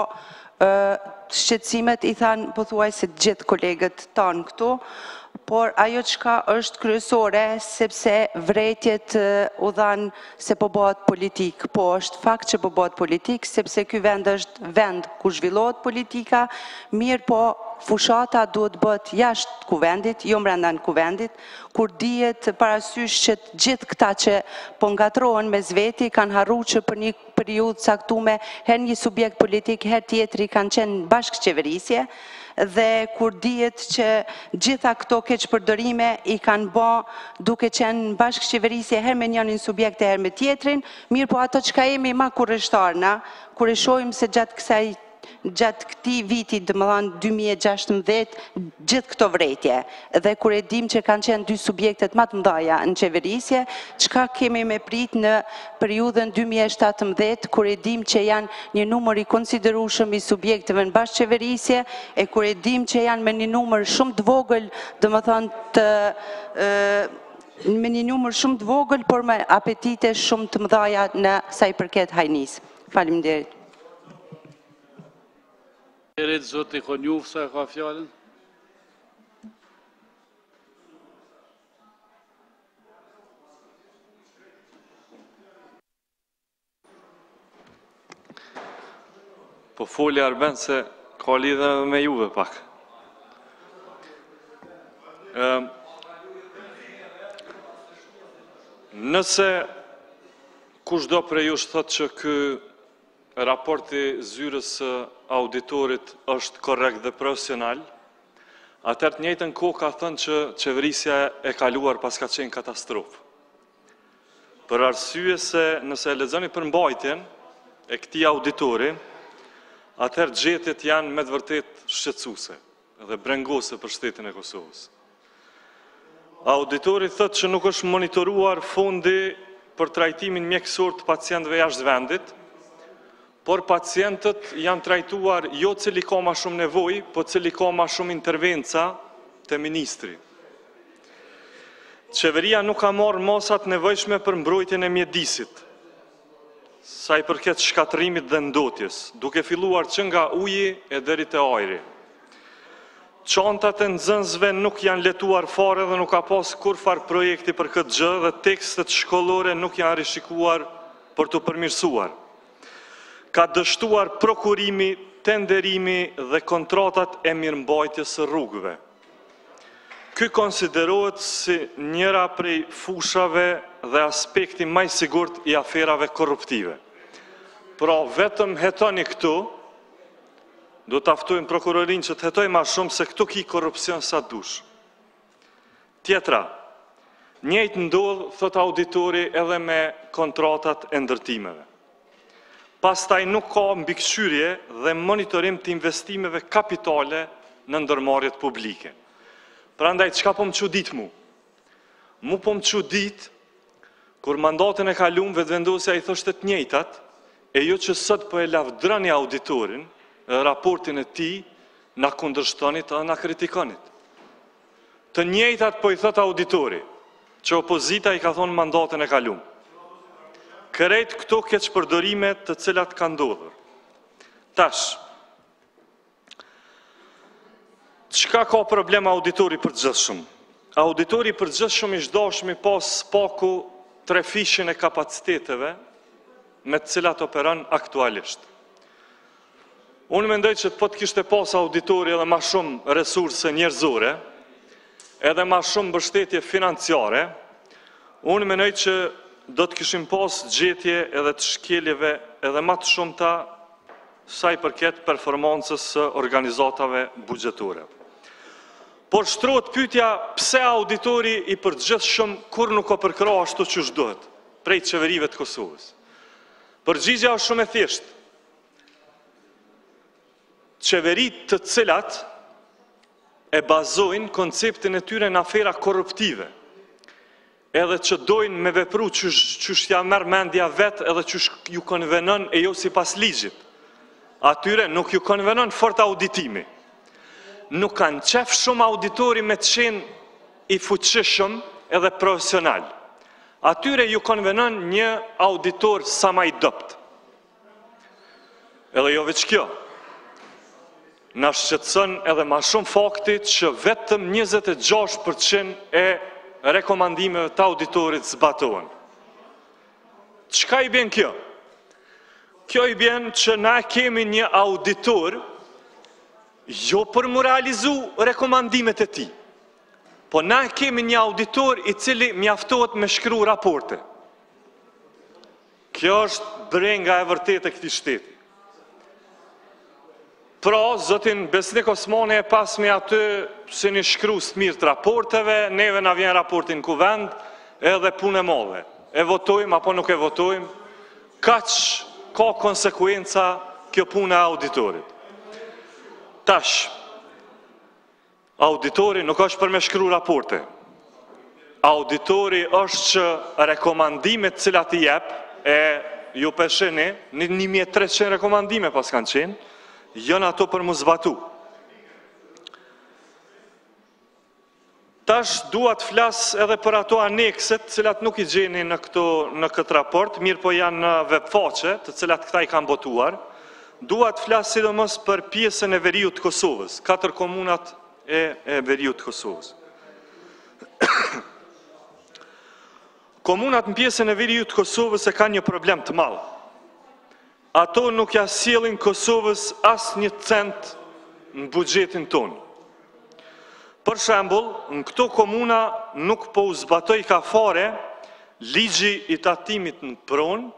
shqetësimet i thanë pothuajse të gjithë kolegët tanë këtu, por ajo çka është kryesore, sepse vrejtjet u dhanë se po bëhet politik, po është fakt që po bëhet politik, sepse ky vend është vend ku zhvillohet politika, mirë po fushata duhet bëhet jashtë Kuvendit, jo brenda në Kuvendit, kur dihet parasysh që gjithë këta që po ngatrohen mes veti kanë harruar që për një periudhë caktuar herë një subjekt politik, herë tjetri kanë qenë bashkëqeverisje, dhe kur dihet që gjitha këto keqpërdorime i kanë bë duke qenë bashkëqeverisje herë me njërin subjekt e herë me tjetrin, mirë po ato çka jemi ma kurreshtarna, kur e shohim se gjatë këtij viti, domethënë 2016, gjithë këto vrejtje, dhe kur e dim që kanë qenë 2 subjektet më të mëdha në qeverisje, çka kemi me prit në periudhën 2017, kur e dim që janë një numër i konsiderueshëm i subjekteve në bashkëqeverisje, e kur e dim që janë me një numër shumë të vogël, domethënë me një numër shumë të vogël, por me apetite shumë të mëdha në sa i përket hajnisë. Faleminderit. Zoti Konjuf, sa ka fjallën? Po foli Arben se ka lidhe me juve pak. Nëse kushdo prej jush thot që ky raporti zyrës auditorit është korrekt dhe profesional, atëherë të njëjtën kohë ka thënë që qeverisja e kaluar pas ka qenë katastrofë. Për arsye se nëse e lexoni përmbajtjen e këtij auditori, atëherë gjetjet janë me të vërtetë shqetësuese dhe brengose për shtetin e Kosovës. Auditori thotë që nuk është monitoruar fondi për trajtimin mjekësor të pacientëve jashtë vendit, por pacientët janë trajtuar jo cili ka ma shumë nevojë, po cili ka ma shumë intervenca të ministri. Qeveria nuk ka marrë masat nevojshme për mbrojtjen e mjedisit. sa i përket shkatërimit dhe ndotjes, duke filluar që nga uji e deri te ajri. Çantat e nxënësve nuk janë letuar fare dhe nuk ka pas kurfar projekti për këtë gjë dhe tekstet shkollore nuk janë rishikuar për të përmirësuar. Ka dështuar prokurimi, tenderimi dhe kontratat e mirëmbajtjes së rrugëve. Ky konsiderohet si njëra prej fushave dhe aspekti më i sigurt i aferave korruptive. Pra, vetëm hetoni këtu, do të aftojmë prokurorin që të hetoj ma shumë se këtu ki korupcion sa dush. Tjetra, njëjtë ndodhë, thot auditori, edhe me kontratat e ndërtimeve. Pastaj nuk ka mbikëqyrje dhe monitorim të investimeve kapitale në ndërmarrjet publike. Prandaj, çka po më çudit mu? Mu po më çudit, kur mandatin e kalum, vetëvendosja i thoshte të njëjtat, e jo që sot po e lavdrani auditorin, raportin e tij, na kundërshtonit dhe na kritikonit. Të njëjtat po i thot auditori, që opozita i ka thonë mandatin e kalum. Krejt këto keqpërdorime të cilat kanë ndodhur. Tash, çka ka problem auditori përgjithshëm? Auditori përgjithshëm i dashmi pas spaku trefishin e kapaciteteve me të cilat operon aktualisht. Unë mendoj që po të kishte pas auditori edhe ma shumë resurse njerëzore, edhe ma shumë mbështetje financiare, unë mendoj që do të kishim pas gjetje edhe të shkeljeve edhe ma të shumta sa i përket performancës së organizatave buxhetore. Por shtrohet pyetja pse auditori i përgjithshëm kur nuk o përkra ashtu që duhet prej qeverive të Kosovës. Përgjigjja është shumë e thjeshtë. Qeverit të cilat e bazojnë konceptin e tyre në afera korruptive, edhe që dojnë me vepru qysh ja merr mendja vetë edhe qysh ju konvenon e jo si pas ligjit. Atyre nuk ju konvenon fort auditimi. Nuk kanë qef shumë auditori me të qenë i fuqishëm edhe profesional. Atyre ju konvenon një auditor sa ma i dopt. Edhe jo veç kjo. Na shqetëson edhe ma shumë fakti që vetëm 26% e rekomandimeve të auditorit zbatohen. Çka i bjen kjo? Kjo i bjen që na kemi një auditor jo për më realizu rekomandimet e tij, po na kemi një auditor i cili mjaftohet me shkru raporte. Kjo është brenga e vërtet e këtij shteti. Pra, zotin Besnik Osmani e pas me aty si një shkru smirë të raporteve, neve na vjen raportin Kuvend, edhe punë e madhe. E votojmë apo nuk e votojmë, kaq ka konsekuenca kjo punë e auditorit. Tash, auditori nuk është për me shkru raporte. Auditori është që rekomandimet cilat i jep, e ju pesheni, 1300 rekomandime pas kanë qenë, jënë ato për mu zbatu. Tash duat flas edhe për ato anekset, cilat nuk i gjeni në këtë raport, mirë po janë në webfaqe, të cilat këta i kanë botuar. Duat flas sidomos për pjesën e veriut të Kosovës, 4 komunat e veriut të Kosovës. Komunat në pjesën e veriut të Kosovës e kanë një problem të madh. Ato nuk ja sjellin Kosovës as një cent në buxhetin tonë. Për shembull, në këto komuna nuk po u zbatoi ka fare ligji i tatimit në pronë,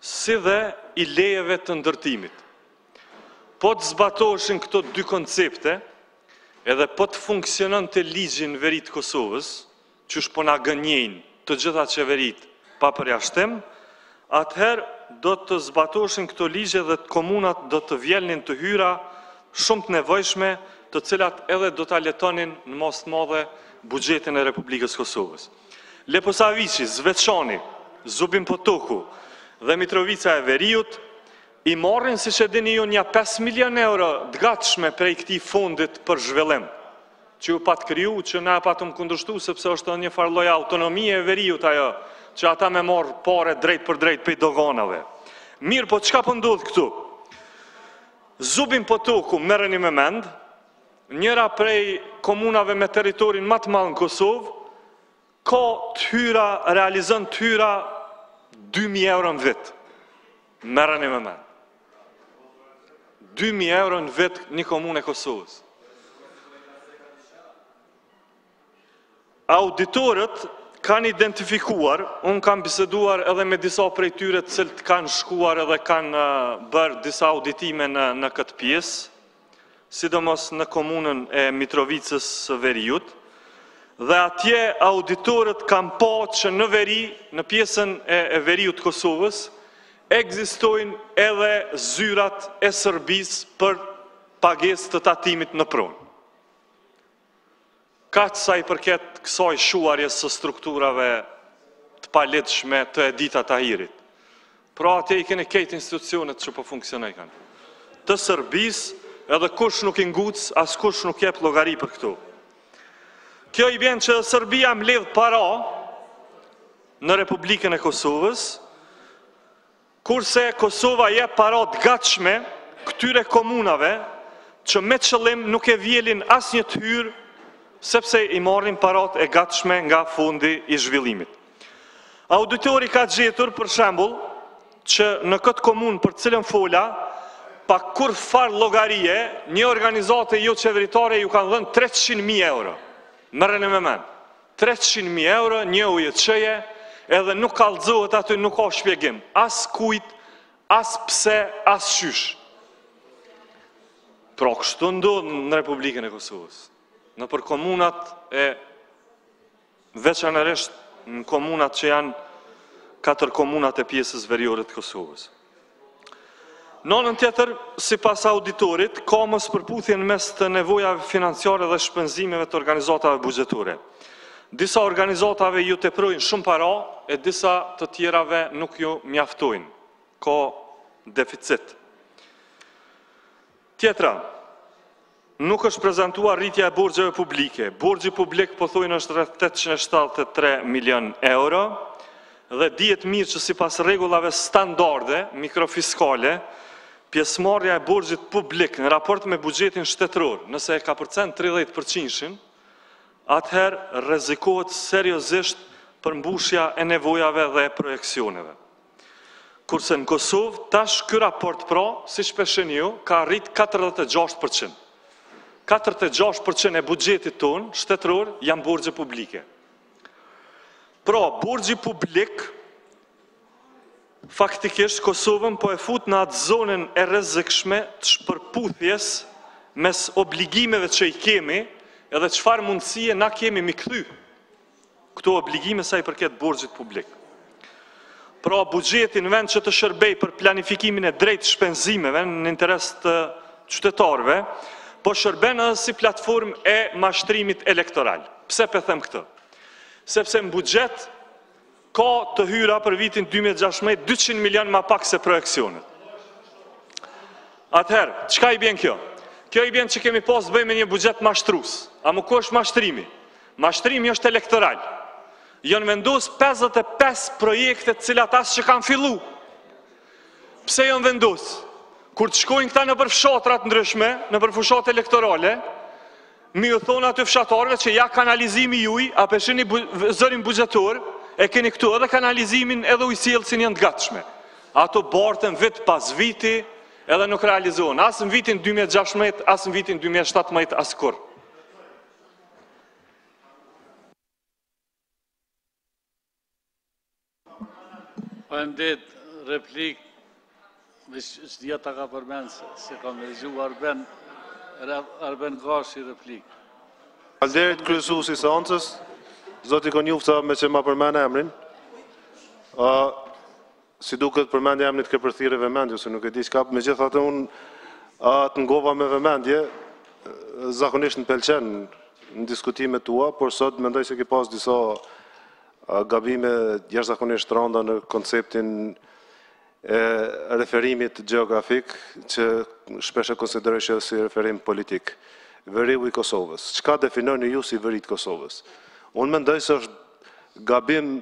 si dhe i lejeve të ndërtimit. Po të zbatoheshin këto dy koncepte, edhe po të funksionon të ligji në veri të Kosovës, që po na gënjejnë të gjitha qeverit pa përjashtim, atëherë do të zbatoheshin këto ligje dhe të komunat do të vjelnin të hyra shumë të nevojshme, të cilat edhe do të letonin në mas të madhe buxhetin e Republikës Kosovës. Leposaviqi, Zveçani, Zubin Potoku dhe Mitrovica e Veriut i marrin, si që dini ju, një 5 milion euro të gatshme prej këtij fondit për zhvillim, që ju pat kriju, që na pat më kundërshtu, sepse është një farloj autonomie e Veriut ajo, që ata me marrë pare drejt për drejt për i doganave. Mirë, po qka po ndodhë këtu? Zubin po toku, merreni me mend, njëra prej komunave me teritorin më të madh në Kosovë, ka t'hyra, realizën t'hyra 2.000 euro në vit. Merreni me mend. 2.000 euro në vit një komunë e Kosovës. Auditorët kanë identifikuar, unë kam biseduar edhe me disa prej tyre të cilët kanë shkuar edhe kanë bërë disa auditime në këtë pjesë, sidomos në komunën e Mitrovicës së Veriut, dhe atje auditorët kanë pa që në veri, në pjesën e Veriut Kosovës, ekzistojnë edhe zyrat e Serbisë për pagesë të tatimit në pronë. Kaq sa i përket kësaj shuarjes së strukturave të palidhshme të Edita Tahirit. Pra atje i keni këtë institucionet që po funksionojnë. Të Serbisë, edhe kush nuk i nguc, as kush nuk jep llogari për këtu. Kjo i bjen që Serbia mbledh para në Republikën e Kosovës, kurse Kosova jep para të gatshme këtyre komunave që me qëllim nuk e vjelin asnjë të hyrë, sepse i marrin parat e gatshme nga fondi i zhvillimit. Auditori ka gjetur, për shembull, që në këtë komunë për cilën fola, pa kur farë llogarie, një organizate jo qeveritare ju kanë dhënë 300.000 euro. Merreni me mend. 300.000 euro, një ujëtçeje, edhe nuk kallëzohet aty, nuk ka shpjegim. As kujt, as pse, as qysh. Pra kështu ndodh në Republikën e Kosovës. Në për komunat e veçanërisht në komunat që janë 4 komunat e pjesës veriore të Kosovës. Në anën tjetër, sipas auditorit, ka mos përputhje në mes të nevojave financiare dhe shpenzimeve të organizatave buxhetore. Disa organizatave ju teprojnë shumë para, e disa të tjerave nuk ju mjaftojnë. Ka deficit. Tjetra, nuk është prezentuar rritja e borxheve publike. Borxhi publik po thojnë është rreth 873 milion euro dhe dihet mirë që sipas rregullave standarde mikrofiskale, pjesëmarrja e borxhit publik në raport me buxhetin shtetëror, nëse e ka përcen 30%, atëherë rrezikohet seriozisht për mbushja e nevojave dhe projeksioneve. Kurse në Kosovë, tash ky raport pra, siç shihni ju, ka arrit 46%. 46% e buxhetit ton shtetëror janë borxhe publike. Pra, borxhi publik faktikisht Kosovën po e fut në atë zonën e rrezikshme të shpërputhjes mes obligimeve që i kemi edhe çfarë mundësie na kemi mi kthy këto obligime sa i përket borxhit publik. Pra, buxheti në vend që të shërbej për planifikimin e drejtë shpenzimeve në interes të qytetarëve, po shërben edhe si platformë e mashtrimit elektoral. Pse po them këtë? Sepse në buxhet ka të hyra për vitin 2016 200 milion ma pak se projeksionet. Atëherë, çka i bjen kjo? Kjo i bjen që kemi pas të bëjmë me një buxhet mashtrues. A më ku është mashtrimi? Mashtrimi është elektoral. Janë vendos 55 projekte të cilat as që kanë fillu. Pse janë vendos? Kur të shkojnë këta në për fshatrat ndryshme, në për fushat elektorale, mi ju thonë aty fshatarve që ja kanalizimi juj, a peshini zërin buxhetor, e keni këtu edhe kanalizimin edhe ujësjellësin janë të gatshme. Ato bartën vit pas viti edhe nuk realizohen. As në vitin 2016, as në vitin 2017, as kur. Faleminderit, replik. Shdia ta ka përmen se kam rezu Arben Gashi replik. Falënderit kryesuesi i seancës, zoti Konjufta me që ma përmen emrin. Si duket përmendja emrit ke përthirë vëmendje, se nuk e di çka, megjithatë unë të ngova me vëmendje, zakonisht në pëlqen në diskutimet tua, por sot mendoj se ke pas disa gabime jashtëzakonisht rënda në konceptin e referimit geografik që shpesh e konsideroj si referim politik. Veriu i Kosovës. Çka definoni ju si veri i Kosovës? Unë mendoj se është gabim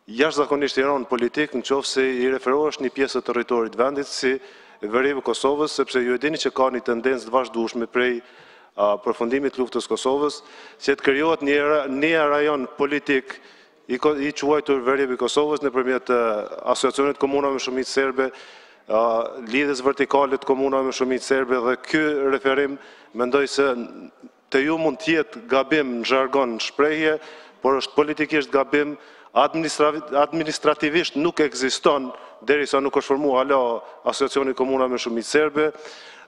jashtëzakonisht i rënë politik në qoftë se i referohesh një pjesë të territorit vendit si veriu i Kosovës, sepse ju e dini që ka një tendencë të vazhdueshme prej përfundimit luftës Kosovës, që të krijohet një rajon politik i quajtur veriu i Kosovës nëpërmjet asociacionit komunave me shumicë serbe, lidhjes vertikale të komunave me shumicë serbe, dhe ky referim mendoj se te ju mund të jetë gabim në zhargon në shprehje, por është politikisht gabim, administrativisht nuk ekziston derisa nuk është formuar hala asociacioni komunave me shumicë serbe,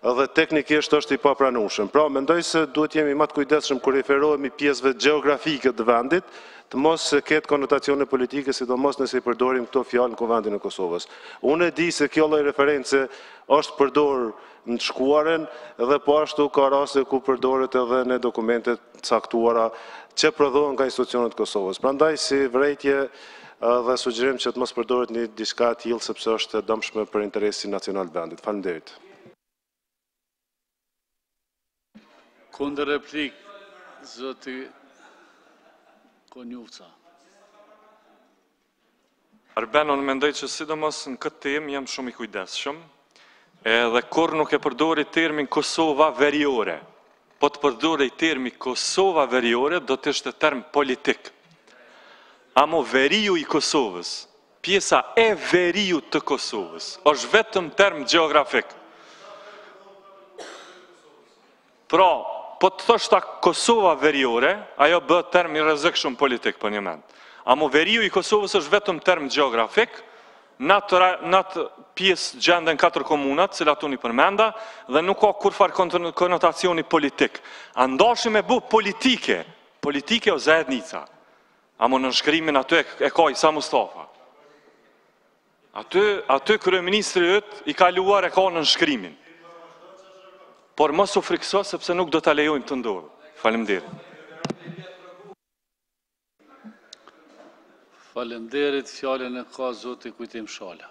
dhe teknikisht është i papranueshëm. Pra, mendoj se duhet jemi më të kujdesshëm kur referohemi pjesëve gjeografike të vendit, të mos ketë konotacione politike, sidomos nëse i përdorim këto fjalë në Kuvendin e Kosovës. Unë e di se kjo lloj referencë është përdorur në të shkuarën dhe po ashtu ka raste ku përdoret edhe në dokumente caktuara që prodhohen nga institucionet e Kosovës. Prandaj si vërejtje dhe sugjerim që të mos përdoret një diçka e tillë sepse është e dëmshme për interesin nacional të vendit. Faleminderit. Kundër replik, zoti Konjuvca. Arbeno, në mendoj që sidomos në këtë temë jam shumë i kujdesshëm, edhe kur nuk e përdori termin Kosova veriore. Po të përdori termi Kosova veriore, do të ishte term politik. Amo veriu i Kosovës, pjesa e veriu të Kosovës, është vetëm term geografik. Pra, po të thoshta Kosova veriore, ajo bëhet term i rrezikshëm politik për një mend. Amo veriu i Kosovës është vetëm term geografik, në atë pjesë gjenden 4 komunat, cilat unë i përmenda, dhe nuk ka kurfar konotacioni politik. Andashim me bu politike o zajednica. Amo në nënshkrimin aty e ka Isa Mustafa. Aty kryeministri yt i kaluar e ka në nënshkrimin. Por mos u frikso sepse nuk do ta lejojmë të ndodhë. Faleminderit. Faleminderit, fjalën e ka zoti Kujtim Shala.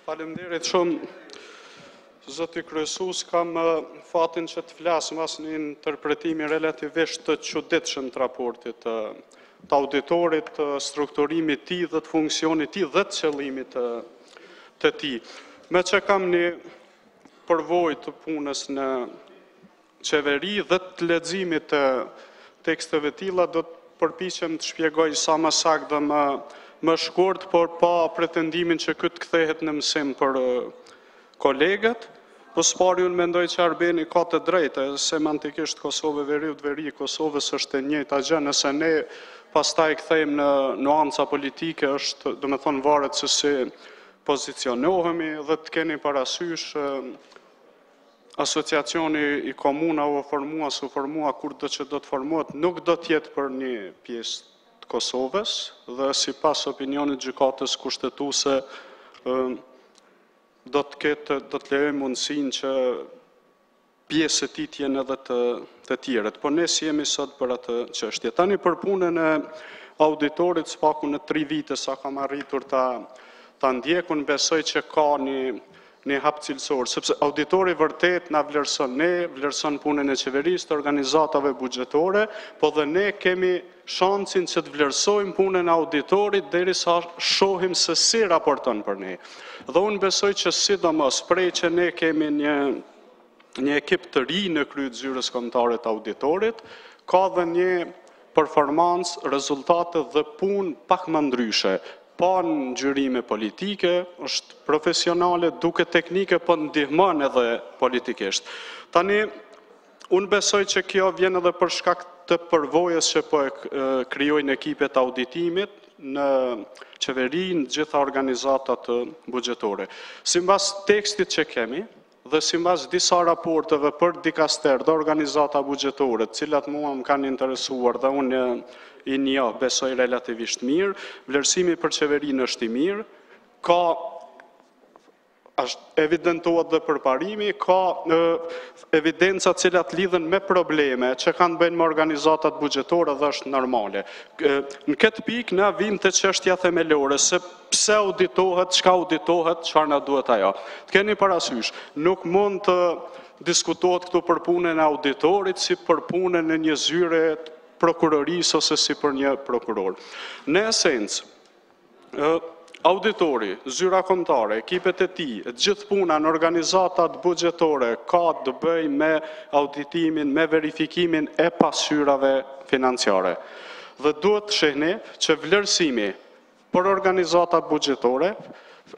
Faleminderit shumë, zoti kryesues, kam fatin që të flas mas një interpretimi relativisht të çuditshëm të raportit të auditorit, të strukturimit të tij dhe të funksionit të tij dhe të qëllimit të tij. Me që kam një përvojë të punës në qeveri dhe të leximit të teksteve të tilla, do të përpiqem të shpjegoj sa më saktë dhe më shkurt, por pa pretendimin që këtë kthehet në mësim për kolegët. Për spari unë mendoj që Arbeni ka të drejtë, semantikisht Kosovë veriut veri i Kosovës është e njëjta gjë, nëse ne pastaj kthejmë në nuanca politike, është, do me thonë, varet se si pozicionohemi dhe të keni parasysh asociacioni i komuna u formua kur do që do të formuat, nuk do të jetë për një pjesë të Kosovës dhe si pas opinionit gjykatës kushtetuese do të lejojmë mundësinë që pjesë e tij të jenë edhe të tjerët. Po ne si jemi sot për atë çështje. Tani për punën e auditorit, spaku në 3 vite sa kam arritur ta ndjekun, besoj që ka një hap cilësor, sepse auditori vërtet na vlerëson ne, vlerëson punën e qeverisë, të organizatave buxhetore, po dhe ne kemi shansin që të vlerësojmë punën e auditorit derisa shohim se si raporton për ne. Dhe unë besoj që sidomos prej që ne kemi një ekip të ri në krye zyrës kombëtare të auditorit, ka dhe një performancë, rezultate dhe punë pak më ndryshe. Pa në gjyrime politike, është profesionale, duke teknike, po ndihmon edhe politikisht. Tani, unë besoj që kjo vjen edhe për shkak të përvojës që po e krijojnë ekipet auditimit në qeveri, në gjitha organizatat buxhetore. Simbas tekstit që kemi, dhe simbas disa raporteve për dikaster dhe organizata buxhetore, cilat mua më kanë interesuar dhe unë i një besoj relativisht mirë, vlerësimi për qeverinë është i mirë, ka evidentohet dhe përparimi, ka evidenca cilat lidhen me probleme që kanë bëjnë me organizatat buxhetore dhe është normale. Në këtë pikë na vim të çështja themelore, se pse auditohet, çka auditohet, çfarë na duhet ajo. Të keni parasysh, nuk mund të diskutohet këtu për punën e auditorit si për punën e një zyre prokurorisë ose si për një prokuror. Në esencë, auditori, zyra kombëtare, ekipet e tij, gjithë puna në organizatat buxhetore ka të bëjë me auditimin, me verifikimin e pasqyrave financiare. Dhe duhet të shihni që vlerësimi për organizatat buxhetore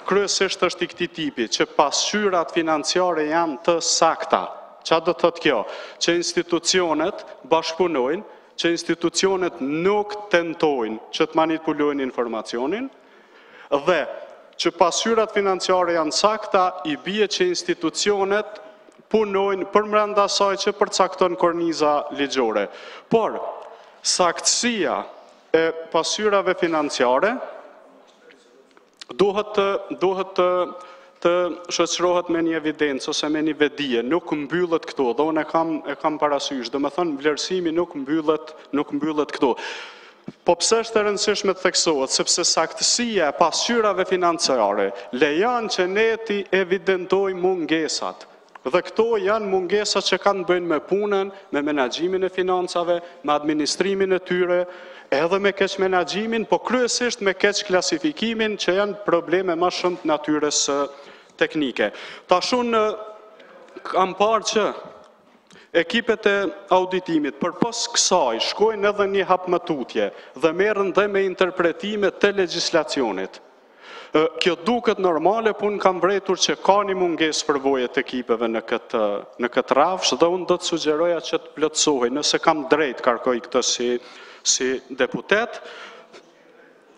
kryesisht është i këtij tipi, që pasqyrat financiare janë të sakta. Çfarë do të thotë kjo? Që institucionet bashkëpunojnë, që institucionet nuk tentojnë që të manipulojnë informacionin, dhe që pasqyrat financiare janë sakta, i bie që institucionet punojnë përbrenda asaj që përcakton korniza ligjore. Por saktësia e pasqyrave financiare duhet të shoqërohet me një evidencë ose me një vedije, nuk mbyllet këtu, dhe unë e kam parasysh, do me thënë vlerësimi nuk mbyllet këtu. Po pse është e rëndësishme të theksohet, sepse saktësia e pasqyrave financiare lejon që ne të evidentojmë mungesat. Dhe këto janë mungesat që kanë të bëjnë me punën, me menaxhimin e financave, me administrimin e tyre, edhe me keq menaxhimin, po kryesisht me keq klasifikimin, që janë probleme më shumë të natyrës teknike. Tashun kam parë që ekipet e auditimit përpos kësaj shkojnë edhe një hap më tutje dhe merren dhe me interpretime të legjislacionit. Kjo duket normale, po unë kam mbretur që ka një mungesë përvojë të ekipeve në këtë rafsh dhe unë do të sugjeroja që të plotësohej, nëse kam drejt kërkoj këtë si deputet.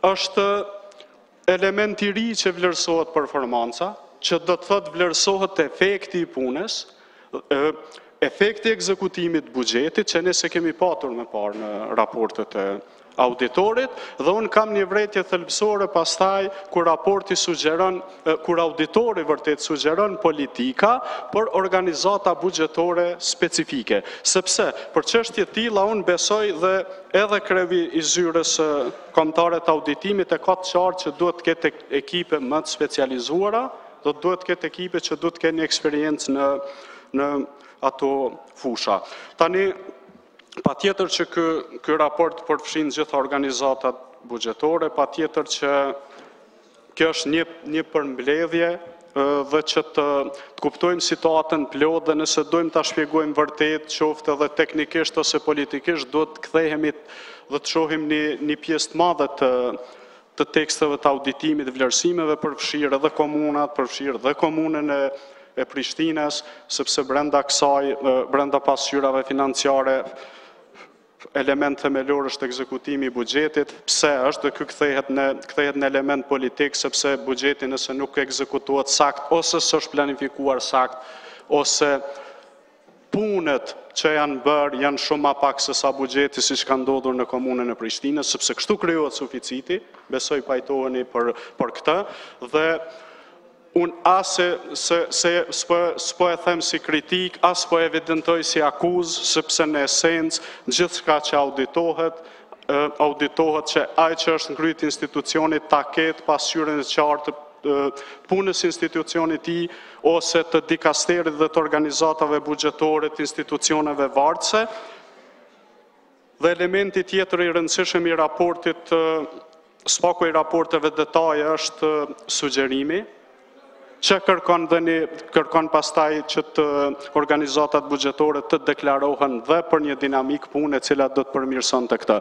Është element i ri që vlerësohet performanca, që do të thotë vlerësohet efekti i punës, efekti i ekzekutimit buxhetit, që ne se kemi patur më parë në raportet e auditorit, dhe unë kam një vërejtje thelbësore pastaj kur raporti sugjeron, kur auditori vërtet sugjeron politika për organizata buxhetore specifike. Sepse për çështje tilla unë besoj dhe edhe krevi i zyrës kombëtare të auditimit e ka të qartë që duhet të ketë ekipe më të specializuara, do duhet të ketë ekipe që duhet të kenë eksperiencë në ato fusha. Tani, pa tjetër që ky raport përfshin gjitha organizatat buxhetore, pa tjetër që kjo është një përmbledhje dhe që të kuptojmë situatën plot dhe nëse dojmë ta shpjegojmë vërtet, qoftë edhe teknikisht ose politikisht, do të kthehemi dhe të shohim një pjesë të madhe të teksteve të auditimit, vlerësimeve përfshirë edhe komunat, përfshirë dhe komunën e Prishtinës, sepse brenda kësaj, brenda pasqyrave financiare, element themelor është ekzekutimi i buxhetit. Pse është dhe ky kthehet në element politik, sepse buxheti nëse nuk ekzekutohet sakt ose s'është planifikuar sakt, ose punët që janë bërë janë shumë më pak se sa buxheti siç ka ndodhur në komunën e Prishtinës, sepse kështu krijohet suficiti, besoj pajtoheni për këtë, dhe unë asë s'po e them si kritik, asë po evidentoj si akuzë, sepse në esencë gjithçka që auditohet që ai që është ngrit institucionit ta ketë pasqyrën e qartë punës institucionit tij ose të dikasterit dhe të organizatave buxhetore të institucioneve vartëse. Dhe elementi tjetër i rëndësishëm i raportit, spaku i raporteve detaje është sugjerimi, që kërkon pastaj që të organizatat buxhetore të deklarohen dhe për një dinamik pune e cila do të përmirëson të këtë.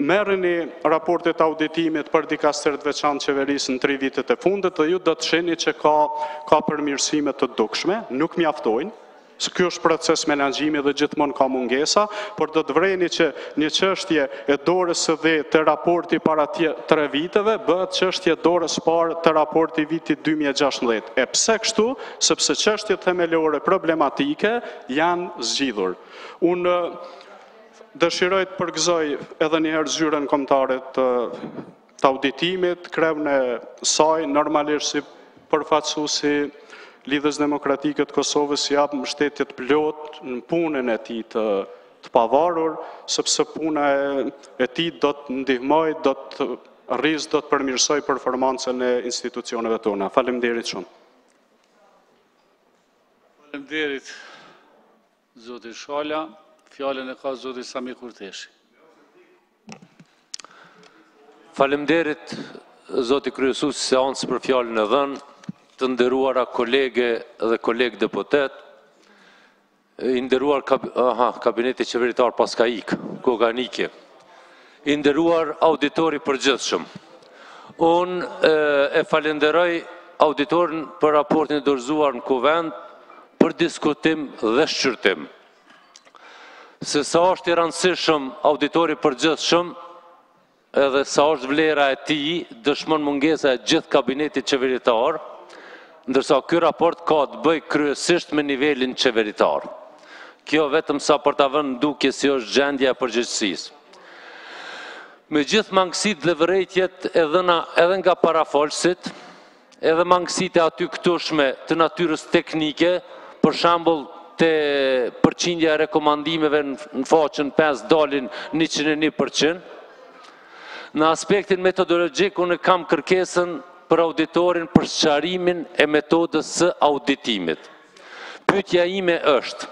Merreni raportet auditimit për dikasteret veçantë qeverisë në 3 vitet e fundit dhe ju do të shihni që ka përmirësime të dukshme, nuk mjaftojnë. Ky është proces menaxhimi dhe gjithmonë ka mungesa, por do të vreni që një çështje e dorës së 10 të raporti para 3 viteve bëhet çështje dorës parë të raporti vitit 2016. E pse kështu? Sepse çështjet themelore problematike janë zgjidhur. Unë dëshiroj të përgëzoj edhe një herë zyrën kombëtare të auditimit, kreun e saj normalisht si përfaqësuesi Lidhjes Demokratike të Kosovës jap mbështetje plot në punën e tij të pavarur, sepse puna e tij do të ndihmojë, do të rrisë, do të përmirësoj performancën e institucioneve tona. Faleminderit shumë. Faleminderit Zoti Shala, fjallën e ka Zoti Sami Kurteshi. Faleminderit, Zoti Kryesues i seancës për fjalën e dhënë, të nderuara kolege dhe kolegë deputet, i nderuar kabineti qeveritar pas ka ikë, koka nikje, i nderuar auditori përgjithshëm. Unë e falenderoj auditorin për raportin e dorëzuar në Kuvend për diskutim dhe shqyrtim. Se sa është i rëndësishëm auditori përgjithshëm, edhe sa është vlera e tij, dëshmon mungesa e gjithë kabinetit qeveritar, ndërsa ky raport ka të bëjë kryesisht me nivelin qeveritar. Kjo vetëm sa për ta vënë duke si është gjendja e përgjegjësisë. Me gjithë mangësitë dhe vërejtjet edhe nga parafolësit, edhe mangësitë aty këtushme të natyrës teknike, për shembull te përqindja e rekomandimeve në faqen 5 dalin 101%. Në aspektin metodologjik, unë kam kërkesën për auditorin për sqarimin e metodës së auditimit. Pyetja ime është: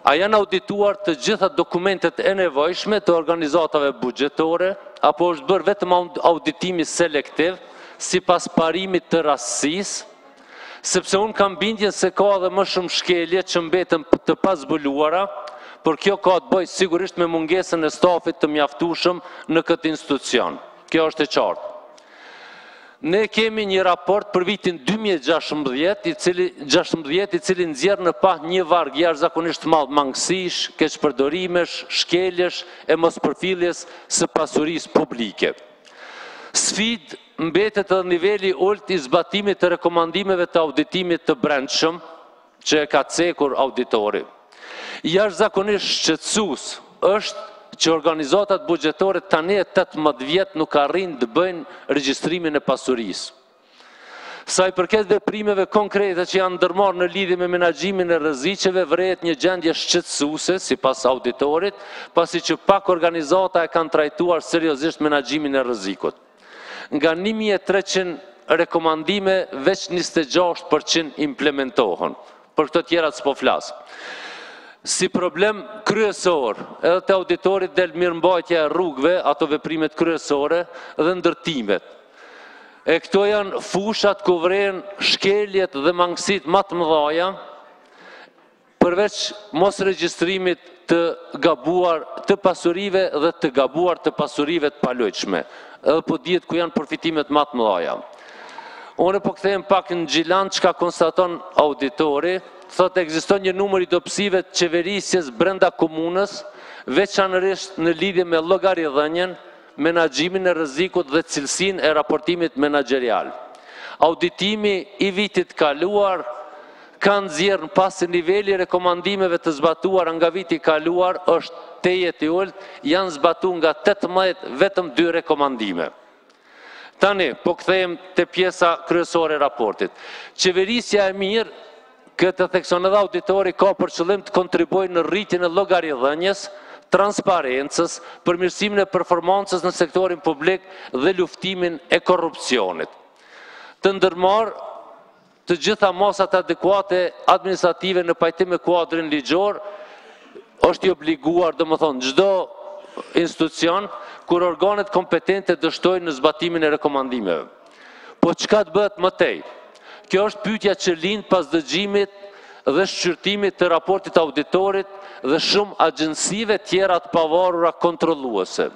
a janë audituar të gjitha dokumentet e nevojshme të organizatave buxhetore, apo është bërë vetëm auditimi selektiv sipas parimit të rastësisë? Sepse unë kam bindjen se ka edhe më shumë shkelje që mbeten të pazbuluara, por kjo ka të bëjë sigurisht me mungesën e stafit të mjaftueshëm në këtë institucion. Kjo është e qartë. Ne kemi një raport për vitin 2016, i cili nxjerr në pa një varg jashtëzakonisht të madh mangësish, keqpërdorimesh, shkeljesh e mospërfilljes së pasurisë publike. Sfidë mbetet edhe niveli ulët i zbatimit të rekomandimeve të auditimit të brendshëm, që e ka cekur auditori. Jashtëzakonisht shqetësues është që organizatat buxhetore tani e 18 vjet nuk arrin të bëjnë regjistrimin e pasurisë. Sa i përket veprimeve konkrete që janë ndërmarrë në lidhje me menaxhimin e rreziqeve, vret një gjendje shqetësuese sipas auditorit, pasi që pak organizata e kanë trajtuar seriozisht menaxhimin e rrezikut. Nga 1300 rekomandime, veç 26% implementohen. Për këto tjera s'po flas. Si problem kryesor, edhe te auditorit del mirëmbajtja e rrugëve, ato veprimet kryesore dhe ndërtimet. E këto janë fushat ku vren shkeljet dhe mangësitë më të mëdha, përveç mos regjistrimit të gabuar të pasurive dhe të gabuar të pasurive të palojshme. Edhe po dihet ku janë përfitimet më të mëdha. Unë po kthehem pak në Gjilan, çka konstaton auditori. Thotë ekziston një numër i dobësive të qeverisjes brenda komunës, veçanërisht në lidhje me llogaridhënien, menaxhimin e rrezikut dhe cilësinë e raportimit menaxherial. Auditimi i vitit kaluar ka nxjerrë pasi niveli rekomandimeve të zbatuara nga viti kaluar është tejet i ulët, janë zbatuar nga 18 vetëm 2 rekomandime. Tani, po kthehem te pjesa kryesore e raportit. Qeverisja e mirë, këtë thekson edhe auditori, ka për qëllim të kontribuojë në rritjen e llogaridhënies, transparencës, përmirësimin e performancës në sektorin publik dhe luftimin e korrupsionit. Të ndërmarrë të gjitha masat adekuate administrative në pajtim me kuadrin ligjor, është i obliguar, domethënë, çdo institucion, kur organet kompetente dështojnë në zbatimin e rekomandimeve. Po çka të bëhet më tej? Kjo është pyetja që lind pas dëgjimit dhe shqyrtimit të raportit auditorit dhe shumë agjensive tjera të pavarura kontrolluese.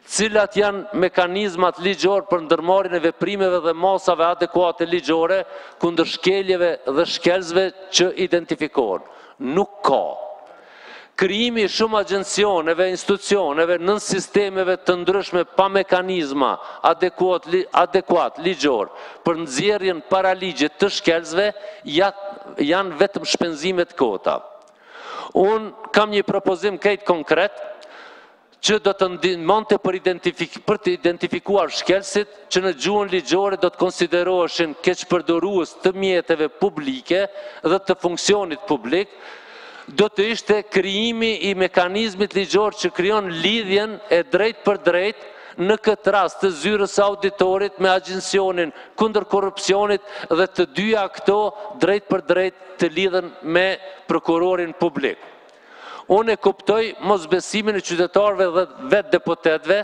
Cilat janë mekanizmat ligjor për ndërmarrjen e veprimeve dhe masave adekuate ligjore kundër shkeljeve dhe shkelzve që identifikohen? Nuk ka. Krijimi i shumë agjencioneve, institucioneve, nën sistemeve të ndryshme pa mekanizma adekuat ligjor për nxjerrjen paraligjit të shkelzve janë vetëm shpenzime të kota. Unë kam një propozim krejt konkret që do të ndihmonte për të identifikuar shkelësit që në gjuhën ligjore do të konsideroheshin keqpërdorues të mjeteve publike dhe të funksionit publik, do të ishte krijimi i mekanizmit ligjor që krijon lidhjen e drejt për drejt në këtë rast të zyrës auditorit me agjensionin kundër korrupsionit dhe të dyja këto drejt për drejt të lidhen me prokurorin publik. Unë e kuptoj mosbesimin e qytetarëve dhe vetë deputetëve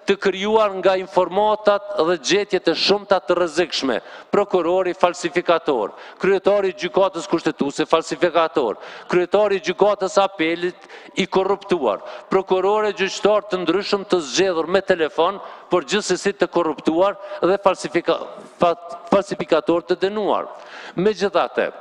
të krijuar nga informatat dhe gjetjet e shumta të rrezikshme, prokurori falsifikator, kryetari i gjykatës kushtetuese falsifikator, kryetari i gjykatës apelit i korruptuar, prokurorë gjyqtar të ndryshëm të zgjedhur me telefon, por gjithsesi të korruptuar dhe falsifikator të dënuar. Megjithatë,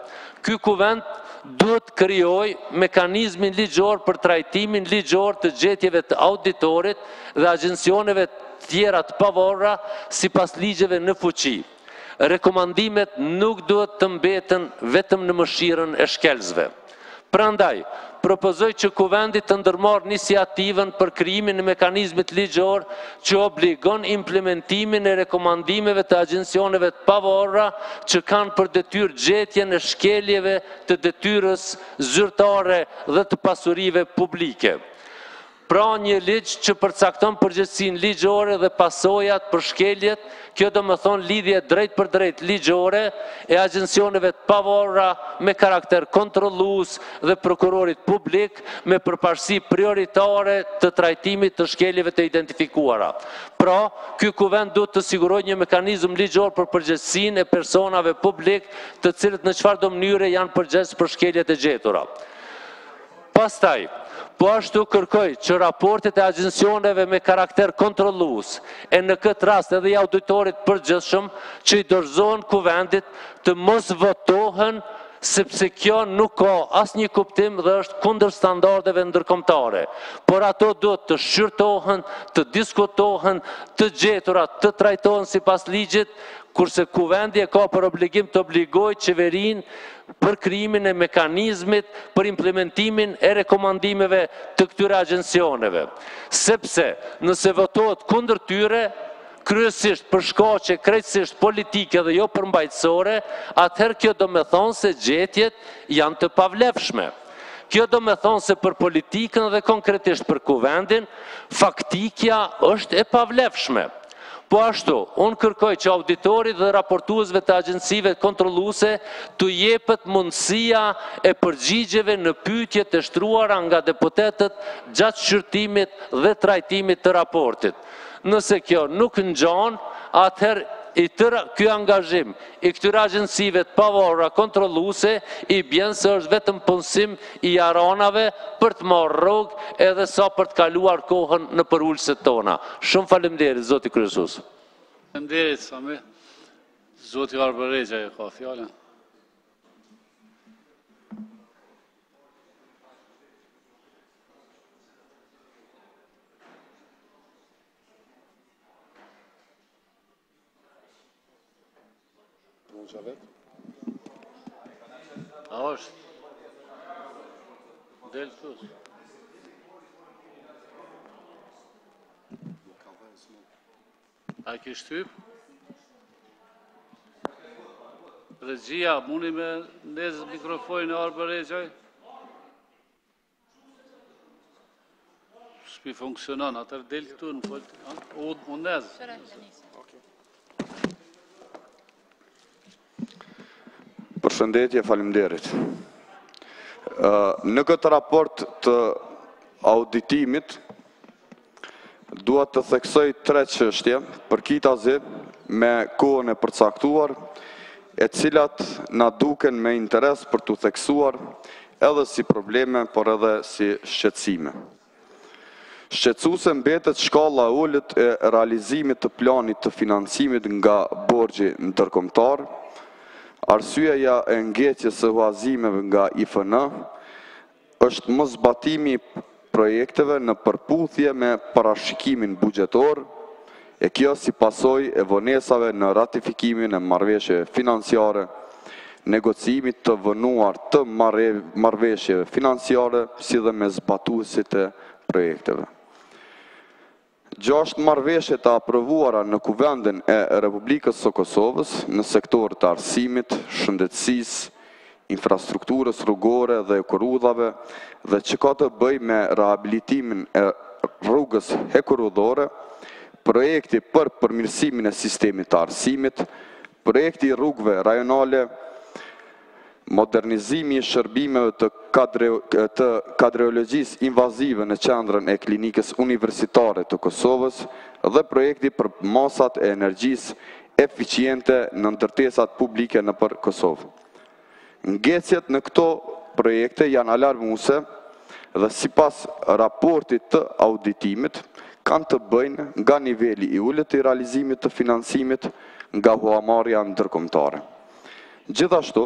ky kuvend duhet krijoj mekanizmin ligjor për trajtimin ligjor të gjetjeve të auditorit dhe agjensioneve tjera të pavarura sipas ligjeve në fuqi. Rekomandimet nuk duhet të mbeten vetëm në mëshirën e shkelzve. Prandaj, propozoj që Kuvendi të ndërmarrë iniciativën për krijimin e mekanizmit ligjor që obligon implementimin e rekomandimeve të agjensioneve të pavarura që kanë për detyrë gjetjen e shkeljeve të detyrës zyrtare dhe të pasurive publike. Pra një ligj që përcakton përgjegjësinë ligjore dhe pasojat për shkeljet, kjo do më thonë lidhje drejt për drejt ligjore e agjensioneve të pavarura me karakter kontrollues dhe prokurorit publik me përparësi prioritare të trajtimit të shkeljeve të identifikuara. Pra, ky kuvend duhet të sigurojë një mekanizëm ligjor për përgjegjësinë e personave publik, të cilët në çfarëdo mënyre janë përgjegjës për shkeljet e gjetura. Pastaj, po ashtu kërkoj që raportet e agjensioneve me karakter kontrollues e në këtë rast edhe i auditorit përgjithshëm që i dorëzohen Kuvendit të mos votohen sepse kjo nuk ka asnjë kuptim dhe është kundër standardeve ndërkombëtare. Por ato duhet të shqyrtohen, të diskutohen, të gjeturat të trajtohen sipas ligjit, kurse Kuvendi e ka për obligim të obligojë qeverinë për krijimin e mekanizmit për implementimin e rekomandimeve të këtyre agjensioneve. Sepse nëse votohet kundër tyre, kryesisht për shkaqe krejtësisht politike dhe jo përmbajtësore, atëherë kjo do me thonë se gjetjet janë të pavlefshme. Kjo do me thonë se për politikën dhe konkretisht për Kuvendin, faktikja është e pavlefshme. Po ashtu, unë kërkoj që auditorit dhe raportuesve të agjensive kontrolluese të jepet mundësia e përgjigjeve në pyetjet e shtruara nga deputetët gjatë shqyrtimit dhe trajtimit të raportit. Nëse kjo nuk ngjan, atëherë ky angazhim i këtyre agjensive të pavarura kontrolluese i bën se është vetëm punësim i jaranave për të marrë rrogë edhe sa për të kaluar kohën në përulëset tona. Shumë faleminderit, zoti kryesues. Faleminderit, Sami. Zoti Arbërexha ka fjalën. A është? Del sus. A ke shtyp? Regjia, muni me ndezë mikrofonin e Arbërexhaj? S'pi funksionon, atër del këtu në folë. Unë ndezë. Përshëndetje, faleminderit. Në këtë raport të auditimit, duhet të theksoj 3 çështje, përkitazi me kohën e përcaktuar, e cilat na duken me interes për të theksuar edhe si probleme, por edhe si shqetësime. Shqetësuese mbetet shkalla e ulët e realizimit të planit të financimit nga borxhi ndërkombëtar. Arsyeja e ngecjes së huazimeve nga IFN është mosbatimi i projekteve në përputhje me parashikimin buxhetor, e kjo si pasojë e vonesave në ratifikimin e marrëveshjeve financiare, negocimit të vënuar të marrëveshjeve financiare, si dhe me zbatuesit e projekteve. 6 marrëveshje të aprovuara në Kuvendin e Republikës së Kosovës në sektor të arsimit, shëndetësisë, infrastrukturës rrugore dhe ekorrudhave dhe që ka të bëjë me rehabilitimin e rrugës hekurudhore, projekti për përmirësimin e sistemit të arsimit, projekti i rrugëve rajonale, modernizimi i shërbimeve të kadreologjisë invazive në qendrën e klinikës universitare të Kosovës dhe projekti për masat e energjisë eficiente në ndërtesat publike në për Kosovë. Ngecjet në këto projekte janë alarmuese dhe sipas raportit të auditimit kanë të bëjnë nga niveli i ulët i realizimit të financimit nga huamarrja ndërkombëtare. Gjithashtu,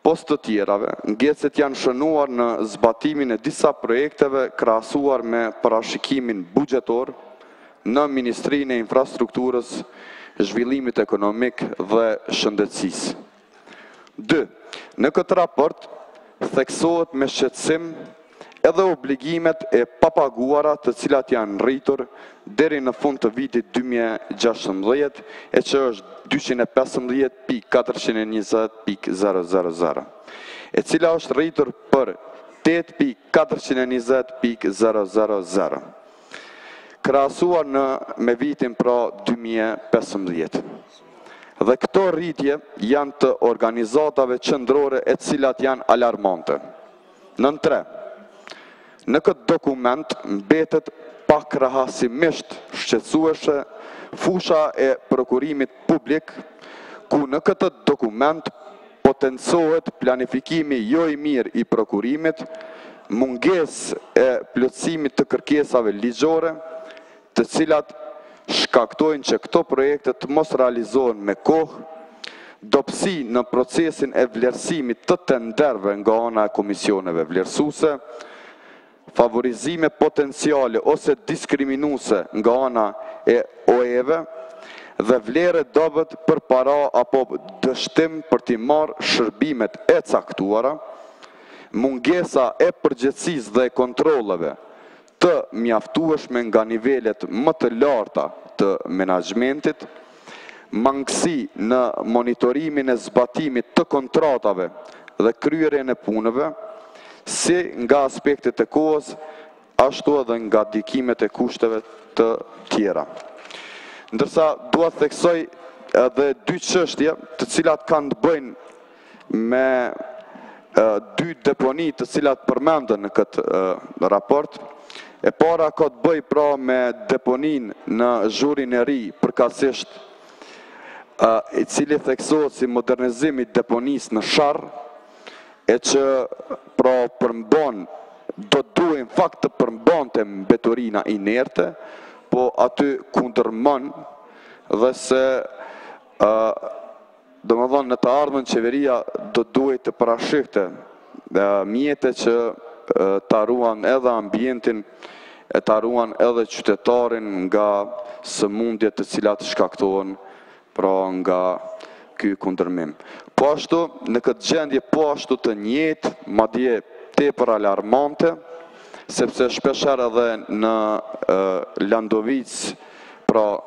post të tjerave, ngecjet janë shënuar në zbatimin e disa projekteve krahasuar me parashikimin buxhetor në Ministrinë e Infrastrukturës, Zhvillimit Ekonomik dhe Shëndetësisë. 2. Në këtë raport theksohet me shqetësim edhe obligimet e papaguara të cilat janë rritur deri në fund të vitit 2016 e që është 215.420.000, e cila është rritur për 8.420.000, krahasuar me vitin pra 2015. Dhe këto rritje janë të organizatave qendrore e cilat janë alarmante. Nën 3. Në këtë dokument mbetet pakrahasimisht shqetësuese fusha e prokurimit publik, ku në këtë dokument potencohet planifikimi jo i mirë i prokurimit, mungesë e plotësimit të kërkesave ligjore, të cilat shkaktojnë që këto projekte të mos realizohen me kohë, dobësi në procesin e vlerësimit të tenderëve nga ana e komisioneve vlerësuese, favorizime potenciale ose diskriminuese nga ana e OE-ve dhe vlerë dobët për para apo dështim për t'i marrë shërbimet e caktuara, mungesa e përgjegjësisë dhe kontrolleve të mjaftueshme nga nivelet më të larta të menaxhmentit, mangësi në monitorimin e zbatimit të kontratave dhe kryerjen e punëve, si nga aspektet e kohës, ashtu edhe nga ndikimet e kushteve të tjera. Ndërsa dua të theksoj edhe dy çështje të cilat kanë të bëjnë me dy deponi të cilat përmenden në këtë raport. E para ka të bëj pra me deponin në Zhurin e Ri, përkatësisht i cili theksohet si modernizimi i deponisë në Sharr, e që pra përmban, do duhen fakt të përmbante mbeturina inerte, po aty kundërmën dhe se domethënë në të ardhmen qeveria do duhet të parashikte mjete që ta ruan edhe ambientin, e ta ruan edhe qytetarin nga sëmundjet të cilat shkaktohen pra nga ky kundërmim. Po ashtu, në këtë gjendje po ashtu të njëjtë, madje tepër alarmante, sepse shpeshherë edhe në Landovic, pra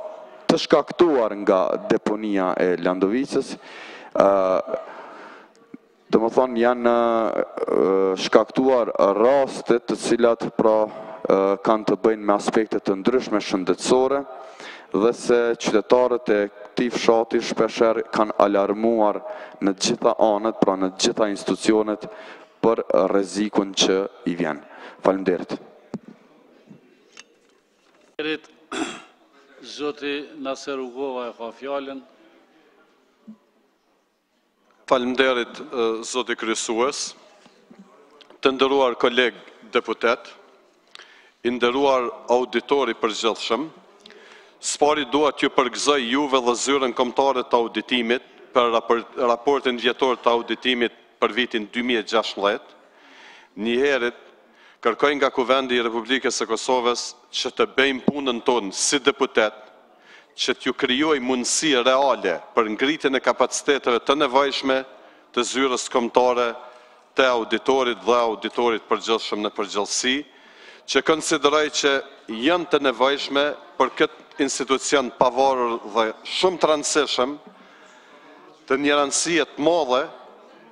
të shkaktuar nga deponia e Landovicës, domethënë janë shkaktuar raste të cilat pra kanë të bëjnë me aspekte të ndryshme shëndetësore dhe se qytetarët e këtij fshati shpeshherë kanë alarmuar në të gjitha anët, pra në të gjitha institucionet për rrezikun që i vjen. Faleminderit. Zoti Naser Ugova e ka fjalën. Faleminderit, zoti kryesues, të nderuar koleg deputet, i nderuar auditori përgjithshëm, spari dua t'ju përgëzoj juve dhe zyrën kombëtare të auditimit për raportin vjetor të auditimit për vitin 2016. Njëherët kërkoj nga Kuvendi i Republikës së Kosovës që të bëjmë punën tonë si deputet, që t'ju krijoj mundësi reale për ngritjen e kapaciteteve të nevojshme të zyrës kombëtare të auditorit dhe auditorit përgjithshëm në përgjithësi, që konsideroj që janë të nevojshme për këtë institucion pavarur dhe shumë të rëndësishëm, të një rëndësie të madhe,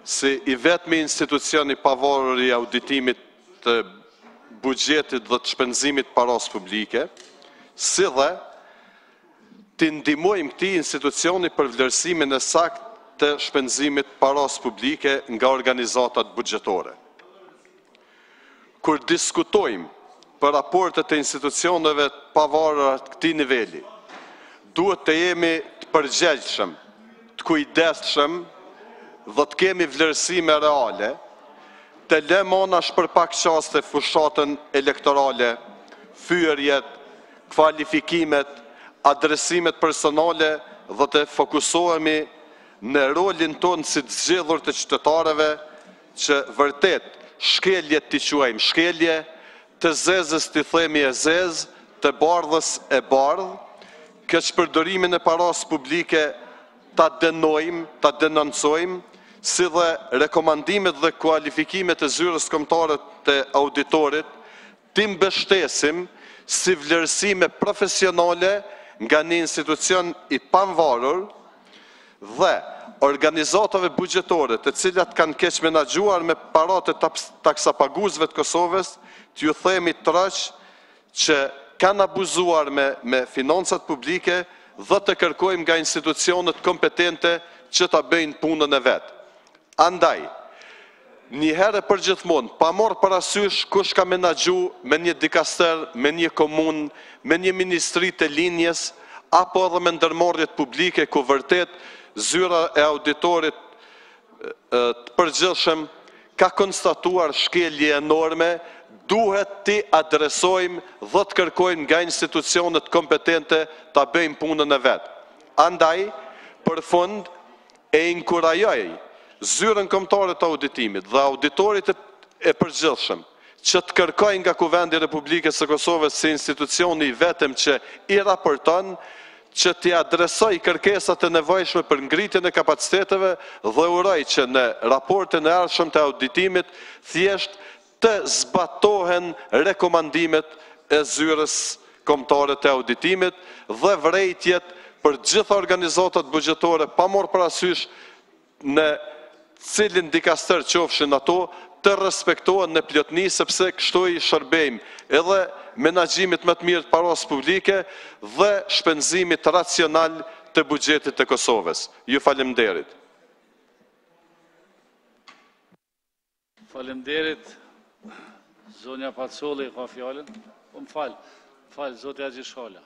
si i vetmi institucioni pavarur i auditimit të buxhetit dhe të shpenzimit paras publike, si dhe të ndihmojmë këtij institucioni për vlerësimin e saktë të shpenzimit paras publike nga organizatat buxhetore. Kur diskutojmë për raportet e institucioneve të pavarura të këtij niveli, duhet të jemi të përgjegjshëm, të kujdesshëm dhe të kemi vlerësime reale, të lëmë anash për pak qaste fushatën elektorale, fyerjet, kvalifikimet, adresimet personale dhe të fokusohemi në rolin tonë si të zgjedhur të qytetarëve që vërtet shkelje të quajmë shkelje, të zezës të themi e zezë, të bardhës e bardhë, këtë përdorimin e paras publike ta denojmë, ta denoncojmë, si dhe rekomandimet dhe kualifikimet e zyrës kombëtare të auditorit, të mbështesim si vlerësime profesionale nga një institucion i pavarur dhe organizatave buxhetore të cilat kanë keq menaxhuar me paratë e taksapaguzëve të Kosovës, t'ju themi tërëq që kanë abuzuar me financat publike dhe të kërkojmë nga institucionet kompetente që ta bëjnë punën e vetë. Andaj, një herë për gjithmonë, pa morë parasysh kush ka menaxhu me një dikaster, me një komunë, me një ministri të linjes, apo edhe me ndërmarrjet publike ku vërtet zyra e auditorit të përgjithshëm ka konstatuar shkelje enorme, duhet të adresojmë dhe të kërkojmë nga institucionet kompetente ta bëjmë punën e vetë. Andaj, për fund, e inkurajoj zyrën kombëtare të auditimit dhe auditorit e përgjithshëm që të kërkojnë nga Kuvendi i Republikës së Kosovës si institucioni i vetëm që i raporton, që t'i adresoj kërkesat e nevojshme për ngritjen e kapaciteteve dhe uroj që në raportin e ardhshëm të auditimit thjesht të zbatohen rekomandimet e zyrës kombëtare të auditimit dhe vërejtjet për gjitha organizatat buxhetore pa marrë parasysh në cilin dikaster qofshin ato, të respektohen në plotni, sepse kështu i shërbejmë edhe menaxhimit më të mirë të paras publike dhe shpenzimit racional të buxhetit të Kosovës. Ju faleminderit. Faleminderit. Zonja Pacolli ka fjalën. Më fal, zotja Gjishala.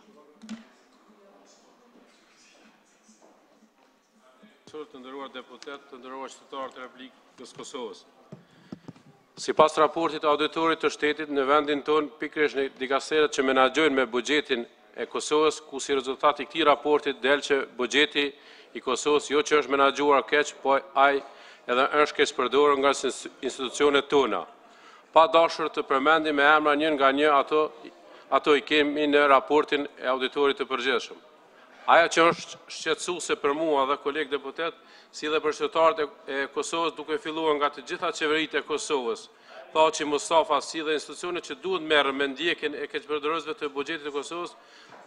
Të nderuar deputet, të nderuar qytetarë të Republikës Kosovës. Si pas raportit auditorit të shtetit, në vendin tonë pikërisht në dikasteret që menaxhojnë me buxhetin e Kosovës, ku si rezultat i këtij raportit del që buxheti i Kosovës jo që është menaxhuar keq, po ai edhe është keq përdorur nga institucionet tona. Pa dashur të përmendim me emra një nga një, ato i kemi në raportin e auditorit të përgjithshëm. Aja që është shqetësuese për mua dhe kolegë deputet, si dhe për qytetarët e Kosovës, duke filluar nga të gjitha qeveritë e Kosovës, Thaçi Mustafa, si dhe institucionet që duhet merren me ndjekjen e keqpërdorësve të buxhetit të Kosovës,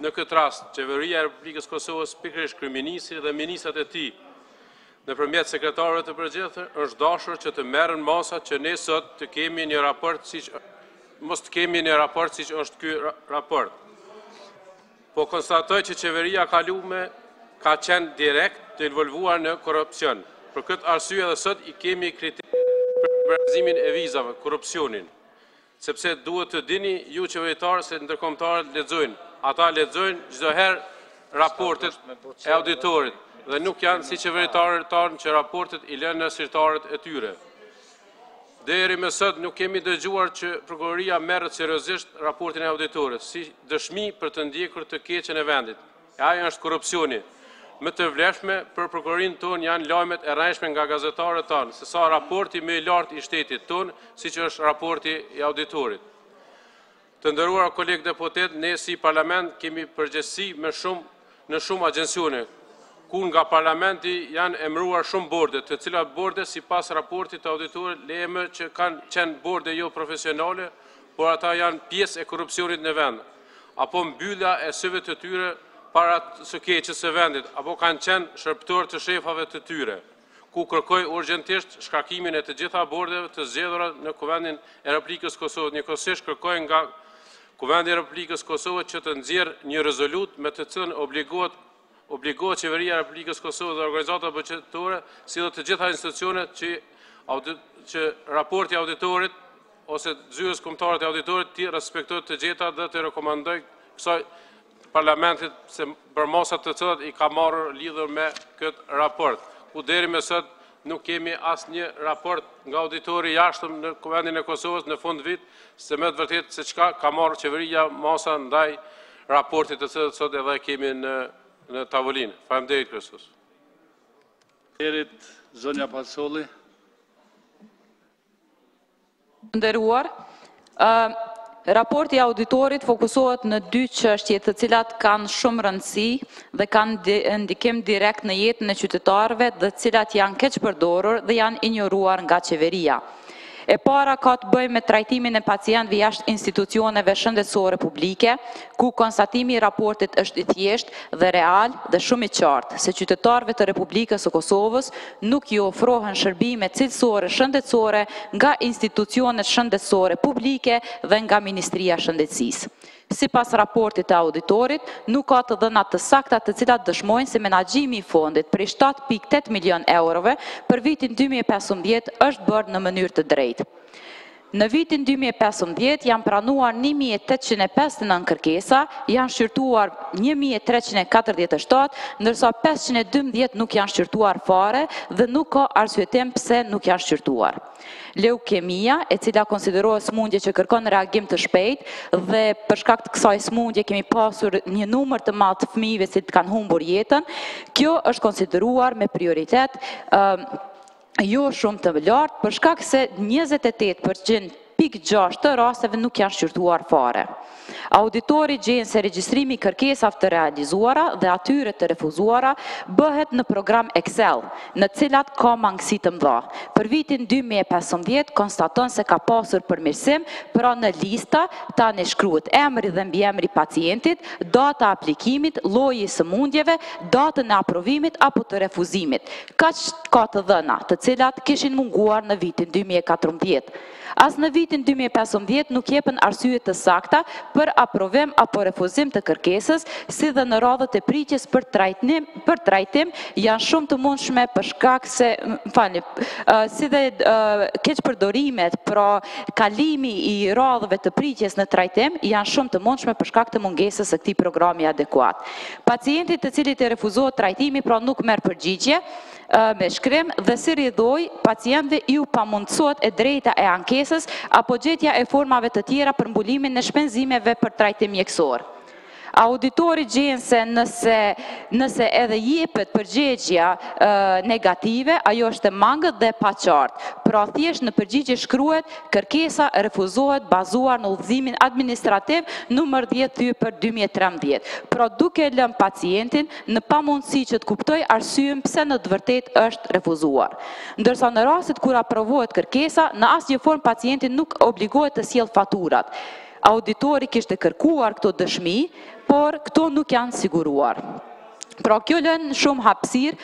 në këtë rast, Qeveria e Republikës Kosovës, pikërisht kryeministri dhe ministrat e tij, nëpërmjet sekretarëve të përgjithshëm, është dashur që të merren masa që ne sot të kemi një raport mos të kemi një raport siç është ky raport. Po konstatoj që qeveria kalume ka qenë direkt të involvuar në korupcion. Për këtë arsye edhe sot i kemi kriter për liberalizimin e vizave, korupcionin. Sepse duhet të dini ju qeveritarë se ndërkombëtarët lexojnë. Ata lexojnë çdo herë raportet e auditorit dhe nuk janë si qeveritarët tanë që raportet i lënë në sirtarët e tyre. Deri më sot nuk kemi dëgjuar që prokuroria merret seriozisht raportin e auditorit, si dëshmi për të ndjekur të keqen e vendit. Ajo është korrupsioni. Më të vlefshme për prokurorinë tonë janë lajmet e rreshme nga gazetarët tanë, se sa raporti më i lartë i shtetit tonë, siç është raporti i auditorit. Të nderuar kolegë deputet, ne si parlament kemi përgjegjësi në shumë agjencione, ku nga parlamenti janë emëruar shumë borde, të cilat borde si pas raportit të auditorit lejme që kanë qenë borde jo profesionale, por ata janë pjesë e korrupsionit në vend, apo mbyllja e syve të tyre para së keqes së vendit, apo kanë qenë shërptor të shefave të tyre, ku kërkoj urgjentisht shkarkimin e të gjitha bordeve të zgjedhura në Kuvendin e Republikës Kosovës. Njëkohësisht kërkoj nga Kuvendi i Republikës Kosovës që të nxjerrë një rezolut me të cilën obligohet obligohet qeveria e Republikës Kosovës dhe organizatat buxhetore, si dhe të gjitha institucionet që raporti auditorit ose zyres kombëtare të auditorit të respektojë të gjeta dhe të rekomandoj kësaj parlamentit se për mosat të cilat i ka marrë lidhur me këtë raport, ku deri me sot nuk kemi asnjë raport nga auditori jashtëm në Kuvendin e Kosovës në fund vit, se me të vërtetë se çka ka marrë qeveria masa ndaj raportit të cilat sot edhe kemi në tavolinë. Faleminderit kryesos. Zonja Pasolli. Nderuar, raporti auditorit fokusohet në dy çështje të cilat kanë shumë rëndësi dhe kanë ndikim direkt në jetën e qytetarëve dhe të cilat janë keq përdorur dhe janë injoruar nga qeveria. E para ka të bëjë me trajtimin e pacientëve jashtë institucioneve shëndetësore publike, ku konstatimi i raportit është i thjeshtë dhe real dhe shumë i qartë se qytetarëve të Republikës së Kosovës nuk i ofrohen shërbime cilësore shëndetësore nga institucionet shëndetësore publike dhe nga Ministria e Shëndetësisë. Sipas raportit të auditorit, nuk ka të dhëna të sakta të cilat dëshmojnë se menaxhimi i fondit prej 7.8 milion eurove për vitin 2015 është bërë në mënyrë të drejtë. Në vitin 2015 janë pranuar 1.859 kërkesa, janë shqyrtuar 1.347, ndërsa 512 nuk janë shqyrtuar fare dhe nuk ka arsyetim pse nuk janë shqyrtuar. Leukemia, e cila konsiderohet sëmundje që kërkon reagim të shpejtë dhe për shkak të kësaj sëmundje kemi pasur një numër të madh të fëmijëve që kanë humbur jetën, kjo është konsideruar me prioritet jo shumë të lartë për shkak se 28.6% të rasteve nuk janë shqyrtuar fare. Auditori gjen se regjistrimi i kërkesave të realizuara dhe atyre të refuzuara bëhet në program Excel, në cilat ka mangësi të mëdha. Për vitin 2015 konstaton se ka pasur përmirësim, pra në lista tani shkruhet emri dhe mbiemri i pacientit, data e aplikimit, lloji i sëmundjeve, datën e aprovimit apo të refuzimit. Kaq ka të dhëna, të cilat kishin munguar në vitin 2014. As në vitin 2015 nuk jepen arsye të sakta për aprovim apo refuzim të kërkesës, si dhe në radhët e pritjes për trajtim janë shumë të mundshme për shkak se, si dhe keqpërdorimet, pra kalimi i radhëve të pritjes në trajtim janë shumë të mundshme për shkak të mungesës së këtij programi adekuat. Pacienti të cilit i refuzohet trajtimi, pra nuk merr përgjigje me shkrim dhe si rridhoj, pacientëve ju pamundësohet e drejta e ankesës apo gjetja e formave të tjera për mbulimin e shpenzimeve për trajtim mjekësor. Auditori gjen se nëse edhe jepet përgjigjja negative, ajo është e mangët dhe pa qartë. Pra thjesht në përgjigje shkruhet kërkesa refuzohet bazuar në udhëzimin administrativ numër 10/2013. Pra duke lënë pacientin në pamundësi që të kuptoj arsyen pse në të vërtetë është refuzuar. Ndërsa në rastet kur aprovohet kërkesa, në asnjë formë pacienti nuk obligohet të sjellë faturat. Auditori kishte kërkuar këto dëshmi, por këto nuk janë siguruar. Pra kjo lën shumë hapësirë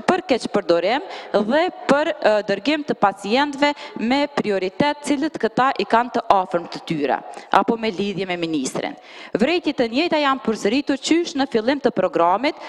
për keqpërdorim dhe për dërgim të pacientëve me prioritet cilët këta i kanë të afërm të tyre, apo me lidhje me ministrin. Vërejtjet të njëjta janë përsëritur qysh në fillim të programit,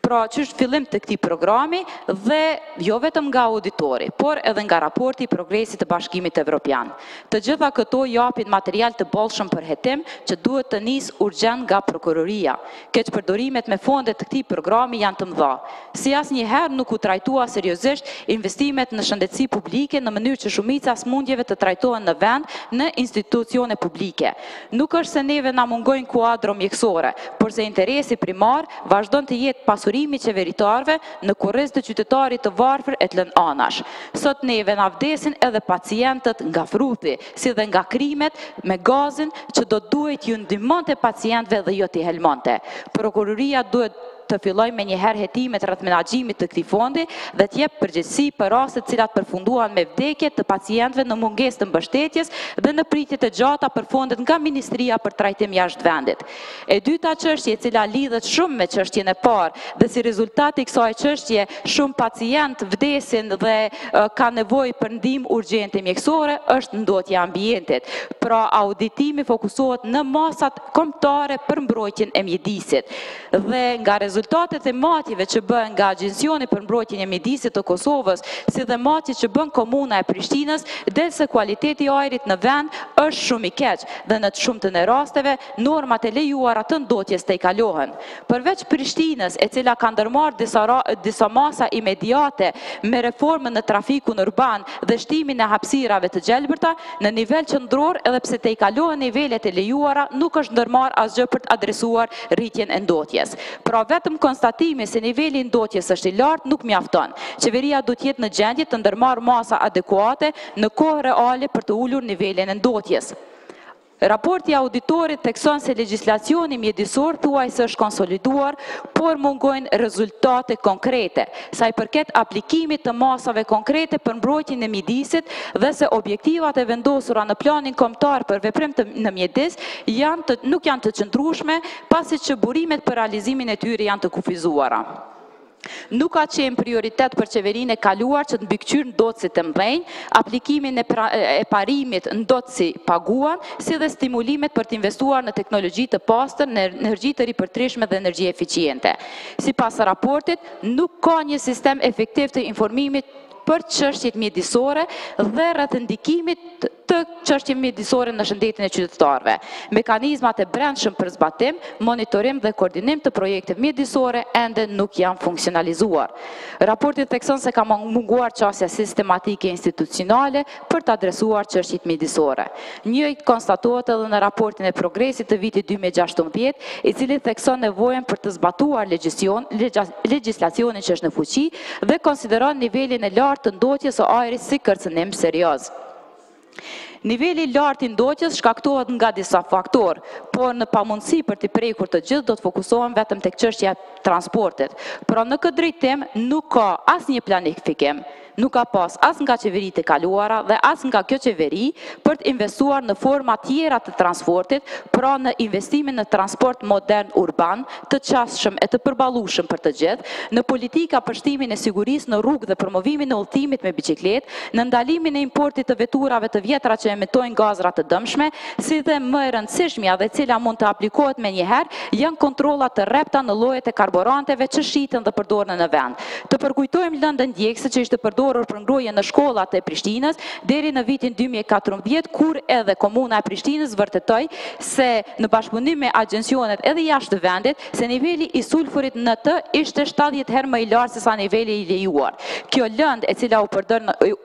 pra që është fillim të këtij programi dhe jo vetëm nga auditori, por edhe nga raporti i progresit të Bashkimit Evropian. Të gjitha këto japin material të bollshëm për hetim që duhet të nisë urgjent nga prokuroria. Keqpërdorimet me fondet të këtij programi janë të mëdha. Si asnjëherë nuk u trajtua seriozisht investimet në shëndetësi publike në mënyrë që shumica sëmundjeve të trajtohen në vend në institucione publike. Nuk është se neve na mungojnë kuadro mjekësore, por se interesi primar vazhdon të jetë pasurimi qeveritarve në kurriz të qytetarit të varfër e të lënë anash. Sot neve na vdesin edhe pacientët nga fruthi, si dhe nga krimet me gazin që do duhet ju ndihmonte pacientëve dhe jo t'i helmonte. Prokuroria duhet të filloj me njëherë hetimet rreth menaxhimit të këtij fondi dhe t'jep përgjegjësi për rastet cilat përfunduan me vdekje të pacientëve në mungesë të mbështetjes dhe në pritje të gjata për fondet nga Ministria për trajtim jashtë vendit. E dyta çështje, e cila lidhet shumë me çështjen e parë dhe si rezultati i kësaj çështje shumë pacientë vdesin dhe kanë nevojë për ndihmë urgjente mjekësore, është ndotja e ambientit. Pra auditimi fokusohet në masat kombëtare për mbrojtjen e mjedisit dhe nga rezultati rezultatet e matjeve që bën nga Agjencioni për mbrojtjen e mjedisit të Kosovës, si dhe matjet që bën Komuna e Prishtinës, del se kualiteti i ajrit në vend është shumë i keq dhe në të shumtën e rasteve normat e lejuara të ndotjes tejkalohen. Përveç Prishtinës, e cila ka ndërmarrë disa masa imediate me reformën në trafikun urban dhe shtimin e hapësirave të gjelbërta, në nivel qendror, edhe pse tejkalohen nivelet e lejuara, nuk është ndërmarrë asgjë për të adresuar rritjen e ndotjes. Pra vetëm konstatimi se niveli i ndotjes është i lartë nuk mjafton. Qeveria duhet jetë në gjendje të ndërmarrë masa adekuate në kohë reale për të ulur nivelin e ndotjes. Raporti auditorit thekson se legjislacioni mjedisor thuajse është konsoliduar, por mungojnë rezultate konkrete, sa i përket aplikimit të masave konkrete për mbrojtjen e mjedisit dhe se objektivat e vendosura në planin kombëtar për veprim në mjedis nuk janë të qëndrueshme, pasi që burimet për realizimin e tyre janë të kufizuara. Nuk ka qenë prioritet për qeverinë e kaluar që të mbikëqyrë ndotësit të mëdhenj, aplikimin e parimit ndotësi paguan, si dhe stimulimet për të investuar në teknologji të pastër, në energji të ripërtrishme dhe energji eficiente. Sipas raportit, nuk ka një sistem efektiv të informimit për çështjet mjedisore dhe rreth ndikimit të çështjeve mjedisore në shëndetin e qytetarëve. Mekanizmat e brendshëm për zbatim, monitorim dhe koordinim të projekteve mjedisore ende nuk janë funksionalizuar. Raporti thekson se ka munguar qasja sistematike institucionale për të adresuar çështjet mjedisore. Njëjtë konstatohet edhe në raportin e progresit të vitit 2016, i cili thekson nevojën për të zbatuar legjislacionin që është në fuqi dhe konsideron nivelin e lartë të ndotjes së ajrit si kërcënim serioz. Niveli i lartë i ndotjes shkaktohet nga disa faktorë, por në pamundësi për të prekur të gjithë do të fokusohem vetëm tek çështja e transportit. Por në këtë drejtim nuk ka asnjë planifikim, nuk ka pas as nga qeveritë e kaluara dhe as nga kjo qeveri për të investuar në forma tjera të transportit, pra në investimin në transport modern urban, të qasshëm e të përballueshëm për të gjithë, në politika për shtimin e sigurisë në rrugë dhe promovimin e udhëtimit me biçikletë, në ndalimin e importit të veturave të vjetra që emitojnë gazra të dëmshme, si dhe më e rëndësishmja dhe cila mund të aplikohet menjëherë, janë kontrollat të rrepta në llojet e karburanteve që shiten dhe përdoren në vend. Të përkujtojmë lëndën djegëse që ishte përdorur për ngrohje në shkollat e Prishtinës deri në vitin 2014, kur edhe Komuna e Prishtinës vërtetoi se në bashkëpunim me agjencionet edhe jashtë vendit, se niveli i sulfurit në të ishte 70 herë më i lartë se sa niveli i lejuar. Kjo lëndë e cila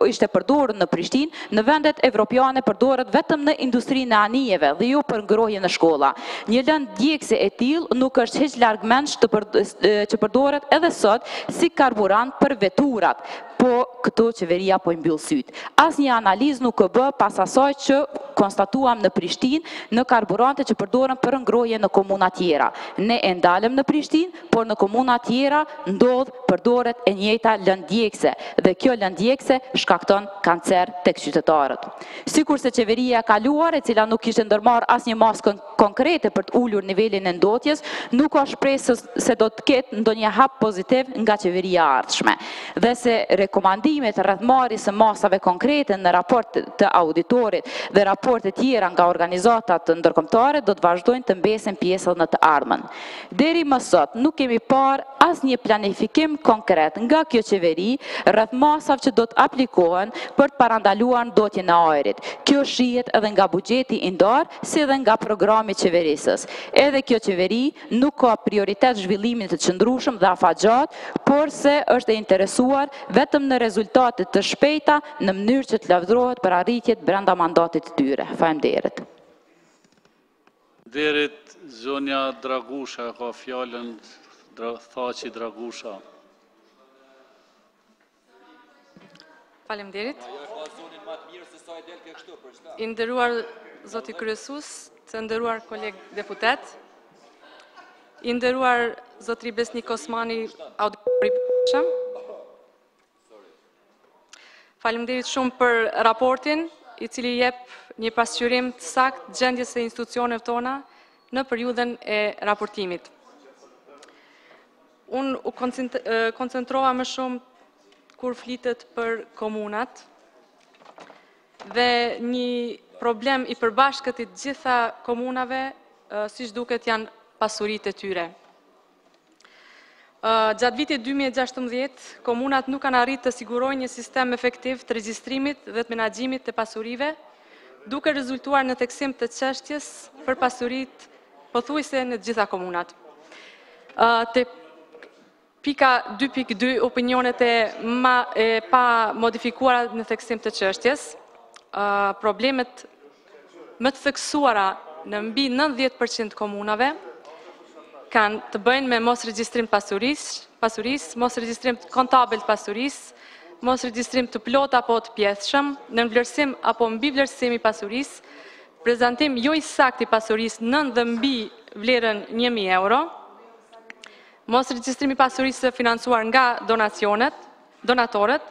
ishte përdorur në Prishtinë, në vendet evropiane përdoret vetëm në industrinë e anijeve dhe jo për ngrohje në shkolla. Një lëndë djegëse e tillë nuk është hiç largmend që përdoret edhe sot si karburant për veturat, po këto qeveria po i mbyll syt. Asnjë analizë nuk u bë pas asaj që konstatuam në Prishtinë në karburante që përdoren për ngrohje në komuna tjera. Ne e ndalëm në Prishtinë, por në komuna tjera përdoret e njëjta lëndë djegëse dhe kjo lëndë djegëse shkakton kancer tek qytetarët. Sikurse qeveria e kaluar, e cila nuk kishte ndërmarrë asnjë masë konkrete për të ulur nivelin e ndotjes, nuk ka shpresë se do të ketë ndonjë hap pozitiv nga qeveria e ardhshme. Dhe se rekomandimet rreth marrjes së masave konkrete në raport të auditorit dhe raporte tjera nga organizatat ndërkombëtare do të vazhdojnë të mbesen pjesë në të ardhmen. Deri më sot nuk kemi parë asnjë planifikim konkret nga kjo qeveri rreth masave që do të aplikohen për të parandaluar ndotjen e ajrit. Kjo shihet edhe nga buxheti i ndarë, si edhe nga programi i qeverisë. Edhe kjo qeveri nuk ka prioritet zhvillimin të qëndrueshëm dhe afatgjat, por se është e interesuar vetëm në rezultate të shpejta në mënyrë që të lavdërohet për arritjet brenda mandatit të tyre. Faleminderit. Derit zonja Dragusha ka fjalën, Thaçi Dragusha. Faleminderit. I nderuar zoti kryesues, të nderuar kolegë deputet, i nderuar zotri Besnik Osmani, auditori i përgjithshëm. Faleminderit shumë për raportin, i cili jep një pasqyrim të saktë gjendjes së institucioneve tona në periudhën e raportimit. Unë u koncentrova më shumë kur flitet për komunat dhe një problem i përbashkët i gjitha komunave, siç duket janë pasuritë e tyre. Gjatë vitit 2016, komunat nuk kanë arritë të sigurojnë një sistem efektiv të regjistrimit dhe të menaxhimit të pasurive, duke rezultuar në theksim të çështjes për pasurit pothuajse në të gjitha komunat. Te pika 2.2, opinionet e pa modifikuara në theksim të çështjes, problemet më të theksuara në mbi 90% komunave kanë të bëjnë me mos regjistrim pasurisë, mos regjistrim kontabël të pasurisë, mos regjistrim të plot apo të pjesëshëm, në vlerësim apo mbi vlerësim i pasurisë, prezantim jo i saktë i pasurisë nën dhe mbi vlerën 1.000 euro, mos regjistrim i pasurisë financuar nga donatorët,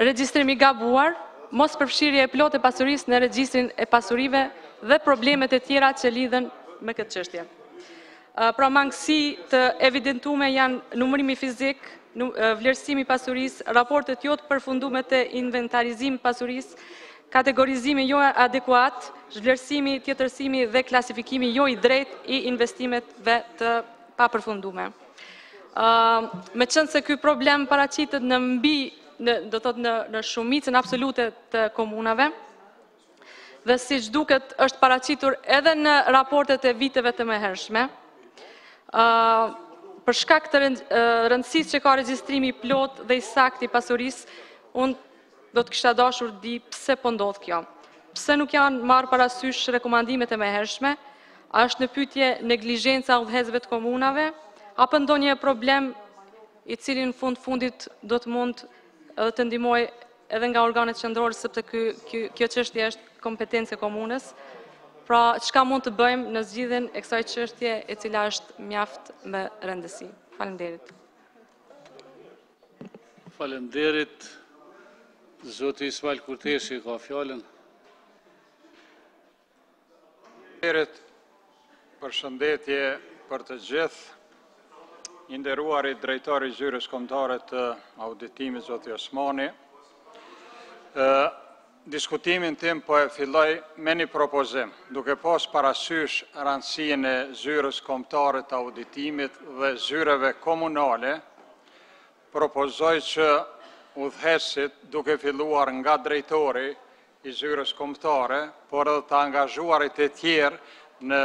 regjistrim i gabuar, mos përfshirje e plot e pasurisë në regjistrin e pasurive dhe problemet e tjera që lidhen me këtë çështje. Pra mangësi të evidentume janë numërimi fizik, vlerësimi pasurisë, raportet jo të përfundume të inventarizim pasurisë, kategorizimi jo adekuat, zhvlerësimi, tjetërsimi dhe klasifikimi jo i drejt i investimetve të papërfundume. Me qënë se ky problem paraqitet në mbi, do të thotë në shumicën absolute të komunave, dhe si që duket është paraqitur edhe në raportet e viteve të mëhershme, për shkak të rëndësisë që ka regjistrimi plot dhe i saktë i pasurisë, unë do të kisha dashur di pse po ndodh kjo. Pse nuk janë marrë parasysh rekomandimet e mëhershme, a është në pyetje neglizhenca udhëhesëve të komunave, apo ndonjë problem i cili në fundit do të mund edhe të ndihmoj edhe nga organet qendrore, sepse kjo çështje është kompetencë e komunës. Pra, çka mund të bëjmë në zgjidhjen e kësaj çështje e cila është mjaft me rëndësi. Faleminderit. Faleminderit. Zoti Ismail Kurteshi ka fjalën. Faleminderit. Përshëndetje për të gjithë. I nderuari drejtori i zyrës kombëtare të auditimit zoti Osmani. Diskutimin tim po e filloj me një propozim, duke pas parasysh rëndësinë e zyrës kombëtare të auditimit dhe zyreve komunale, propozoj që udhëhesit duke filluar nga drejtori i zyrës kombëtare, por edhe të angazhuarit e tjerë në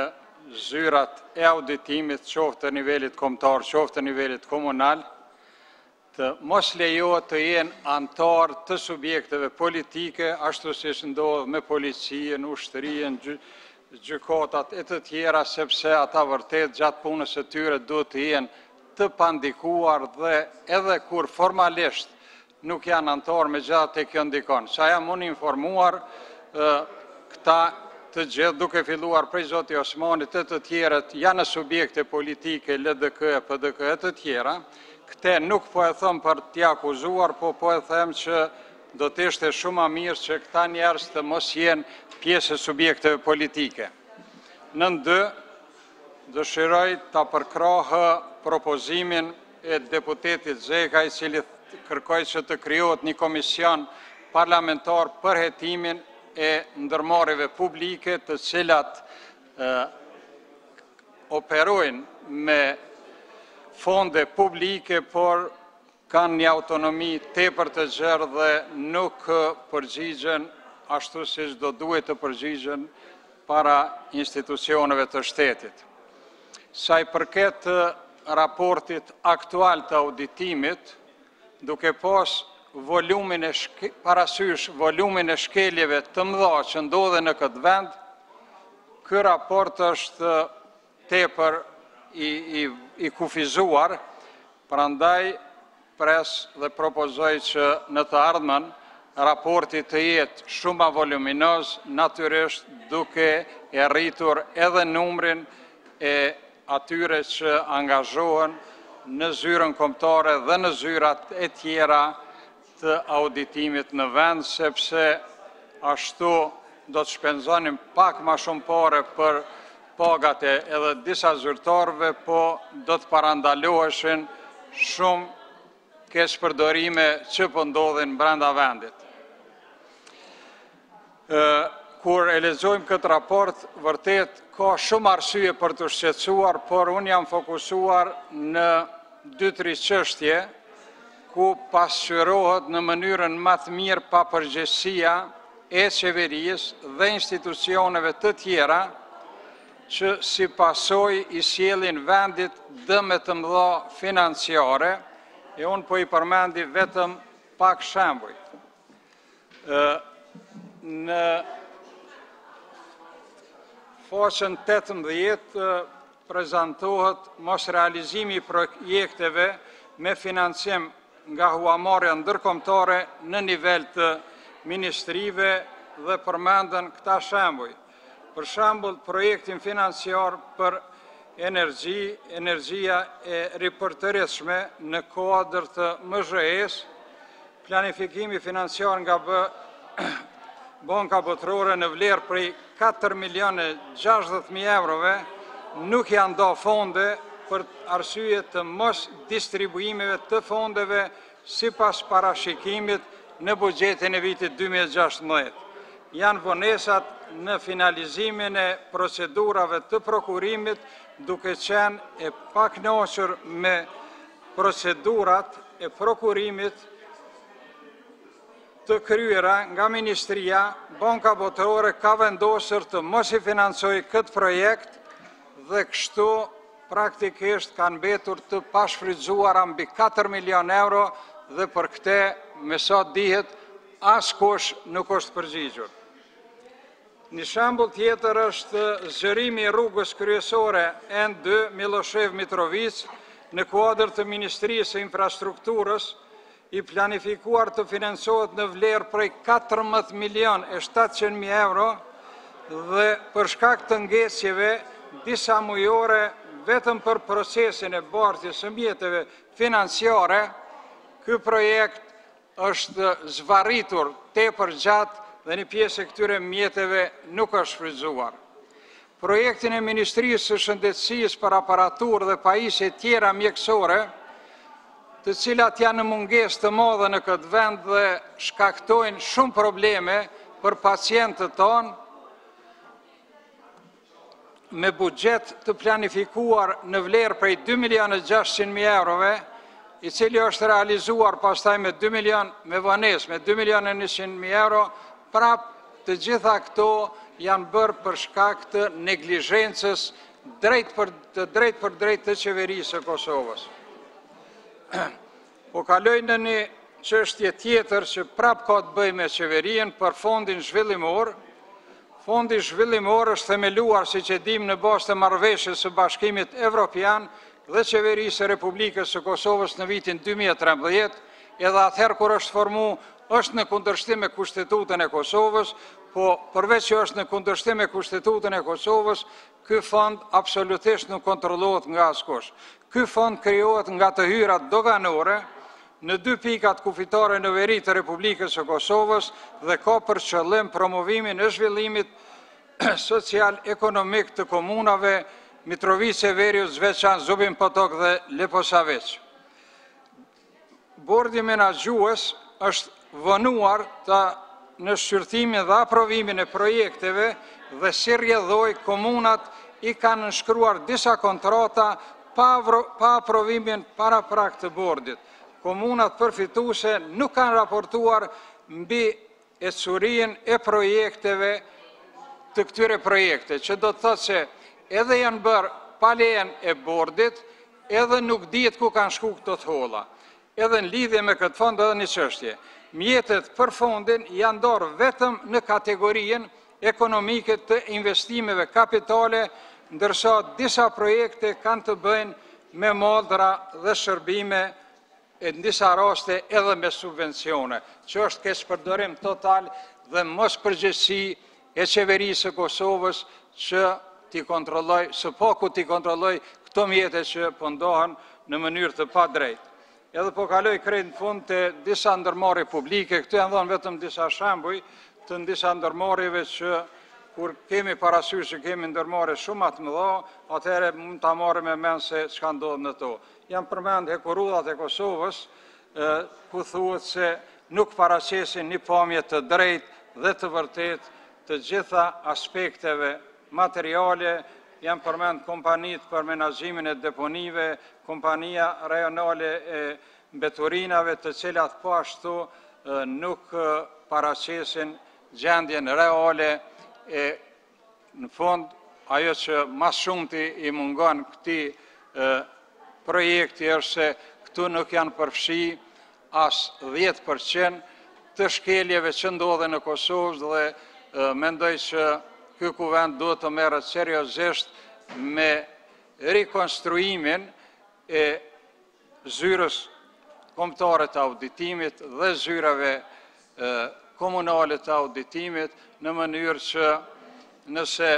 zyrat e auditimit, qoftë të nivelit kombëtar, qoftë të nivelit komunal, të mos lejohet të jenë antar të subjekteve politike, ashtu si ndodh me policinë, ushtërinë, gjykatat e të tjera, sepse ata vërtet gjatë punës së tyre duhet të jenë të pandikuar dhe edhe kur formalisht nuk janë antar, megjithatë kjo ndikon. Sa jam unë informuar, këta të gjithë duke filluar prej zoti Osmanit e të tjerët janë subjekte politike, LDK, PDK e të tjera. Këte nuk po e thëmë për t'ja akuzuar, po e thëmë që do të ishte shumë a mirë që këta njerëz të mos jenë pjesë e subjekteve politike. Në ndë, dëshiroj të përkrahë propozimin e deputetit Zeka, i cili kërkoj që të krijohet një komision parlamentar për hetimin e ndërmarrjeve publike të cilat operojnë me fonde publike, por kanë një autonomi tepër të gjerë dhe nuk përgjigjen ashtu si do duhet të përgjigjen para institucioneve të shtetit. Sa i përket raportit aktual të auditimit, duke pas parasysh volumin e shkeljeve të mëdha që ndodhe në këtë vend, ky raport është tepër i kufizuar, prandaj pres dhe propozoj që në të ardhmen raporti të jetë shumë voluminoz, natyrisht duke e rritur edhe numrin e atyre që angazhohen në zyrën kombëtare dhe në zyrat e tjera të auditimit në vend, sepse ashtu do të shpenzonim pak ma shumë pare për pagat e edhe disa zyrtarëve, po do të parandaloheshin shumë keqpërdorime që po ndodhin brenda vendit. Kur e lexojmë këtë raport, vërtet ka shumë arsye për të shqetësuar, por unë jam fokusuar në 2-3 çështje ku pasqyrohet në mënyrën më të mirë papërgjegjësia e qeverisë dhe institucioneve të tjera që si pasojë i sjellin vendit dëme të mëdha financiare, e unë po i përmendi vetëm pak shembuj. Në faqen 18 prezantohet mos realizimi i projekteve me financim nga huamarrja ndërkombëtare në nivel të ministrive dhe përmenden këta shembuj. Për shembull, projektin financiar për energjia e ripërtëreshme në kuadër të MZH-s, planifikimi financiar nga Banka Botërore në vlerë prej 4.060.000 eurove, nuk janë do fonde për arsye të mos distribuimeve të fondeve sipas parashikimit në buxhetin e vitit 2016. Janë vonesat në finalizimin e procedurave të prokurimit, duke qenë e pakënaqur me procedurat e prokurimit të kryera nga Ministria. Banka Botërore ka vendosur të mos i financojë këtë projekt dhe kështu praktikisht kanë mbetur të pashfrytzuara mbi 4 milion euro dhe për këte, me sa dihet, askush nuk është përgjigjur. Një shembull tjetër është zgjerimi i rrugës kryesore N2 Miloshev Mitrovic në kuadër të Ministrisë së Infrastrukturës, i planifikuar të financohet në vlerë prej 14.700.000 euro dhe për shkak të ngecjeve disa mujore vetëm për procesin e bartjes së mjeteve financiare, ky projekt është zvarritur tepër gjatë dhe një pjesë e këtyre mjeteve nuk është shfrytzuar. Projektin e Ministrisë së Shëndetësisë për aparaturë dhe pajisje tjera mjekësore, të cilat janë në mungesë të madhe në këtë vend dhe shkaktojnë shumë probleme për pacientët tonë, me buxhet të planifikuar në vlerë prej 2.600.000 eurove, i cili është realizuar pastaj me 2 milion me vonesë, me 2.100.000 euro, prap të gjitha këto janë bërë për shkak të neglizhencës drejt për drejt të qeverisë së Kosovës. Po kaloj në një çështje tjetër që prap ka të bëjë me qeverinë për fondin zhvillimor. Fondi zhvillimor është themeluar, siç e dimë, në bazë të marrëveshjes së Bashkimit Evropian dhe Qeverisë së Republikës së Kosovës në vitin 2013, edhe atëherë kur është formu, është në kundërshtim me Kushtetutën e Kosovës, po përveç që është në kundërshtim me Kushtetutën e Kosovës, ky fond absolutisht nuk kontrollohet nga askush. Ky fond krijohet nga të hyrat doganore në 2 pikat kufitare në veri të Republikës së Kosovës dhe ka për qëllim promovimin e zhvillimit social-ekonomik të komunave Mitrovice, Veriut, Zveçan, Zubin Potok dhe Leposaveç. Bordi menaxhues është vënuar në shqyrtimin dhe aprovimin e projekteve dhe si rrjedhoi komunat i kanë nënshkruar disa kontrata pa aprovimin para prag të bordit. Komunat përfituese nuk kanë raportuar mbi ecurinë e projekteve të këtyre projekte, që do të thotë se edhe janë bërë pa lejen e bordit, edhe nuk dihet ku kanë shku këto të holla. Edhe në lidhje me këtë fond edhe një çështje. Mjetet për fondin janë dorë vetëm në kategorinë ekonomike të investimeve kapitale, ndërsa disa projekte kanë të bëjnë me mallra dhe shërbime, e në disa raste edhe me subvencione, që është keqpërdorim total dhe mos përgjegjësi e qeverisë së Kosovës që t'i kontrolloj, së paku t'i kontrolloj këto mjete që po ndohen në mënyrë të padrejtë. Edhe po kaloj krejt në fund të disa ndërmarrje publike, këtu janë dhënë vetëm disa shembuj të disa ndërmarrjeve që kur kemi parasysh që kemi ndërmarrje shumë të mëdha, atëherë mund ta marrim me mend se çka ndodh në to. Janë përmend hekurudhat e Kosovës, ku thuhet se nuk paraqesin një pamje të drejtë dhe të vërtetë të gjitha aspekteve materiale, janë përmend kompanit për menaxhimin e deponive, kompania rajonale e mbeturinave, të cilat po ashtu nuk paraqesin gjendjen reale e në fund ajo që mas shumti i mungon këtij projekti është se këtu nuk janë përfshi as 10% të shkeljeve që ndodhen në Kosovë dhe mendoj që ky kuvend duhet të merret seriozisht me rikonstruimin e zyrës kombëtare të auditimit dhe zyrave komunale të auditimit në mënyrë që nëse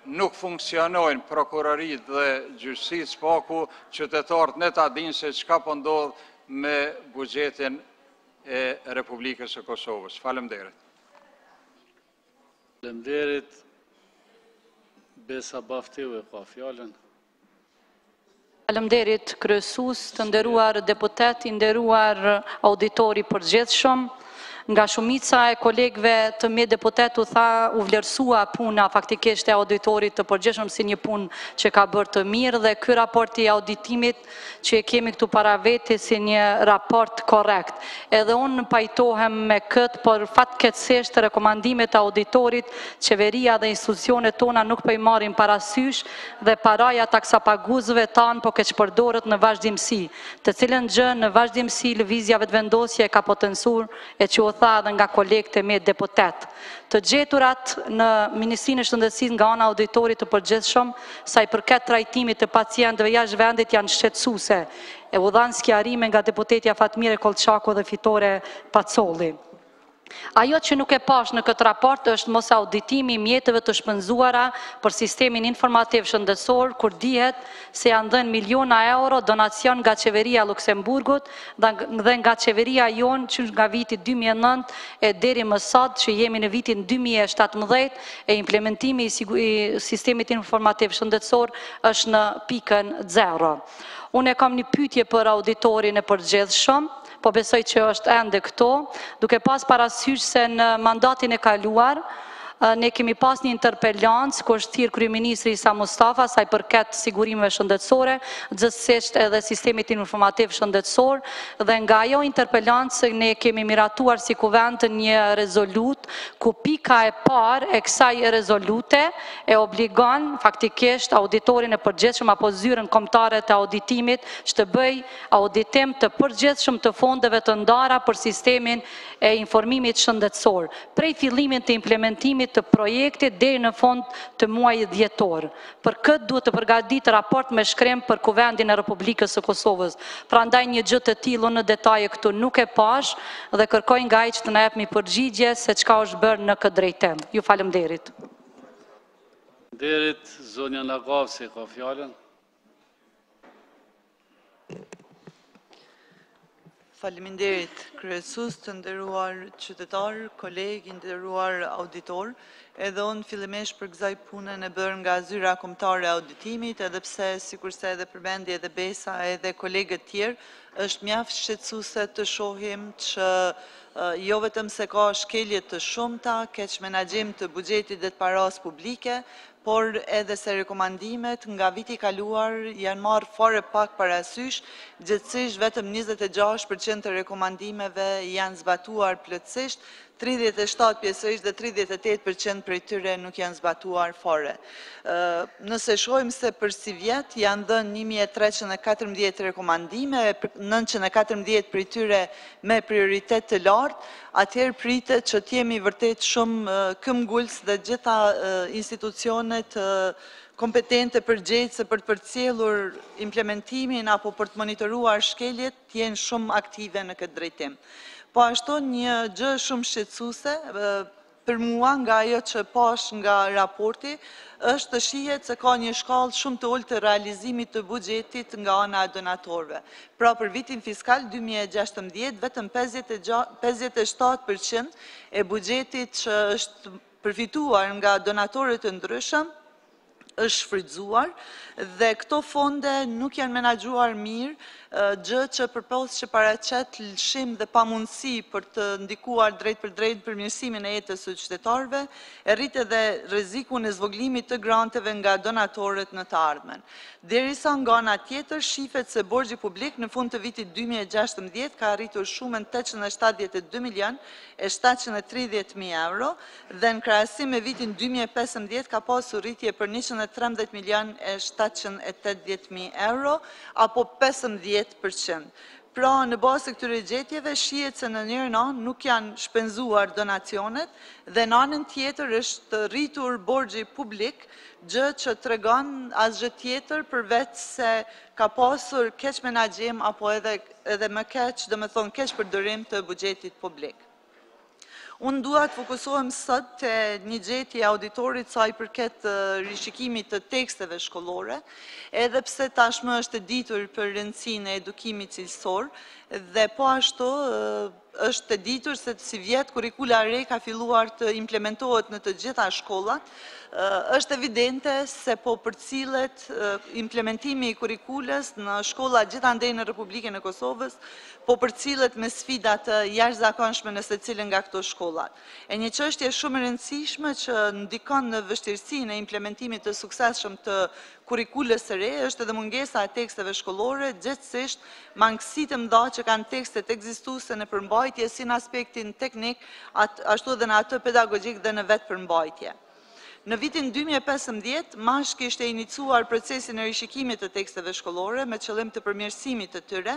nuk funksionojnë prokurorit dhe gjyqësit s'paku, qytetarët ne ta dinë se çka po ndodh me buxhetin e Republikës së Kosovës. Faleminderit. Faleminderit. Besa Baftiu e ka fjalën. Faleminderit kryesues, të nderuar deputet, i nderuar auditori përgjithshëm. Nga shumica e kolegëve të me deputet u vlerësua puna faktikisht e auditorit të përgjithshëm si një punë që ka bërë të mirë dhe ky raport i auditimit që e kemi këtu para vete si një raport korrekt. Edhe unë pajtohem me këtë, por fatkeqësisht rekomandimet e auditorit, qeveria dhe institucionet tona nuk po i marrin parasysh dhe paraja taksapaguzëve tanë po keq përdoret në vazhdimsi, të cilën gjë në vazhdimsi lëvizjave të vendosje ka potencuar e që tha dhe nga kolegët e me deputet. Të gjeturat në Ministrinë e Shëndetësisë nga ana auditorit të përgjithshëm, sa i përket trajtimit të pacientëve jashtë vendit janë shqetësuese. E u dhanë sqarime nga deputetja Fatmire Kolçaku dhe Fitore Pacolli. Ajo që nuk e pash në këtë raport është mos auditimi i mjeteve të shpenzuara për sistemin informativ shëndetësor, kur dihet se janë dhënë miliona euro donacion nga qeveria e Luksemburgut dhe nga qeveria jonë që nga viti 2009 e deri më sot që jemi në vitin 2017 e implementimi i sistemit informativ shëndetësor është në pikën 0. Unë e kam një pyetje për auditorin e përgjithshëm, po besoj që është ende këto, duke pas parasysh se në mandatin e kaluar, ne kemi pas një interpelancë ku është thirrë kryeministri Isa Mustafa sa i përket sigurimeve shëndetësore, gjithsesi edhe sistemit informativ shëndetësor, dhe nga ajo interpelancë ne kemi miratuar si kuvend një rezolut ku pika e parë e kësaj rezolute e obligon faktikisht auditorin e përgjithshëm apo zyrën kombëtare të auditimit që të bëj auditim të përgjithshëm të fondeve të ndara për sistemin e informimit shëndetësor, prej fillimit të implementimit të projektit deri në fund të muajit dhjetor. Për këtë duhet të përgatitet raport me shkrim për Kuvendin e Republikës së Kosovës. Prandaj një gjë të tillë në detaje këtu nuk e pash dhe kërkoj nga ai që të na jepni përgjigje se çka është bërë në këtë drejtim. Ju falemnderit. Faleminderit, zonja Nagavsi ka fjalën. Faleminderit, kryesues, të nderuar qytetar, kolegë, nderuar auditor, edhe unë fillimisht për kësaj punën e bërë nga zyra kombëtare e auditimit, edhe pse sikurse edhe përmendi edhe Besa edhe kolegët tjerë, është mjaft shqetësuese të shohim që jo vetëm se ka shkelje të shumta, keq menaxhim të buxhetit dhe të paras publike, por edhe se rekomandimet nga viti kaluar janë marrë fare pak parasysh, gjithsesi vetëm 26% të rekomandimeve janë zbatuar plotësisht, 37 pjesërisht dhe 38% prej tyre nuk janë zbatuar fare. Nëse shohim se për si vjet janë dhënë 1314 rekomandime, 914 prej tyre me prioritet të lartë, atëherë pritet që t'jemi vërtet shumë këmbgulës dhe gjitha institucionet kompetente përgjegjëse për të përcjellur implementimin apo për të monitoruar shkeljet t'jenë shumë aktive në këtë drejtim. Po ashtu një gjë shumë shqetësuese për mua nga ajo që pash nga raporti është të shihet se ka një shkallë shumë të ulët të realizimit të buxhetit nga ana e donatorëve. Pra për vitin fiskal 2016 vetëm 57% e buxhetit që është përfituar nga donatorët të ndryshëm është shfrytzuar dhe këto fonde nuk janë menaxhuar mirë, gjë që përpos që paraqet lëshim dhe pamundësi për të ndikuar drejt për drejt përmirësimin e jetës së qytetarëve, e rrit edhe rrezikun e zvoglimit të granteve nga donatorët në të ardhmen. Derisa nga ana tjetër shifet se borxhi publik në fund të vitit 2016 ka arritur shumën 872 milion e 730.000 euro dhe në krahasim me vitin 2015 ka pasur rritje për 113 milion e 780.000 euro apo 15%. Pra, në bazë të këtyre gjetjeve, shihet se në njërin anë nuk janë shpenzuar donacionet dhe në anën tjetër është rritur borxhi publik, gjë që tregon asgjë tjetër përveç se ka pasur keq menaxhim apo edhe më keq, domethënë keq përdorim të buxhetit publik. Unë dua të fokusohem sot te një gjetje auditorit sa i përket rishikimit të teksteve shkollore, edhe pse tashmë është e ditur për rëndësinë e edukimit cilësor dhe po ashtu është e ditur se si vjet kurrikula e re ka filluar të implementohet në të gjitha shkollat. Është evidente se po përcillet implementimi i kurrikulës në shkolla gjithandej në Republikën e Kosovës, po përcillet me sfida të jashtëzakonshme në secilën nga këto shkollat. E një çështje shumë e rëndësishme që ndikon në vështirësinë e implementimit të suksesshëm të kurrikulës së re është edhe mungesa e teksteve shkollore, gjithsesi mangësitë e mëdha që kanë tekstet ekzistuese në përmbajtje si në aspektin teknik, ashtu edhe në atë pedagogjik dhe në vetë përmbajtje. Në vitin 2015, MASH kishte iniciuar procesin e rishikimit të teksteve shkollore me qëllim të përmirësimit të tyre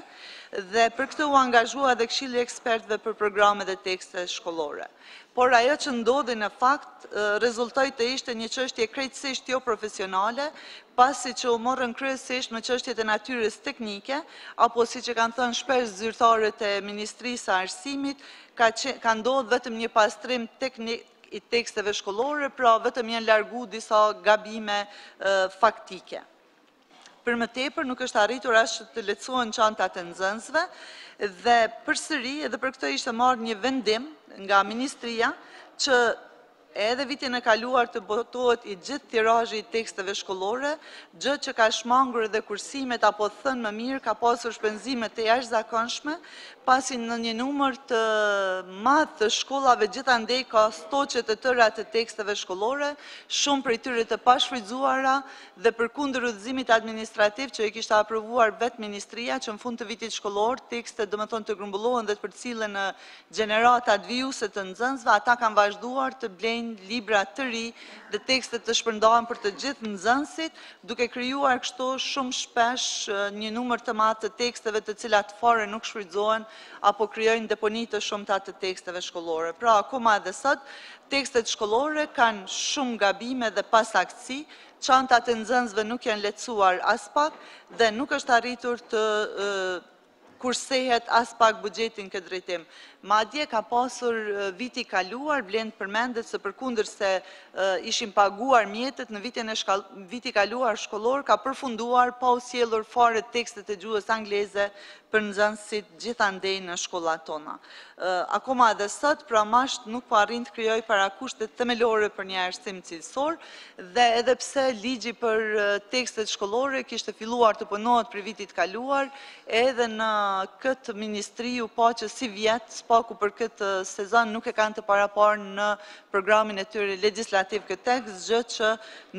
dhe për këtë u angazhua edhe Këshilli i Ekspertëve për programet e tekste shkollore. Por ajo që ndodhi në fakt rezultoi të ishte një çështje krejtësisht jo profesionale, pasi që u morën kryesisht me çështjet e natyrës teknike, apo siç e kanë thënë shpesh zyrtarët e Ministrisë së Arsimit, ka ndodhur vetëm një pastrim teknik i teksteve shkollore, pra vetëm janë largu disa gabime faktike. Për më tepër nuk është arritur as që të lehtësohen çantat e nxënësve dhe përsëri edhe për këtë ishte marrë një vendim nga Ministria që edhe vitin e kaluar të botohet i gjithë tirazhi i teksteve shkollore, gjë që ka shmangur edhe kursimet apo thënë më mirë ka pasur shpenzime të jashtëzakonshme, pasi në një numër të madh të shkollave gjithandej ka stoqe të tëra të teksteve shkollore, shumë prej tyre të pashfrytzuara dhe përkundër udhëzimit administrativ që e kishte aprovuar vetë Ministria që në fund të vitit shkollor tekstet domethënë të grumbullohen dhe të përcillen në gjeneratat vijuese të nxënësve, ata kanë vazhduar të blejnë libra të ri dhe tekstet të shpërndahen për të gjithë nxënësit, duke krijuar kështu shumë shpesh një numër të madh të teksteve të cilat fare nuk shfrytëzohen apo krijojnë deponi të shumta të teksteve shkollore. Pra, akoma edhe sot, tekstet shkollore kanë shumë gabime dhe pasaktësi, çantat e nxënësve nuk janë lehtësuar as pak dhe nuk është arritur të kursehet as pak buxhetin këtë drejtim. Madje ka pasur viti kaluar, Blend përmendet se përkundër se ishin paguar mjetet në viti kaluar shkollor, ka përfunduar pa u sjellur fare tekstet e gjuhës angleze për nxënësit gjithandej në shkollat tona. Akoma edhe sot, pra MASH nuk po arrin të krijojë parakushtet themelore për një arsim cilësor dhe edhe pse ligji për tekstet shkollore kishte filluar të punohet për vitit kaluar, edhe në këtë ministri u pa që si vjet, spaku për këtë sezon nuk e kanë të paraparë në programin e tyre legjislativ këtë tekst, gjë që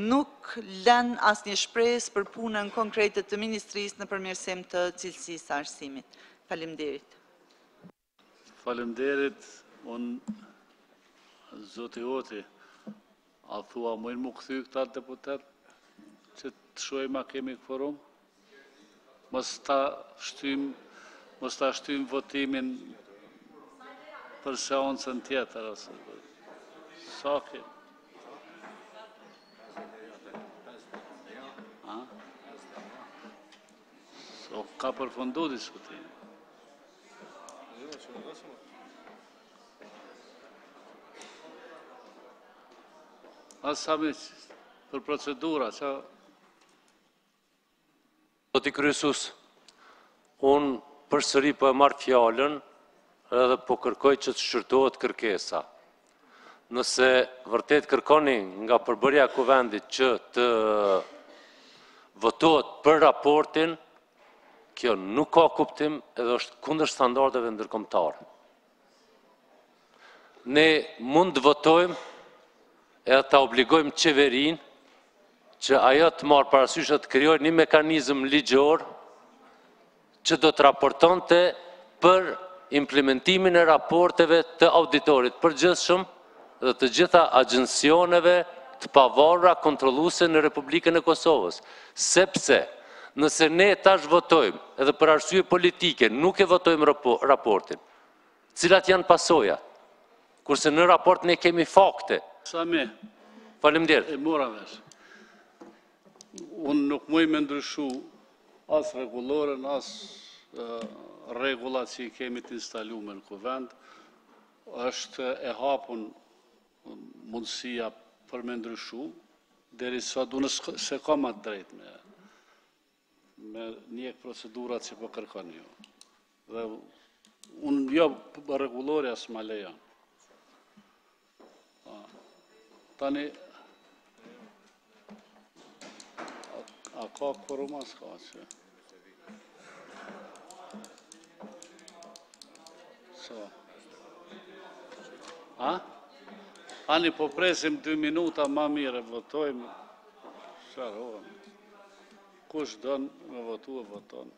nuk lën asnjë shpresë për punën konkrete të ministrisë në përmirësim të cilësisë së arsimit. Faleminderit. Faleminderit, unë zoti Oti, a thua mojnë më këthy këta deputet që të shojma kemi këforum? Mos ta shtym votimin për seancën tjetër. Sa kemi? Ka përfundu diskutimi. Asami për procedura, që... Zoti kryesus, unë përsëri po e marr fjalën edhe po kërkoj që të shqyrtohet kërkesa. nëse vërtet kërkoni nga përbërja e Kuvendit që të votohet për raportin, kjo nuk ka kuptim edhe është kundër standardeve ndërkombëtare. Ne mund të votojmë edhe ta obligojmë qeverinë që ajo të marrë parasysh të krijojë një mekanizëm ligjor që do të raportonte për implementimin e raporteve të auditorit përgjithshëm dhe të gjitha agjencioneve të pavarura kontrolluese në Republikën e Kosovës, sepse nëse ne tash votojmë edhe për arsye politike nuk e votojmë raportin, cilat janë pasojat, kurse në raport ne kemi fakte. Sami, Faleminderit. e mora vesh. Unë nuk muj me ndryshu as regulorën, as regullat që i kemi të instalume në Kuvend, është e hapun mundësia për me ndryshu, deri sot unë se kam atë drejt me njek procedurat që po kërkon ju. Dhe unë jo regulorja s'ma leja. Tani, a ka këruma s'ka që? So. A? Ani po presim 2 minuta, ma mire, votojmë. Sharohem. Kush dënë me votu e voton.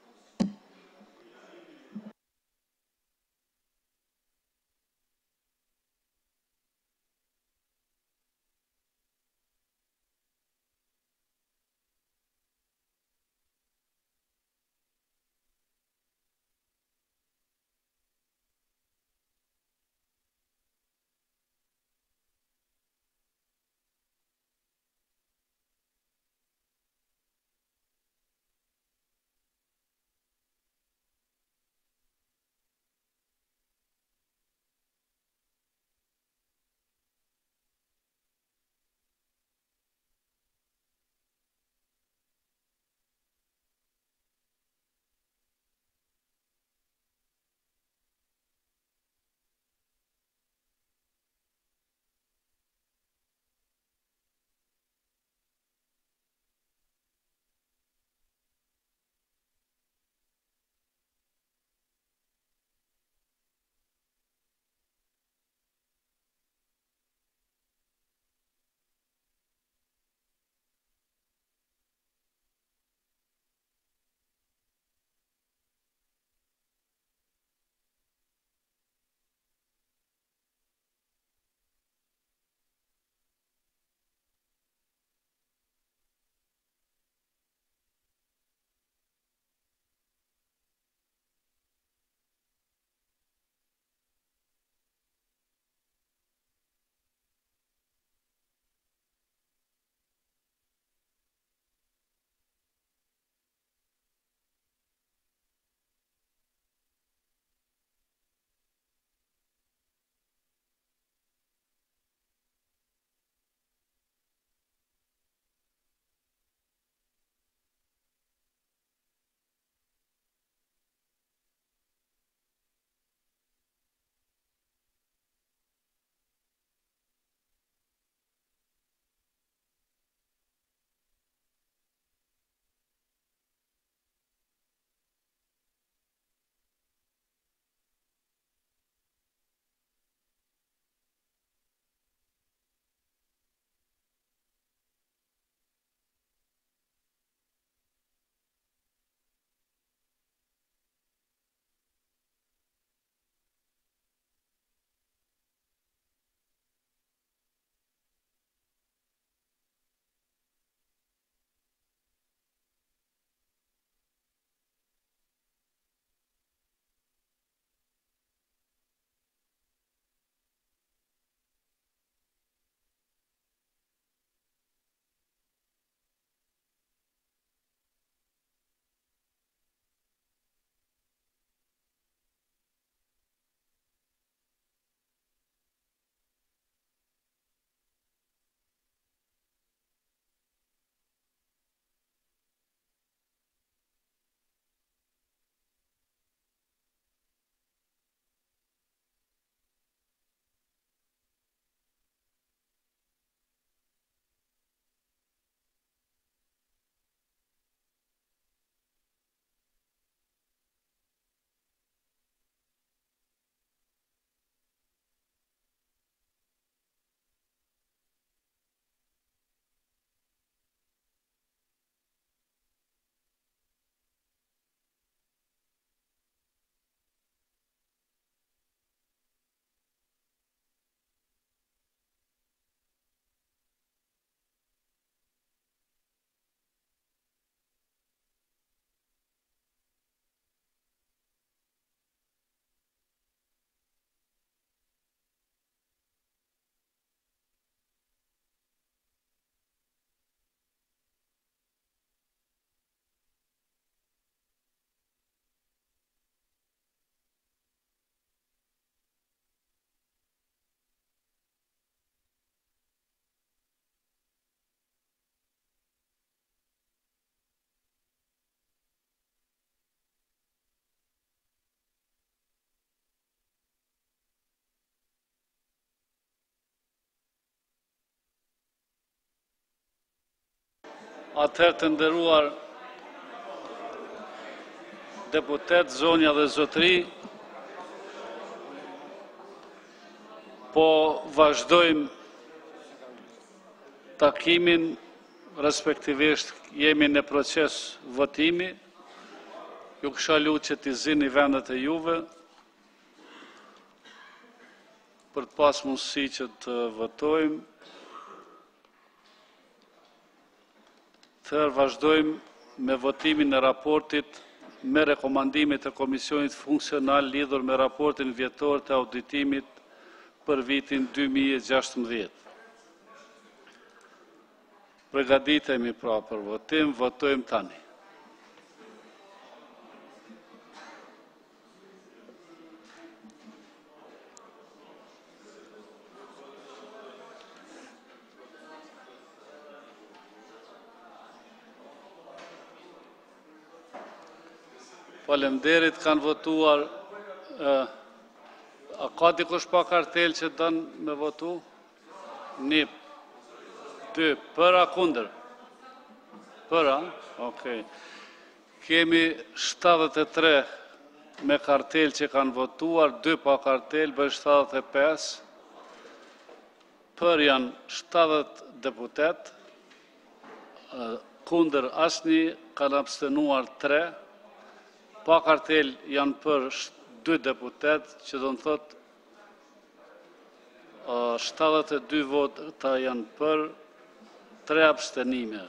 Atëherë të nderuar deputet, zonja dhe zotri, po vazhdojmë takimin, respektivisht jemi në proces votimi, ju kësha lutë që t'i zini vendet e juve, për të pas mundësi që të votojmë. Tërë vazhdojmë me votimin e raportit me rekomandimit e Komisionit Funksional lidhur me raportin vjetor të auditimit për vitin 2016. Përgatitemi pra për votim, votojmë tani. Falemderit, kanë votuar. A ka dikush pa kartel që dënë me votu? 1, 2, për a kunder? Për a? Okej. Kemi 73 me kartel që kanë votuar, 2 pa kartel, bërë 75. Për janë 70 deputet, kunder asni, kanë abstenuar 3, pa kartel janë për 2 deputet, që do në thot 72 vota janë për, 3 abstenime.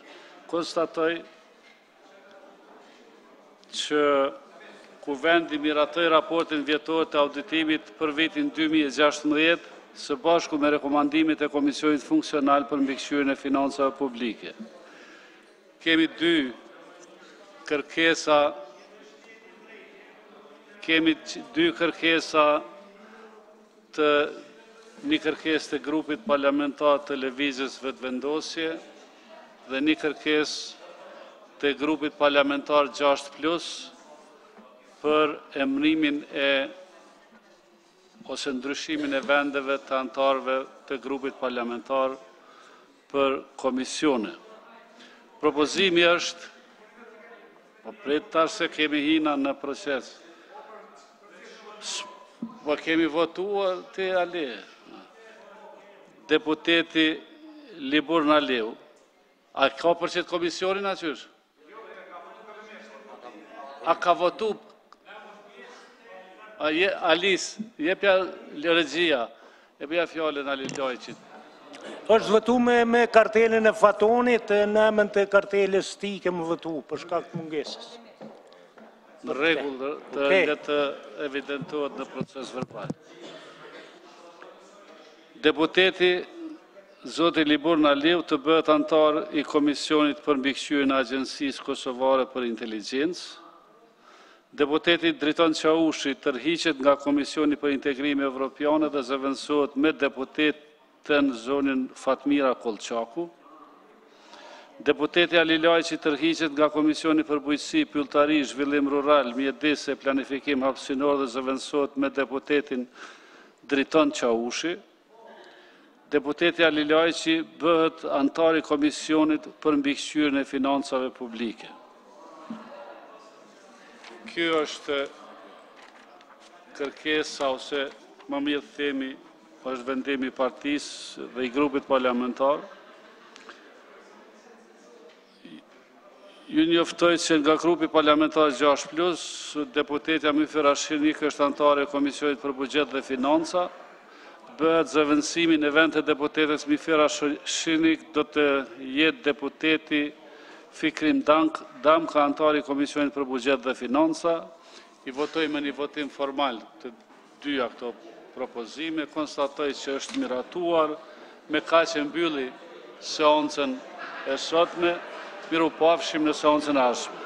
Konstatoj që Kuvendi miratoi raportin vjetor të auditimit për vitin 2016, së bashku me rekomandimit e Komisionit Funksional për mbikëqyrjen e financave publike. Kemi 2 kërkesa të një kërkes të grupit parlamentar të lëvizjes vetëvendosje dhe një kërkes të grupit parlamentar 6+ për emërimin ose ndryshimin e vendeve të antarëve të grupit parlamentar për komisione. Propozimi është, po prit tash se kemi hina në proces, po kemi votuar të ale. Deputeti Libur Naleu. A ka për qëtë komisionin a qysh? A ka votu? Alis, jepja regjia, jepja fjallën Alilojqit. është votu me kartelin e Fatonit, në emën të kartelës ti kemë votu, për shkak të mungesës. Në regullë të evidentohet në proces verbal. Deputeti Zoti Libur Naleu të bëhet antar i Komisionit për mbikëqyrjen e Agjencisë Kosovare për Inteligjencë. Deputeti Driton Qaushi tërhiqet nga Komisioni për Integrim Evropiane dhe zëvendësohet me deputetën zonin Fatmira Kolçaku. Deputeti Alilajqi tërhiqet nga Komisioni për Bujqësi, Pylltari, Zhvillim Rural, Mjedis e Planifikim Hapësinor dhe zëvendësohet me deputetin Driton Qaushi. Deputeti Alilajqi bëhet antar i Komisionit për mbikëqyrjen e financave publike. Kjo është kërkesa ose më mirë themi është vendimi i partisë dhe i grupit parlamentar. Ju njoftoj që nga grupi parlamentar 6+, deputetja Myfer Ashinik është antare e Komisionit për Buxhet dhe Financa. Bëhet zëvendësimi në vend të deputetes Myfer Ashinik do të jetë deputeti Fikrim Damka, antari i Komisionit për Buxhet dhe Financa. I votojmë një votim formal të dyja këto propozime. Konstatoj që është miratuar, me kaq e mbylli seancën e sotme. Miru pafshim në seancën e ardhshme.